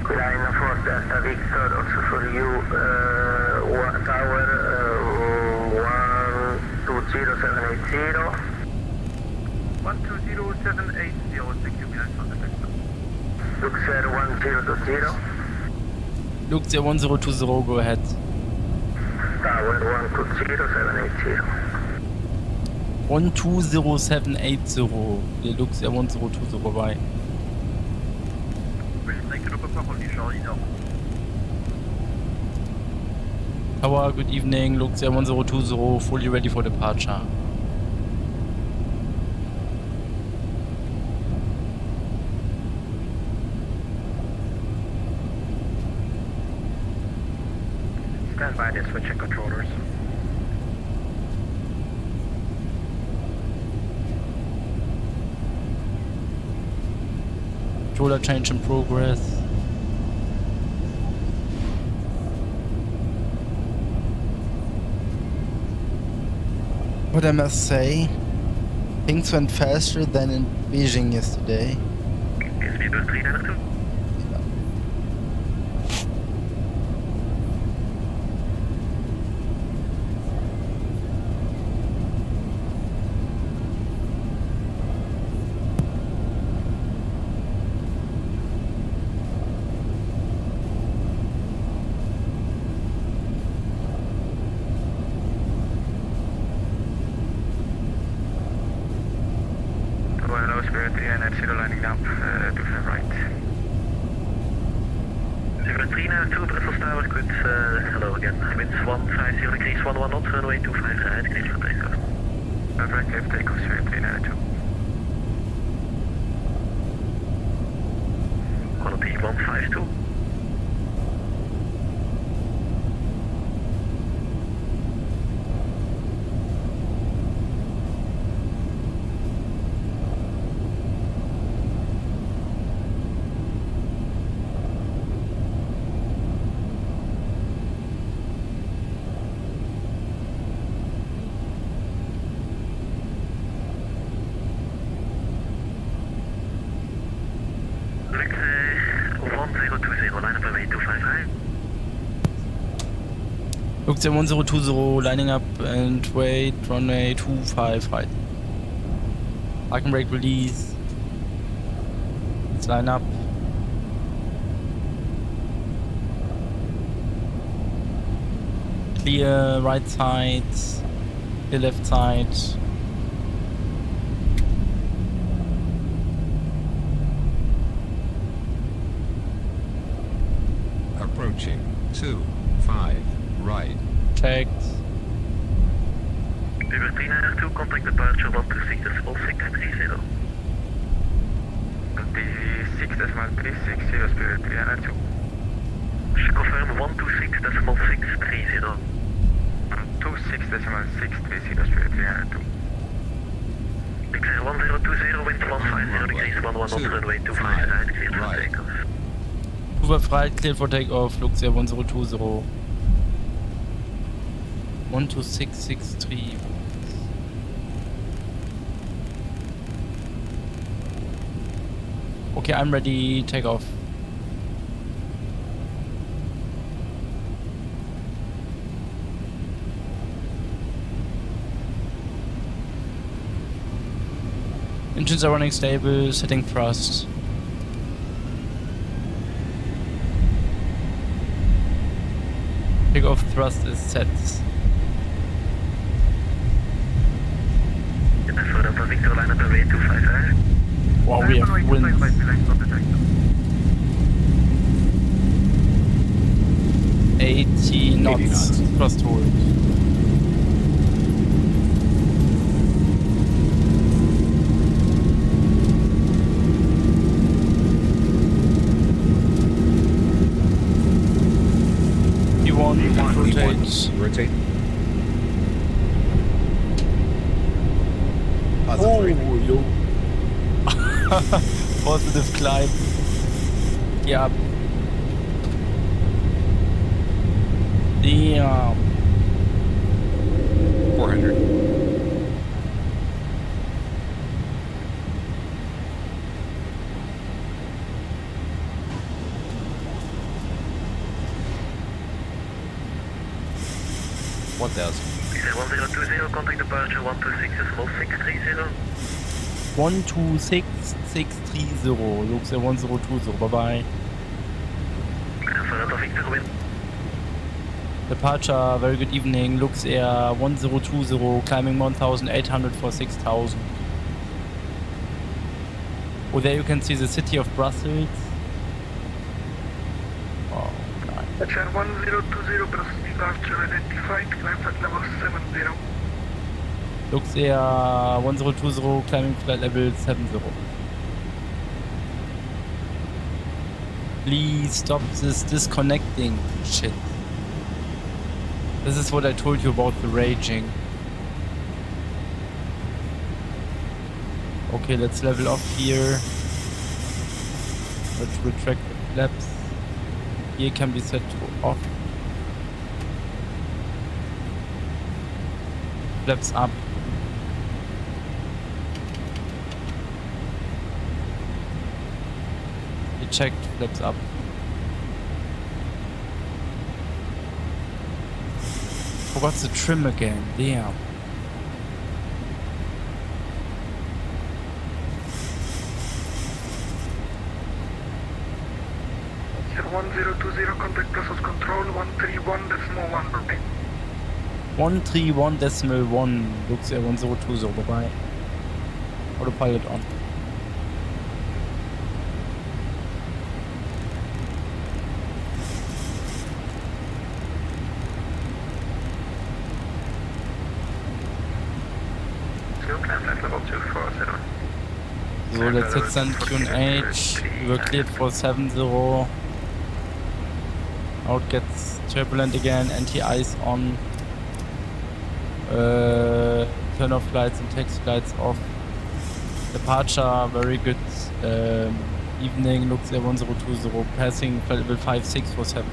Line 4 Delta Victor, also for you, tower 120780. 120780, thank you, line 4 Delta Victor. Luxair 1020. Luxair 1020, go ahead. Tower 120780. 120,780. The Luxair 1020, bye. Tower, good evening. Luxair 1020, fully ready for departure. Stand by to switch in controllers. Controller change in progress. What I must say, things went faster than in Beijing yesterday. Hello, Spirit 3 and Zero lining up to the right. Spirit 3 now 2 Bristol Tower, good, hello again. Winds 150 degrees 11 knots, runway 25 right, clear for takeoff. Right, clear for takeoff, Spirit 3 2. Quality 152. Luxair 1020, lining up and wait, runway 25 right. Parking brake release. Let's line up. Clear right side, clear left side. Approaching 25 right. Checked. Liberty 902, contact departure 126.630. 26.360 Spirit 392. Confirm 126.630. 26.630 Spirit 392. Luxair 1020, wind 150 degrees, 11 knots, runway 25 right, cleared for takeoff. Uber right, cleared for takeoff. Luxair 1020. 12663. Okay, I'm ready. Take off. Engines are running stable, setting thrust. Takeoff thrust is set. For Victor line up away 255. Wow, we have wind. 80 knots. Thrust hold. Rotate. Oh, yo. Positive climb. Yeah. Damn. 400. Luxair 1020, contact departure 126.630. 126.630. Luxair 1020. Bye bye. Confirm Victor wind. Departure, very good evening. Luxair 1020, climbing 1800 for 6000. Oh, there you can see the city of Brussels. Oh, nice. Luxair 1020, Brussels departure identified, climb at level 70. Luxair 1020, climbing flight level 70. Please stop this disconnecting shit. This is what I told you about the raging. Okay, let's level off here. Let's retract the flaps. Here can be set to off. Flaps up. Checked, flaps up. Forgot the trim again, damn. Luxair 1020, contact Brussels control 131.1 rotate. 131.1, Luxair 1020, bye bye. Autopilot on. So, let's hit send QNH. We're cleared for 70. Out gets turbulent again, anti-ice on. Turn off lights and taxi lights off. Departure, very good evening. Luxair 1020, passing flight level 56 for 70.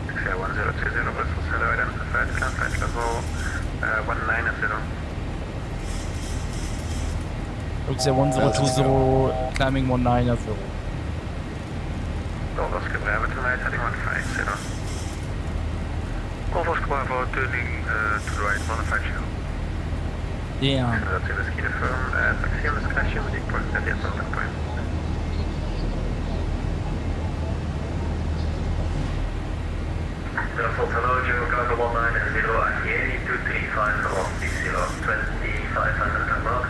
Luxair 1020, Brussels, hello, identified, climb flight level 190. Luxair 1020, climbing 190. Oscar Bravo tonight, heading 150. Oscar Bravo turning to the right 150. Damn. That's in the ski firm, taxi on discretion, report at the contact point. Hello, Jim Cargo 190 at 8235 160, 2500 knots.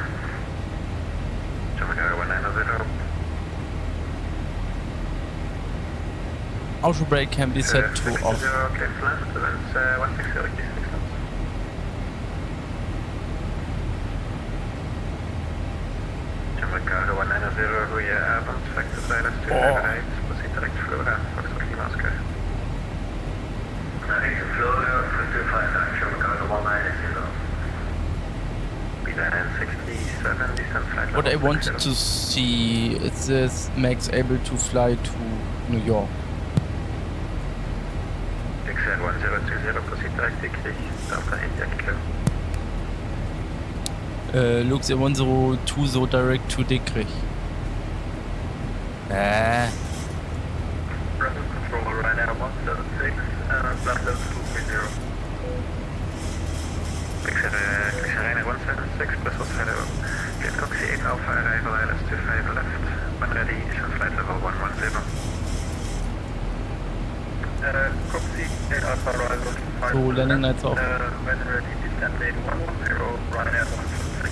Jim Cargo 190. Auto brake can be set to off. Okay, flat, that's 160, Cargo 190, goeie avond, vector tijdens 258, proceed direct Flora, Foxtrot Lima Oscar. Direct Flora, for 259, Jim Cargo 190. Beta N67, descent flight. What I wanted to see is this Max able to fly to New York. XR 1020, proceed direct Dietrich, Delta India Kilo. Luxair 1020 direct to Dietrich. Present controller right now 176, flight level 230. XR 176, Brussels Hello. Get Coxie 8 Alpha arrival ILS 25 left. When ready, descend flight level 110. Coxie 8 Alpha arrival 25 So landing lights off. When ready, descend lane 110, Ryanair 176.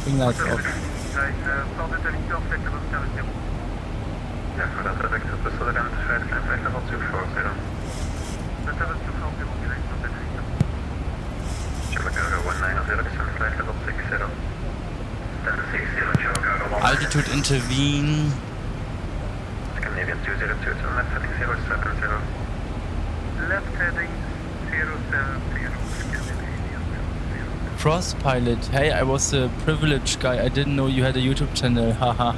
Wing lights off. Ja, voordat de vector tussen de ruimte 5 en flight level 240. Chicago 190, descend flight level 60. 1060, Chicago 190. Altitude intervene. Scandinavian 202 to left heading 070. Left heading 070, Scandinavian 070. Frost pilot. Hey, I was a privileged guy. I didn't know you had a YouTube channel. Haha.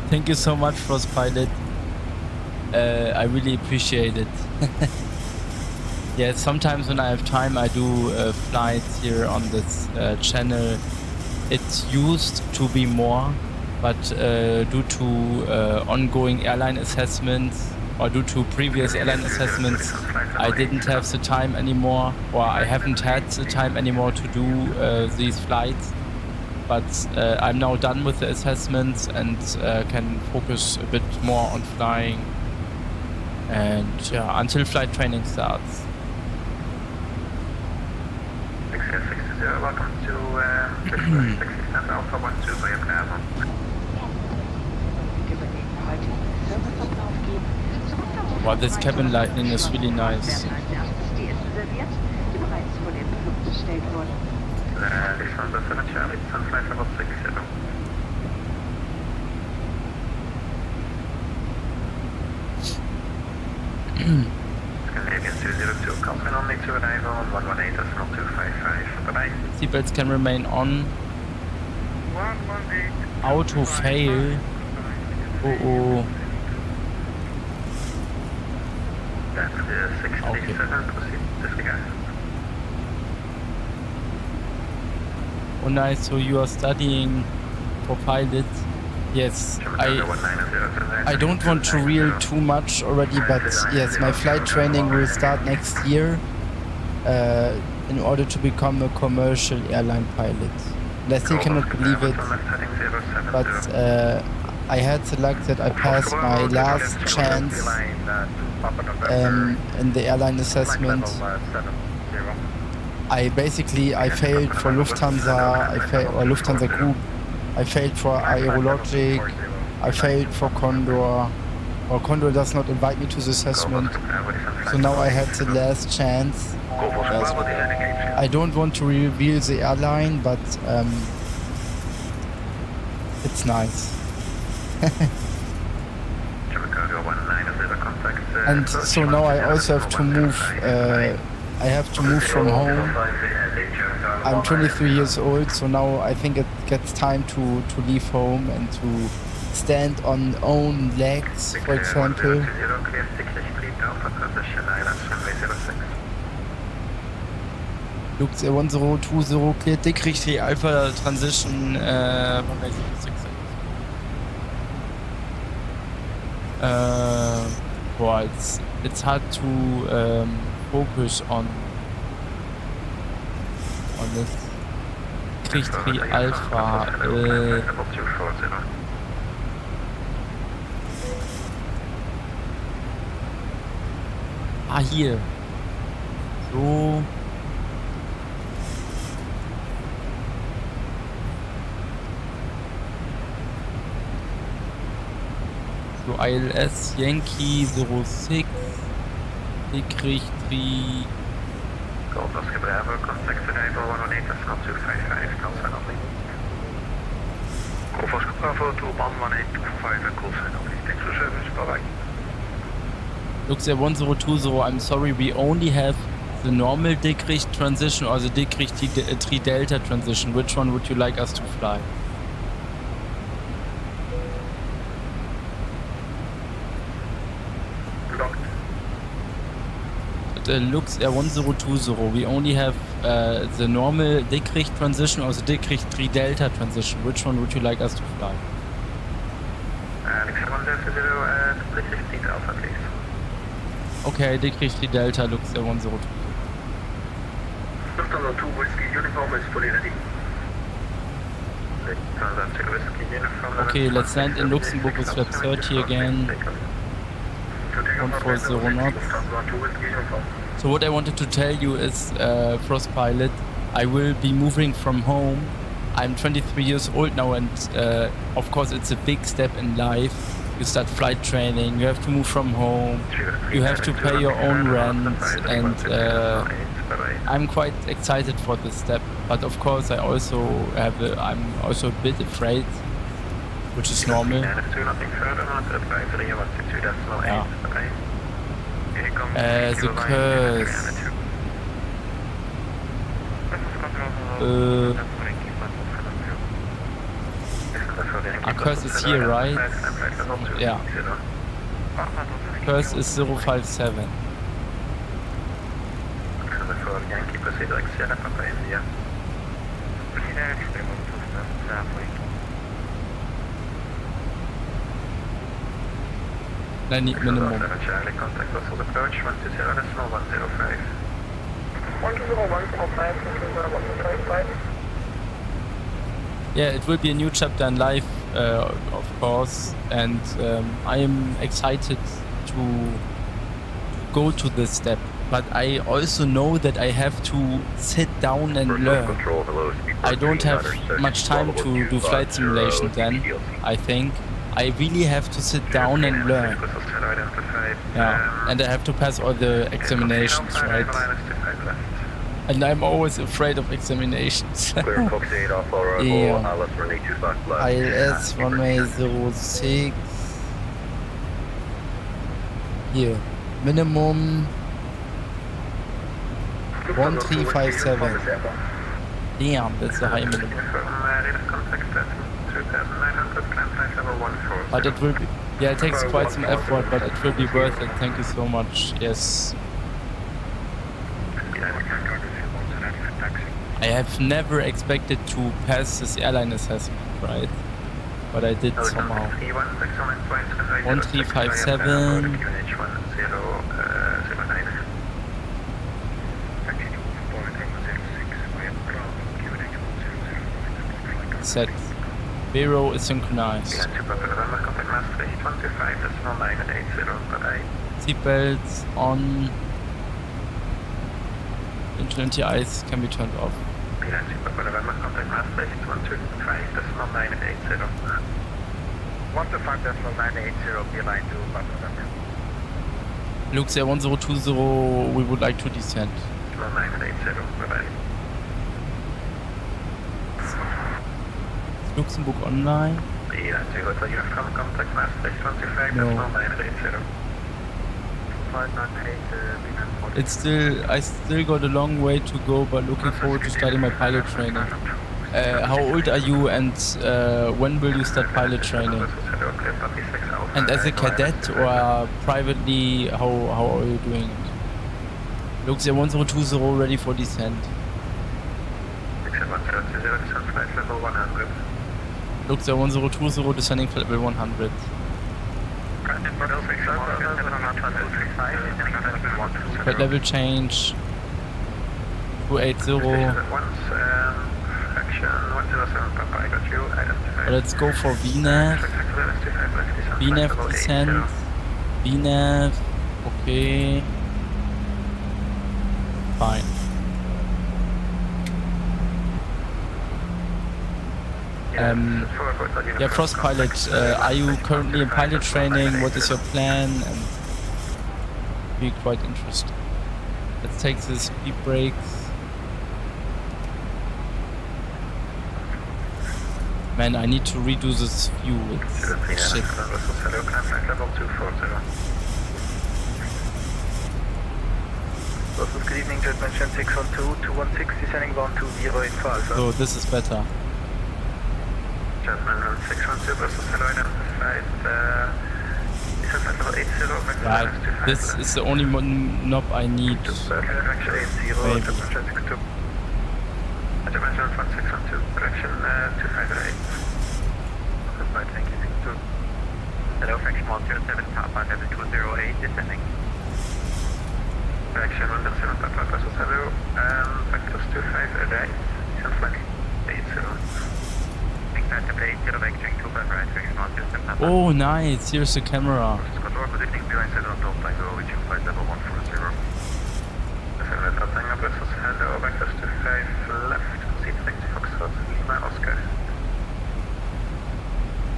Thank you so much, Frost pilot. I really appreciate it. Yeah, sometimes when I have time, I do flights here on this channel. It used to be more, but due to ongoing airline assessments or due to previous airline assessments, I didn't have the time anymore, or I haven't had the time anymore to do these flights. But I'm now done with the assessments and can focus a bit more on flying. And yeah, until flight training starts. Welcome to 60 Alpha 12 by Plaza. Wow, this cabin lighting is really nice. Scandinavian 202, confirm only to arrival on 118, decimal 255. Bye-bye. Seatbelts can remain on. 118. Auto fail. Oh. That's the 67, proceed, disregard. Oh nice, so you are studying for pilot. Yes, I don't want to reel too much already, but yes, my flight training will start next year in order to become a commercial airline pilot. And I still cannot believe it, but I had the luck that I passed my last chance in the airline assessment. I failed for Lufthansa, Lufthansa Group. I failed for Aerologic, I failed for Condor, or Condor does not invite me to the assessment, so now I had the last chance. I don't want to reveal the airline, but it's nice. And so now I also have to move, I have to move from home. I'm 23 years old, so now I think it gets time to leave home and to stand on own legs, for example. Luxair 1020 cleared Dietrich 3 Alpha transition runway 06. Well, it's hard to focus on this. Dietrich 3 Alpha. Ah, hier. So. So, ILS Yankee 06. Dietrich 3. Golf Oscar Bravo, contact today for 118, that's not 255, call sign only. Golf Oscar Bravo, to 11825, call sign only. Thanks for service, bye-bye. Luxair 1020, I'm sorry, we only have the normal Dietrich transition or the Dietrich 3 Delta transition. Which one would you like us to fly? Luxair 1020, we only have the normal Dietrich transition or the Dietrich 3 Delta transition. Which one would you like us to fly? Luxair 170, Dietrich 3 Delta, please. Okay, Dietrich 3 Delta, Luxair 1020. Lufthansa 2 Whiskey uniform is fully ready. Okay, let's land in Luxembourg with flap 30 again. 140 knots. So what I wanted to tell you is, Frost Pilot, I will be moving from home. I'm 23 years old now, and of course it's a big step in life. You start flight training, you have to move from home, you have to pay your own rent, and I'm quite excited for this step. But of course I'm also a bit afraid, which is normal. Yeah. The curse. Our curse is here, right? Yeah. Curse is 057. I need minimum. Yeah, it will be a new chapter in life, of course, and I am excited to go to this step. But I also know that I have to sit down and learn. I don't have much time to do flight simulation then, I think. I really have to sit down and learn. Yeah, and I have to pass all the examinations, right? And I'm always afraid of examinations. Yeah. ILS runway 06. Here, minimum 1357. Damn, that's a high minimum. But it will be, yeah, it takes quite some effort, but it will be worth it. Thank you so much. Yes. I have never expected to pass this airline assessment, right? But I did somehow. 1357. Set. BRU is synchronized. Seatbelts on. Infinity eyes can be turned off. Luxair 1020, we would like to descend. Luxembourg online? No. It's still, I still got a long way to go, but looking forward to starting my pilot training. How old are you, and when will you start pilot training? And as a cadet or privately, how are you doing it? Luxair 1020 ready for descent. Luxair 1020 descending flight level 100. Flight level change 280. Let's go for VNAV. VNAV descent. VNAV, okay. fine. Yeah, Frost Pilot, are you currently in pilot training? What is your plan? And be quite interested. Let's take the speed brakes. Man, I need to redo this view. It's shit. Good evening, Jetman 612, 216, descending 120 in So this is better. Jetman 612, Brussels, hello, identified, Yeah, this is the only knob I need. Maybe. Jetman 1612, correction 258. Goodbye, thank you, 62. Hello, fraction 107, Papa, level 208, descending. Correction 107, Papa, Brussels, hello, factors 25, right, descent flag 80. Oh, nice. Here's the camera.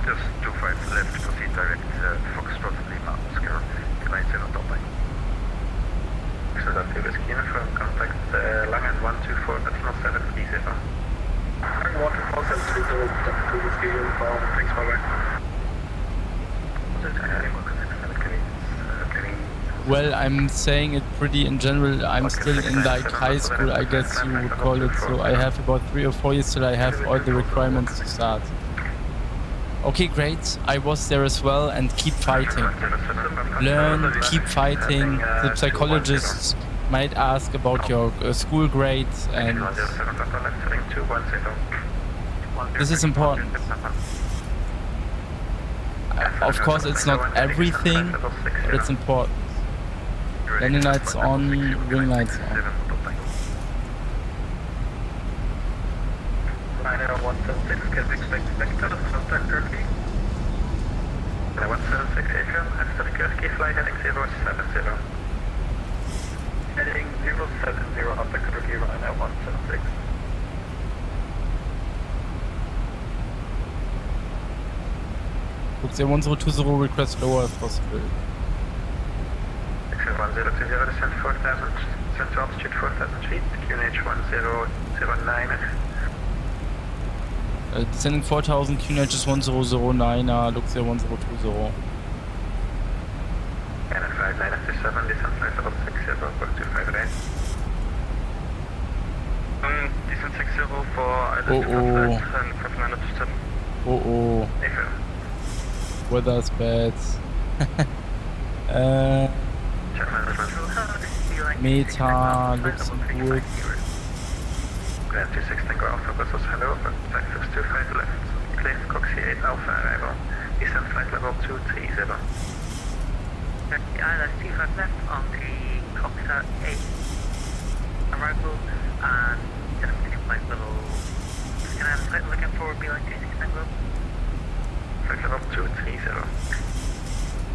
Just 25 left, proceed direct, Foxtrot, Lima, Oscar, line 7 Delta. So that is key from contact Langen 124, decimal 7, B0. Well, I'm saying it pretty in general. I'm still in like high school, I guess you would call it. So I have about 3 or 4 years till I have all the requirements to start. Okay, great. I was there as well, and keep fighting. Learn, keep fighting. The psychologists might ask about your school grades, and this is important. Of course, it's not everything, but it's important. Landing lights on, ring lights on. Heading 070. Heading 070 up the Turkey right now 176. Luxair 1020 request lower if possible. Luxair 1020 descent 4000, descent to altitude 4000 feet, QNH 1009. Descending 4000, QNH is 1009, Luxair 1020. And 5997, descent flight level 60, for 258. Descent 60 for Oh. and 5927. Oh. Weather's bad. Meta, Luxembourg. Grand 216, go Alpha, Brussels, hello, factors 25 left, clear for Coxie 8 Alpha arrival, descent flight level 230. That's 25 left on the Coxie 8 arrival, and descent flight level, can I have a flight looking for B-line 269 level? Flight level 230.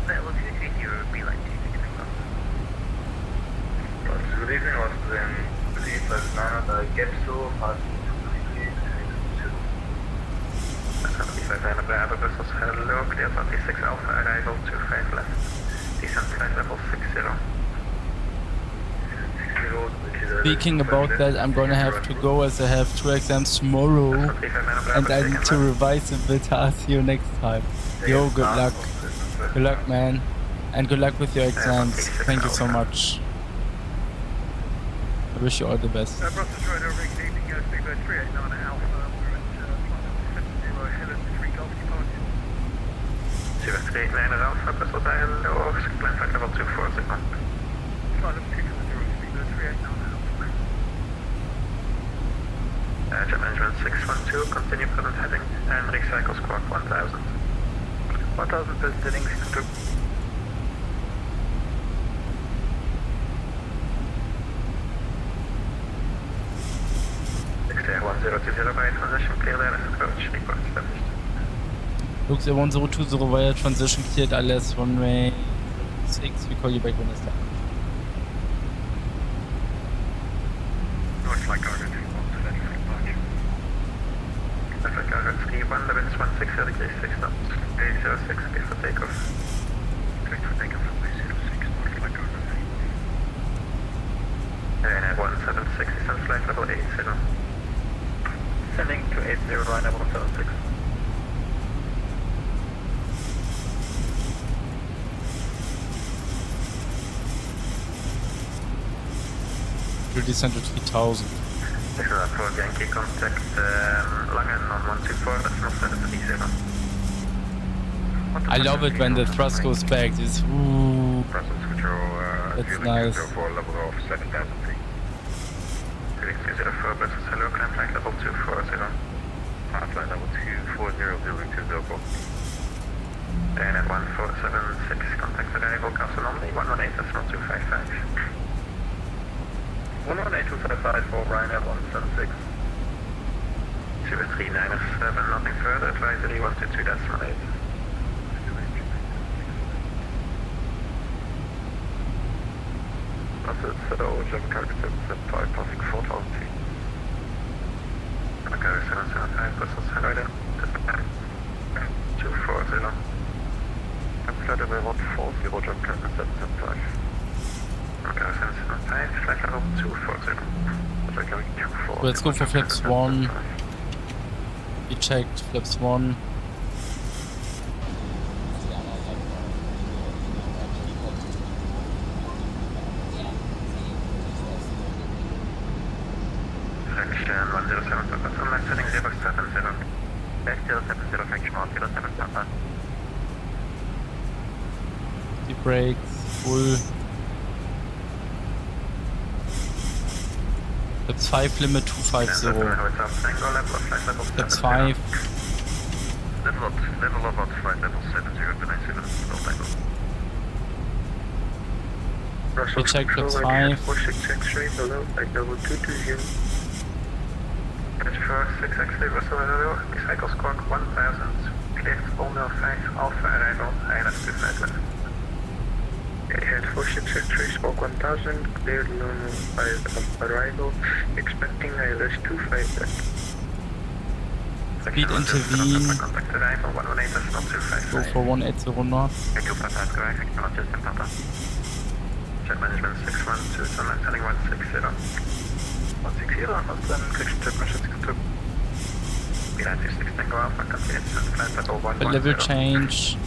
Level 230, B-line 269 level. Good evening, Austin. Proceed flight 9 get to past 233. 75 Bravo, Brussels, hello, clear 26 Alpha arrival, 25 left. Descent flight level 60. Speaking about that, I'm gonna have to go as I have 2 exams tomorrow and I need to revise a bit. I'll see you next time. Yo, good luck. Good luck, man. And good luck with your exams. Thank you so much. I wish you all the best. Brussels Rider, ring leading speedbird 389 Alpha, we're at 70 Helen 3 Golf departure. 389 Alpha, Brussels Isle, climb flight level 240. Flight level 240, speedbird 389 Alpha. Jet management 612, continue present heading, and recycle squawk 1000. 1000 present heading, 612. Luxair 1020 by transition clear LS approach, report established. Luxair 1020 via transition cleared LS runway 6. We call you back when established. flight cargo 31 ready for departure. Flight cargo 31, the wind is 160 degrees 6 knots. 806, clear for takeoff. Cleared for takeoff runway 06, North flight cargo 31. And at 1760, descent flight level 80. Sending to 80, Ryanair 176. To descend to 3000. For Yankee contact Langen on 124, that's not 730. I love it when the thrust goes back. This ooh, Brussels control, that's fueling nice. control for level of 7000 feet. 204, Brussels, hello, climb flight level 240. Flight level 240, building 204. And at 1476, contact arrival, Castle Omni, 118, that's not 255. 118-255 for Ryanair 176. 23907, nothing further, advisory 122.8. Buses, German cargo 775, passing 4,000 feet. Cargo 775, Brussels, hello there. 240. Flight level 140, German cargo 775. Cargo 775, flight level 240. Flight cargo 240. Let's go for flaps 1. We checked flaps 1. Fraction 107, Papa, sunlight setting 070. 070, fraction 107, Papa. The brakes full. Flaps 5 limit 250. Flaps 5. Level up, flight level 7097, still level. We checked flaps 5. 4663, below, flight level 220. 4663, Russell, hello, recycle squawk 1000. Cleared 005, Alpha arrival, ILS 25 left. Ahead 4663, squawk 1000, cleared 005 arrival, expecting ILS 25 left. Speed intervene. Contact arrival, 118, that's not 255. Go for 180 knot. Thank you, Papa, go ahead, not just in Papa. Jet management 612, sunlight setting 160. 160, Austin, correction to pressure 62. B926, Tango Alpha, continue descent flight level 110. But level change.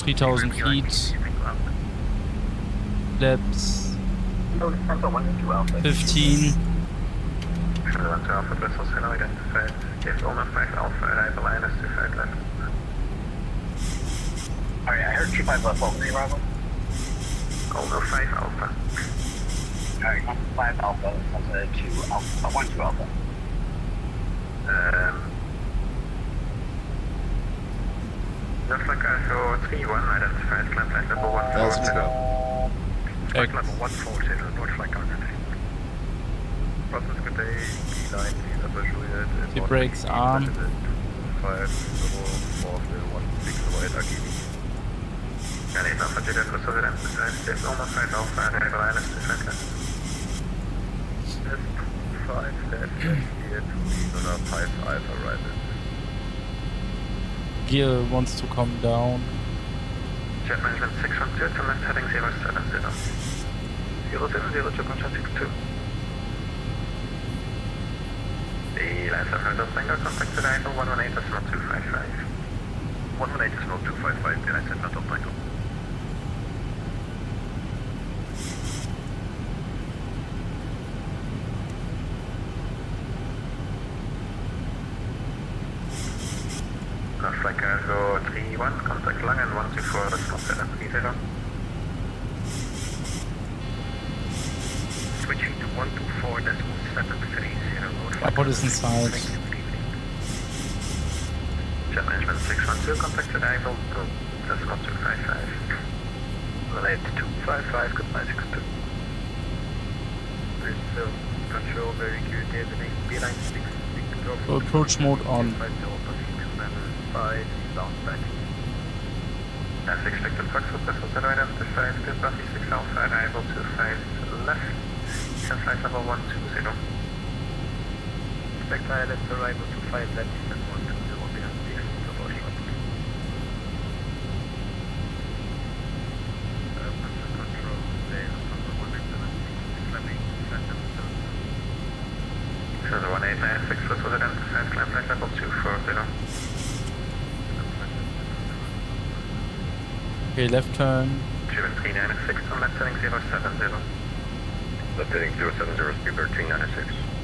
3000 feet. Flaps 15. 1 to Alpha, Brussels, hello, identified. Give Ulmer 5 Alpha, arrival, ILS 25 left. Alright, I heard 25 left, what was the arrival? Ulmer 5 Alpha. Alright, 5 Alpha, that's 2 Alpha, 1 2 Alpha. Left flight cargo 31, identified, climb flight level 140. Flight level 140, North flight cargo 3. Brussels, good day, B9, please evacuate. The brakes arm. 5, level 4, 1608, RGB. And 8 Alpha, Juliet, Russell, identified. Give Ulmer 5 Alpha, arrival, ILS 25 left. 5 left, here to 5 Alpha, right. Gear wants to come down. Jet management 612, to left heading 070. 070, Jet management 62. The lines of Hotel Tango, contact arrival 118, that's not 255. 118 is not 255, then I said not on Tango. North flight cargo 31, contact Langen 124, that's not 730. Switching to 124.730. Airport is inside. Jet management 612, contact arrival, go, that's not 255. Relate 255, goodbye 62. Bristol, control, very good, evening, B96, So approach mode on. 5, down back. As expected, Foxtrot vessels are identified, Buffy 6 Alpha, arrival 25 left, descent flight level 120. expect ILS arrival to 5 left and 120 behind 6 to Washington. Control, Dale, Alpha 187, Fleming, flight level 7. So the 1896 was identified, climb flight level 240. Okay, left turn. 396 on left heading 070. Left heading 070, speedbird 396.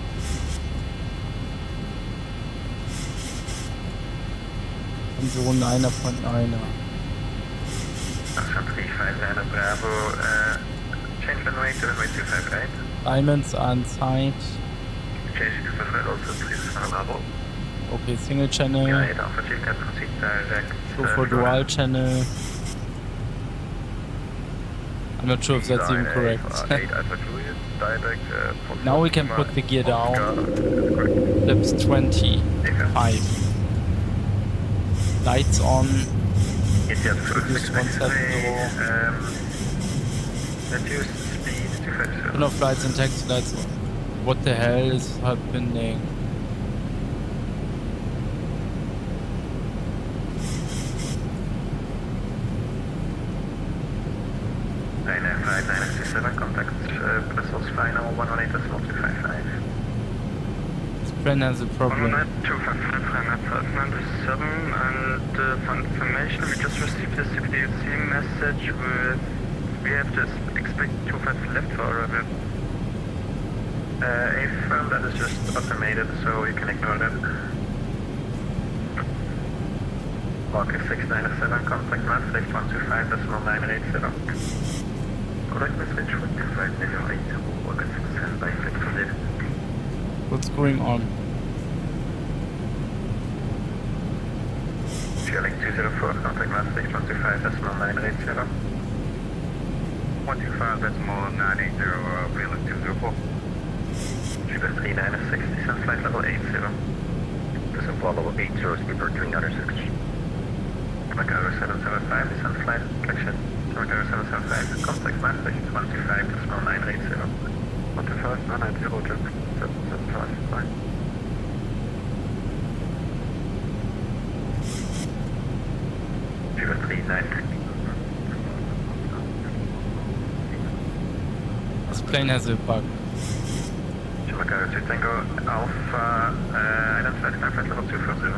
Und so 9er.9er. Ocean 359 Bravo, change runway to runway 258. Diamonds on side. Change to preferred also please Bravo. Okay, single channel. Yeah, Alpha G can proceed direct. Go for dual channel. I'm not sure if that's even correct. Now we can put the gear down. Flips 25. Lights on. Reduce 170. Turn off lights and taxi lights. What the hell is happening? Flight 967, contact Brussels final 118.255. This plane has a problem. 19255, and for information, we just received a CPDC message with we have to expect 25 left for arrival. Affirm that is just automated, so you can ignore that. Marker 697, contact mass lift 125.987. Correct message 125 million 82, August 10 by flight from there. What's going on? Fueling 204, contact mass lift 125.980. 125.980, fueling 204. Super 396, descent flight level 80. Descent flight level 80, speedbird 396. Macau 775, descent flight collection. Macau 775, contact mass lift 125.980. 125.980, just 775, fine. Super 396. This plane has a bug. Macau 2 Tango Alpha, identified climb flight level 240.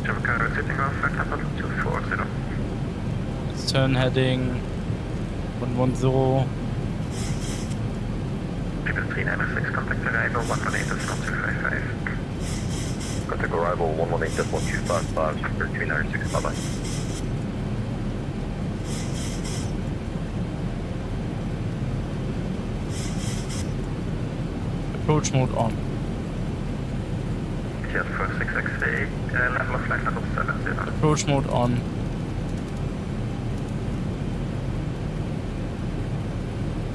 Macau 2 Tango Alpha, climb flight level 240. Let's turn heading 110. Super 396, contact arrival 118.255. Contact arrival 118.255, speedbird 396, bye-bye. Approach mode on. Jet 4668, level of flight level 70. Approach mode on.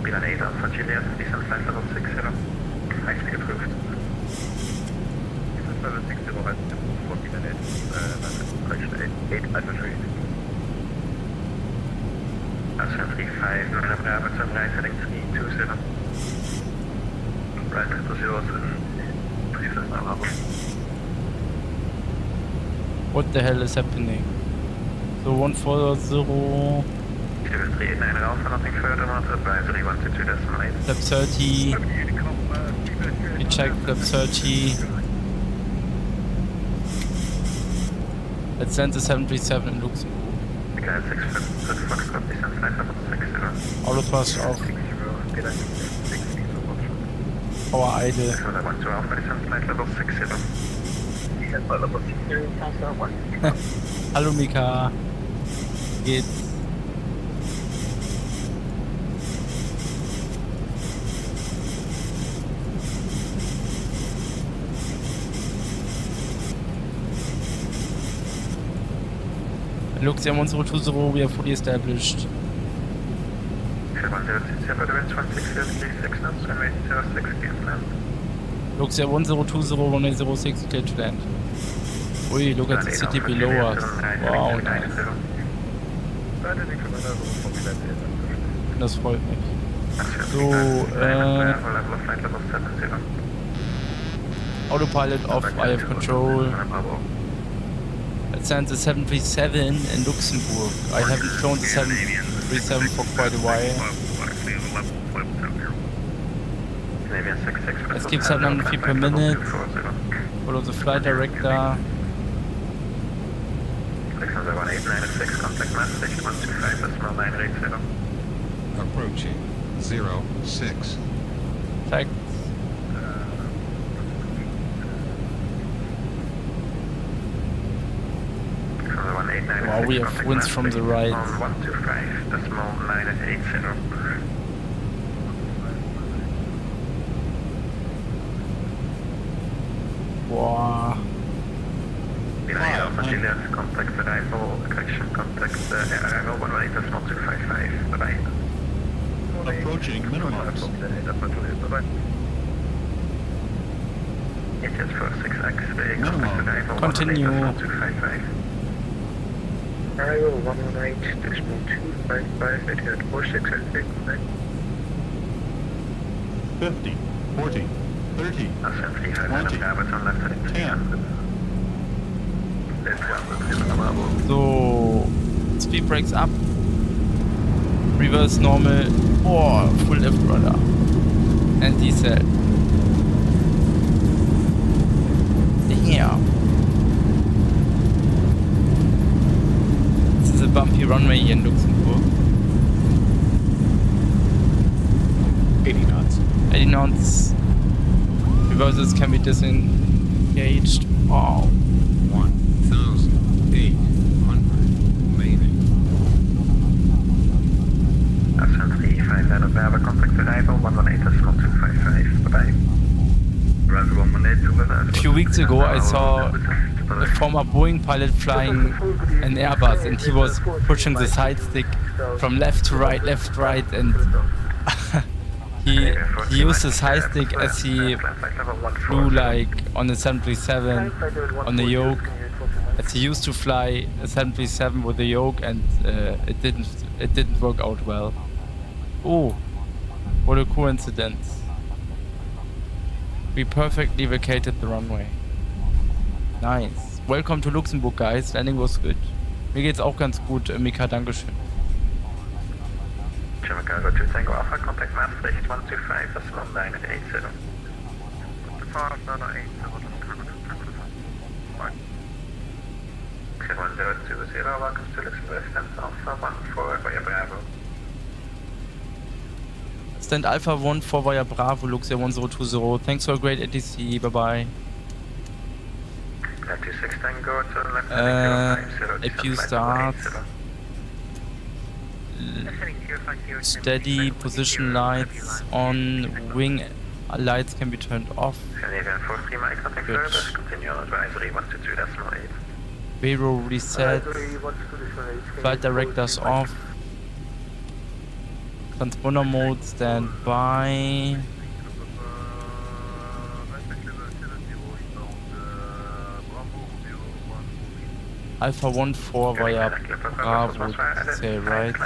Milan 8 Alpha Juliet, descent flight level 60. High speed approved. Descent level 60 has been 40 minutes, collection 8 Alpha 3. Ocean 35, Northern Bravo, turn right heading 320. Right triple zeros and previous now level. What the hell is happening? So 140. 389 Alpha, nothing further, not advisory 122.8. Flap 30. We check flap 30. Let's send the 737 in Luxembourg. Okay, 6 foot Foxtrot, descent flight level 60. Autothrust off. Power idle. So that 1 to Alpha, descent flight level 60. Descent flight level 60, transfer 1. Hallo Mika. Geht's? Luxair 1020, we are fully established. 1060, by the wind 160, 6 knots, runway 06, clear to land. Luxair 1020, runway 06, clear to land. Ui, look at the city below us. Wow, nice. das freut mich. So, Autopilot off, I have control. Let's send the 737 in Luxembourg. I haven't flown the 737 for quite a while. Let's keep 700 feet per minute. Follow the flight director. Approaching 06. Tact. Wow, we have winds from the right. 125.980. Wow. Contact arrival, correction contact arrival 118.255. Bye-bye. Approaching minimums. It is 46X, the contact arrival Continue. 118.255. Arrival 118.255, Etihad 46X, 50, 40, 30, 20, 10. So, speed brakes up. Reverse normal. Oh, full lift rudder. And diesel. Damn. This is a bumpy runway here in Luxembourg. 80 knots. 80 knots. Reverses can be disengaged. Wow. 1,800 remaining. Contact arrival 118.255. Bye-bye. A few weeks ago I saw a former Boeing pilot flying an Airbus and he was pushing the side stick from left to right, and he used the side stick as he flew like on the 737 on the yoke, as he used to fly a 737 with the yoke, and it didn't work out well. Oh, what a coincidence. We perfectly vacated the runway. Nice. Welcome to Luxembourg, guys. Landing was good. Mir geht's auch ganz gut, Mika, dankeschön. Chemical Roger Tango Alpha, contact Maastricht 125.980. 1020, welcome to Luxembourg, stand Alpha 14 via Bravo. Stand Alpha 14 via Bravo, Luxair 1020. Thanks for a great ATC, bye bye. 26 Tango to left APU start. Steady, position lights on, wing lights can be turned off. Good. BRU reset, flight directors off, transponder mode standby. Alpha 14 via Bravo, say right.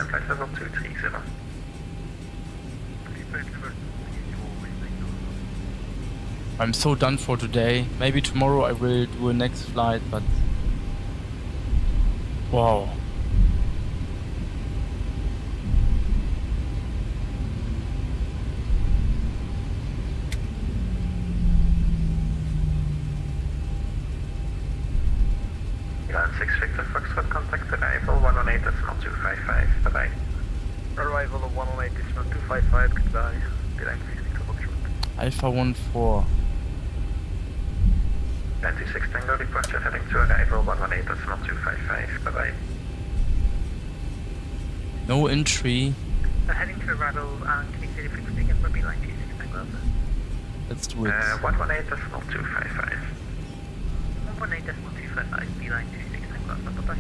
I'm so done for today. Maybe tomorrow I will do a next flight, but wow. Land 6 Victor Foxtrot, contact arrival 118.255. Bye-bye. Arrival of 118.255, goodbye. Good night, Victor Foxtrot. Alpha 14. 96 Tango departure heading to arrival 118.255. Bye-bye. No entry. Heading to arrival and can you say the frequency again for beeline 26 Tango Alpha? Let's do it. 118.255. 118.255, beeline 26 Tango Alpha, bye-bye.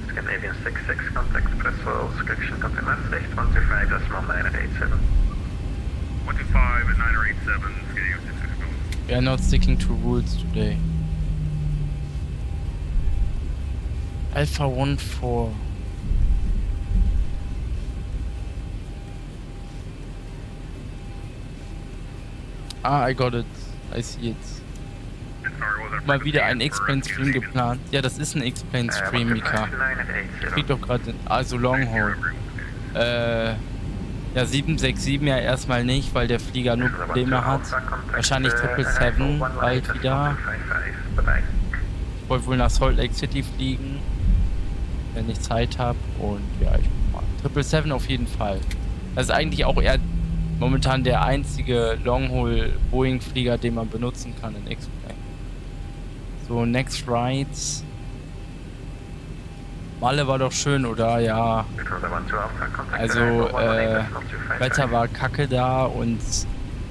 Scandinavian 66, contact Presswell, correction contact Maastricht 125.987. 125 at 987, Scandinavian 66. We are not sticking to rules today. Alpha 14. Ah, I got it. I see it. Mal wieder ein X-Plane-Stream geplant. Ja, das ist ein X-Plane-Stream, Mika. Ich krieg doch gerade... Also Longhole. Ja, 767 ja erstmal nicht, weil der Flieger nur Probleme hat. Wahrscheinlich 777 bald wieder. Ich wollte wohl nach Salt Lake City fliegen, wenn ich Zeit habe. Und ja, ich guck mal. 777 auf jeden Fall. Das ist eigentlich auch eher momentan der einzige Longhole Boeing Flieger, den man benutzen kann in X-Plane. So, Next Rides. Malle war doch schön, oder? Ja. Also, Wetter war kacke da und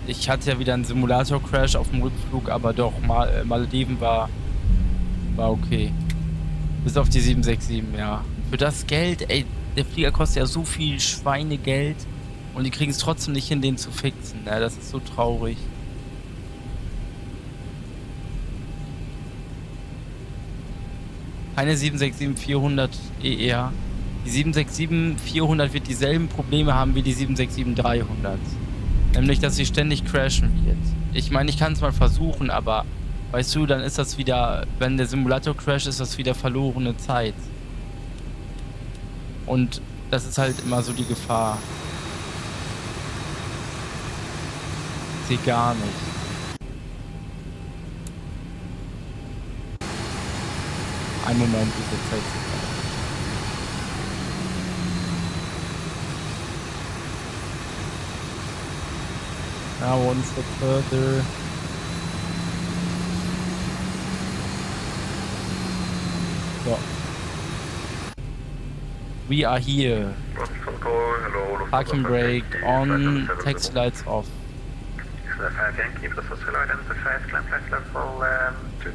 ich hatte ja wieder einen Simulator-Crash auf dem Rückflug, aber doch, Malediven war okay. Bis auf die 767, ja. Für das Geld, ey, der Flieger kostet ja so viel Schweinegeld und die kriegen es trotzdem nicht hin, den zu fixen. Ja, das ist so traurig. Keine 767-400 ER. Die 767-400 wird dieselben Probleme haben wie die 767-300. Nämlich, dass sie ständig crashen wird. Ich meine, ich kann es mal versuchen, aber weißt du, dann ist das wieder, wenn der Simulator crasht, ist das wieder verlorene Zeit. Und das ist halt immer so die Gefahr. Ich sehe gar nicht. Ein Moment, diese Zeit. Now one step further. So. We are here. Parking brake on, taxi lights off.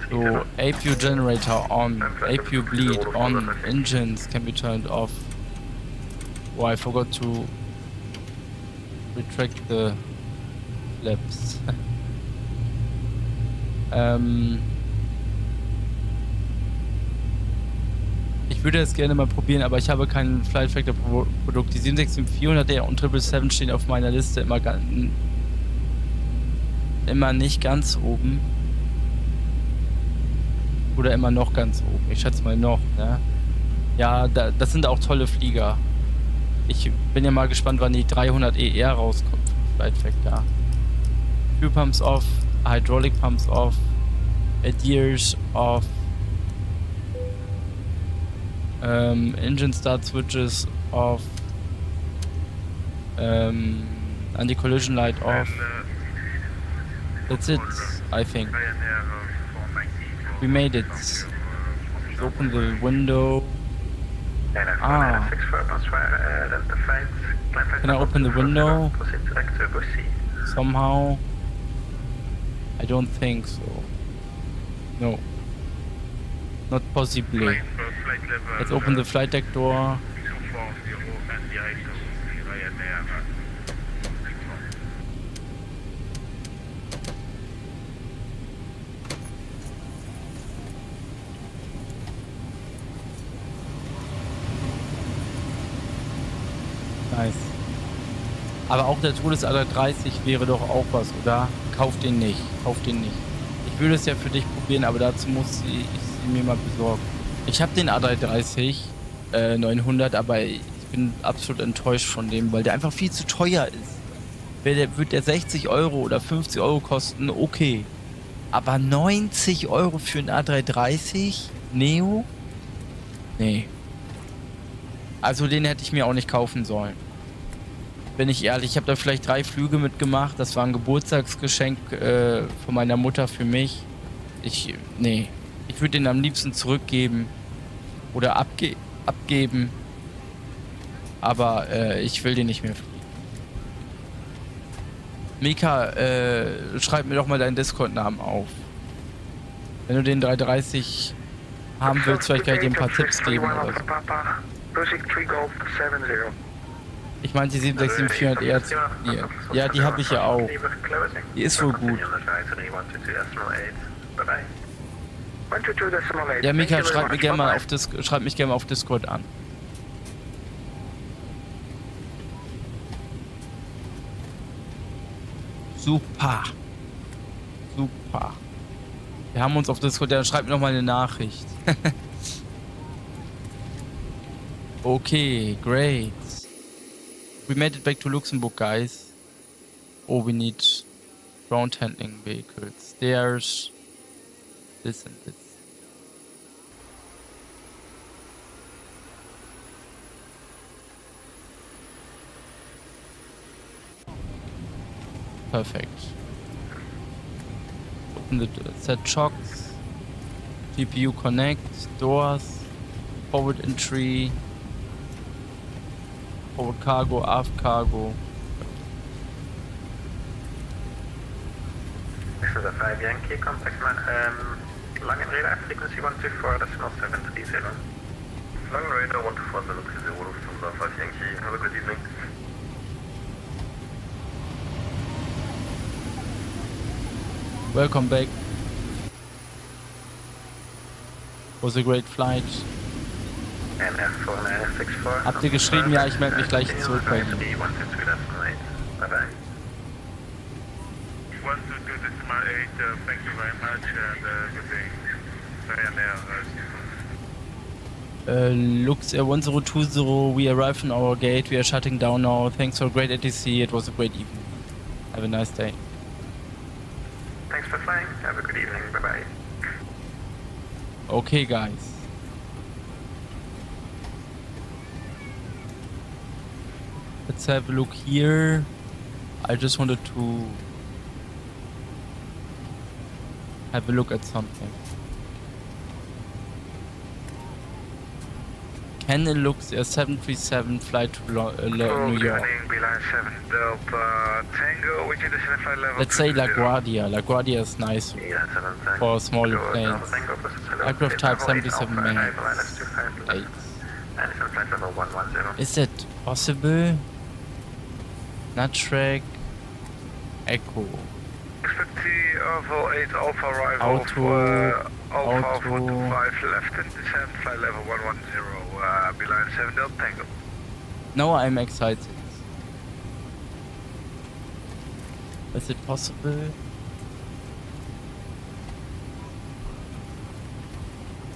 So, APU generator on, APU bleed on, engines can be turned off. Oh, I forgot to retract the flaps. Ich würde es gerne mal probieren, aber ich habe kein Flight Factor Produkt. Die 767-400 und 777 stehen auf meiner Liste immer nicht ganz oben. Oder immer noch ganz oben. Ich schätze mal noch, ne? Ja, das sind auch tolle Flieger. Ich bin ja mal gespannt, wann die 300 ER rauskommt. Flight Factor. Fuel Pumps off, Hydraulic Pumps off, Adheres off, Engine Start Switches off, Anti-Collision Light off. That's it, I think. We made it. Let's open the window. Ah. Can I open the window? Somehow? I don't think so. No. Not possibly. Let's open the flight deck door. Nice. Aber auch der Todesadler 30 wäre doch auch was, oder? Kauf den nicht. Kauf den nicht. Ich würde es ja für dich probieren, aber dazu muss ich sie mir mal besorgen. Ich habe den A330 900, aber ich bin absolut enttäuscht von dem, weil der einfach viel zu teuer ist. Wird der 60 Euro oder 50 Euro kosten, okay. Aber 90 Euro für einen A330 Neo? Nee. Also den hätte ich mir auch nicht kaufen sollen. Bin ich ehrlich, ich habe da vielleicht 3 Flüge mitgemacht. Das war ein Geburtstagsgeschenk von meiner Mutter für mich. Nee. Ich würde den am liebsten zurückgeben. Oder abgeben. Aber ich will den nicht mehr fliegen. Mika, schreib mir doch mal deinen Discord-Namen auf. Wenn du den 330 haben willst, vielleicht kann ich dir ein paar Tipps geben oder so. Ich meinte die 767-400 eher. Ja, die habe ich ja auch. Die ist wohl gut. Ja, Mika, schreib mich gerne mal auf Discord an. Super. Super. Wir haben uns auf Discord, der schreibt nochmal eine Nachricht. Okay, great. We made it back to Luxembourg, guys. Oh, we need ground handling vehicles. There's this and this. Perfect. Open the set shocks. GPU connect. Doors. Forward entry. Forward cargo. Aft cargo. This is a 5 Yankee contact Langen radar frequency 124.730. Langen radar 124.730, Lufthansa 5 Yankee. Have a good evening. Welcome back. Was a great flight. Habt ihr geschrieben? Ja, ich melde mich gleich zurück bei Ihnen. Bye bye. 122, this is my 8, thank you very much and good day. Luxair 1020, we arrived on our gate, we are shutting down now. Thanks for a great ATC, it was a great evening. Have a nice day. Thanks for flying, have a good evening, bye bye. Okay, guys. Let's have a look here. I just wanted to have a look at something. Can a Luxair 737 fly to New York? Let's say LaGuardia. LaGuardia is nice for smaller planes. Aircraft type 77 max. 8. Is that possible? Nuttrack. Echo. Expect the Alpha 8 Alpha arrival Alpha 425 left and descend flight level 110, beeline 7 Delta Tango. Now I'm excited. Is it possible?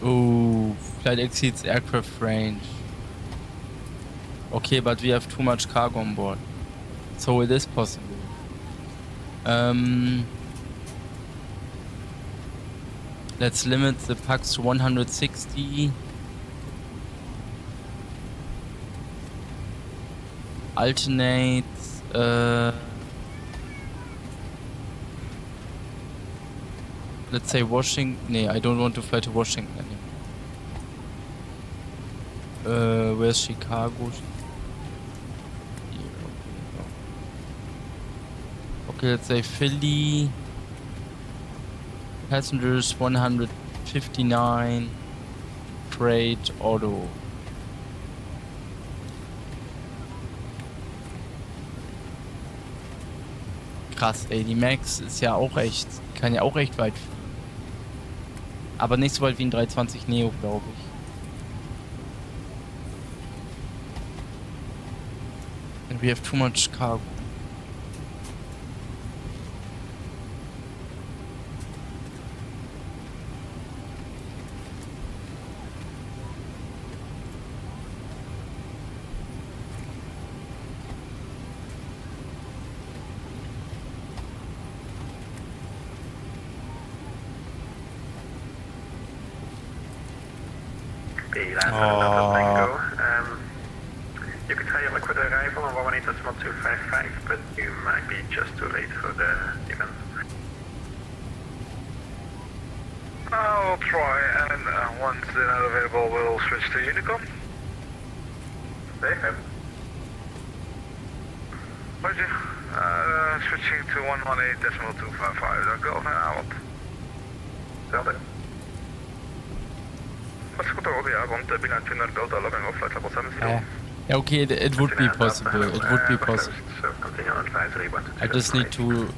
Oh, flight exceeds aircraft range. Okay, but we have too much cargo on board. So it is possible. Let's limit the packs to 160. Alternate. Let's say Washington. Nee, I don't want to fly to Washington anymore. Where's Chicago? Okay, let's say Philly. Passengers 159. Freight Auto. Krass, ey, die Max ist ja auch echt, kann ja auch recht weit fliegen. Aber nicht so weit wie ein 320 Neo, glaube ich. And we have too much cargo. You could try your liquid arrival on 118.255, but you might be just too late for the event. I'll try, and once they're not available, we'll switch to Unicom. They have. Roger. Switching to 118.255. Dan go vanavond. Zelfde. What's the control? Ja, want binnen 20 Delta logging off flight level 70. Yeah, okay, it would be possible. It would be possible. So continue on advisory 1. I just need to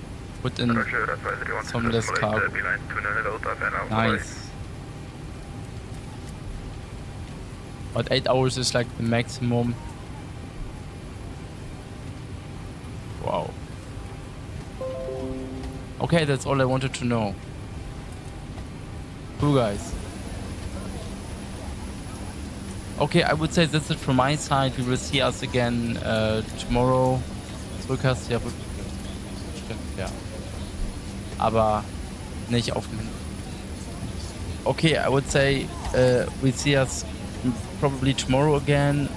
put in some less cargo. Nice. But 8 hours is like the maximum. Wow. Okay, that's all I wanted to know. Cool, guys. Okay, I would say that's it from my side. We will see us again tomorrow. Rückkast, ja, stimmt, ja. Aber nicht auf dem Handy. Okay, I would say we see us probably tomorrow again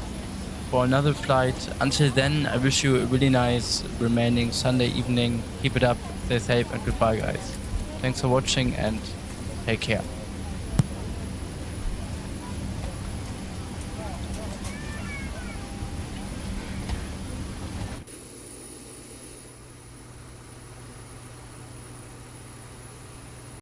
for another flight. Until then, I wish you a really nice remaining Sunday evening. Keep it up, stay safe, and goodbye, guys. Thanks for watching and take care.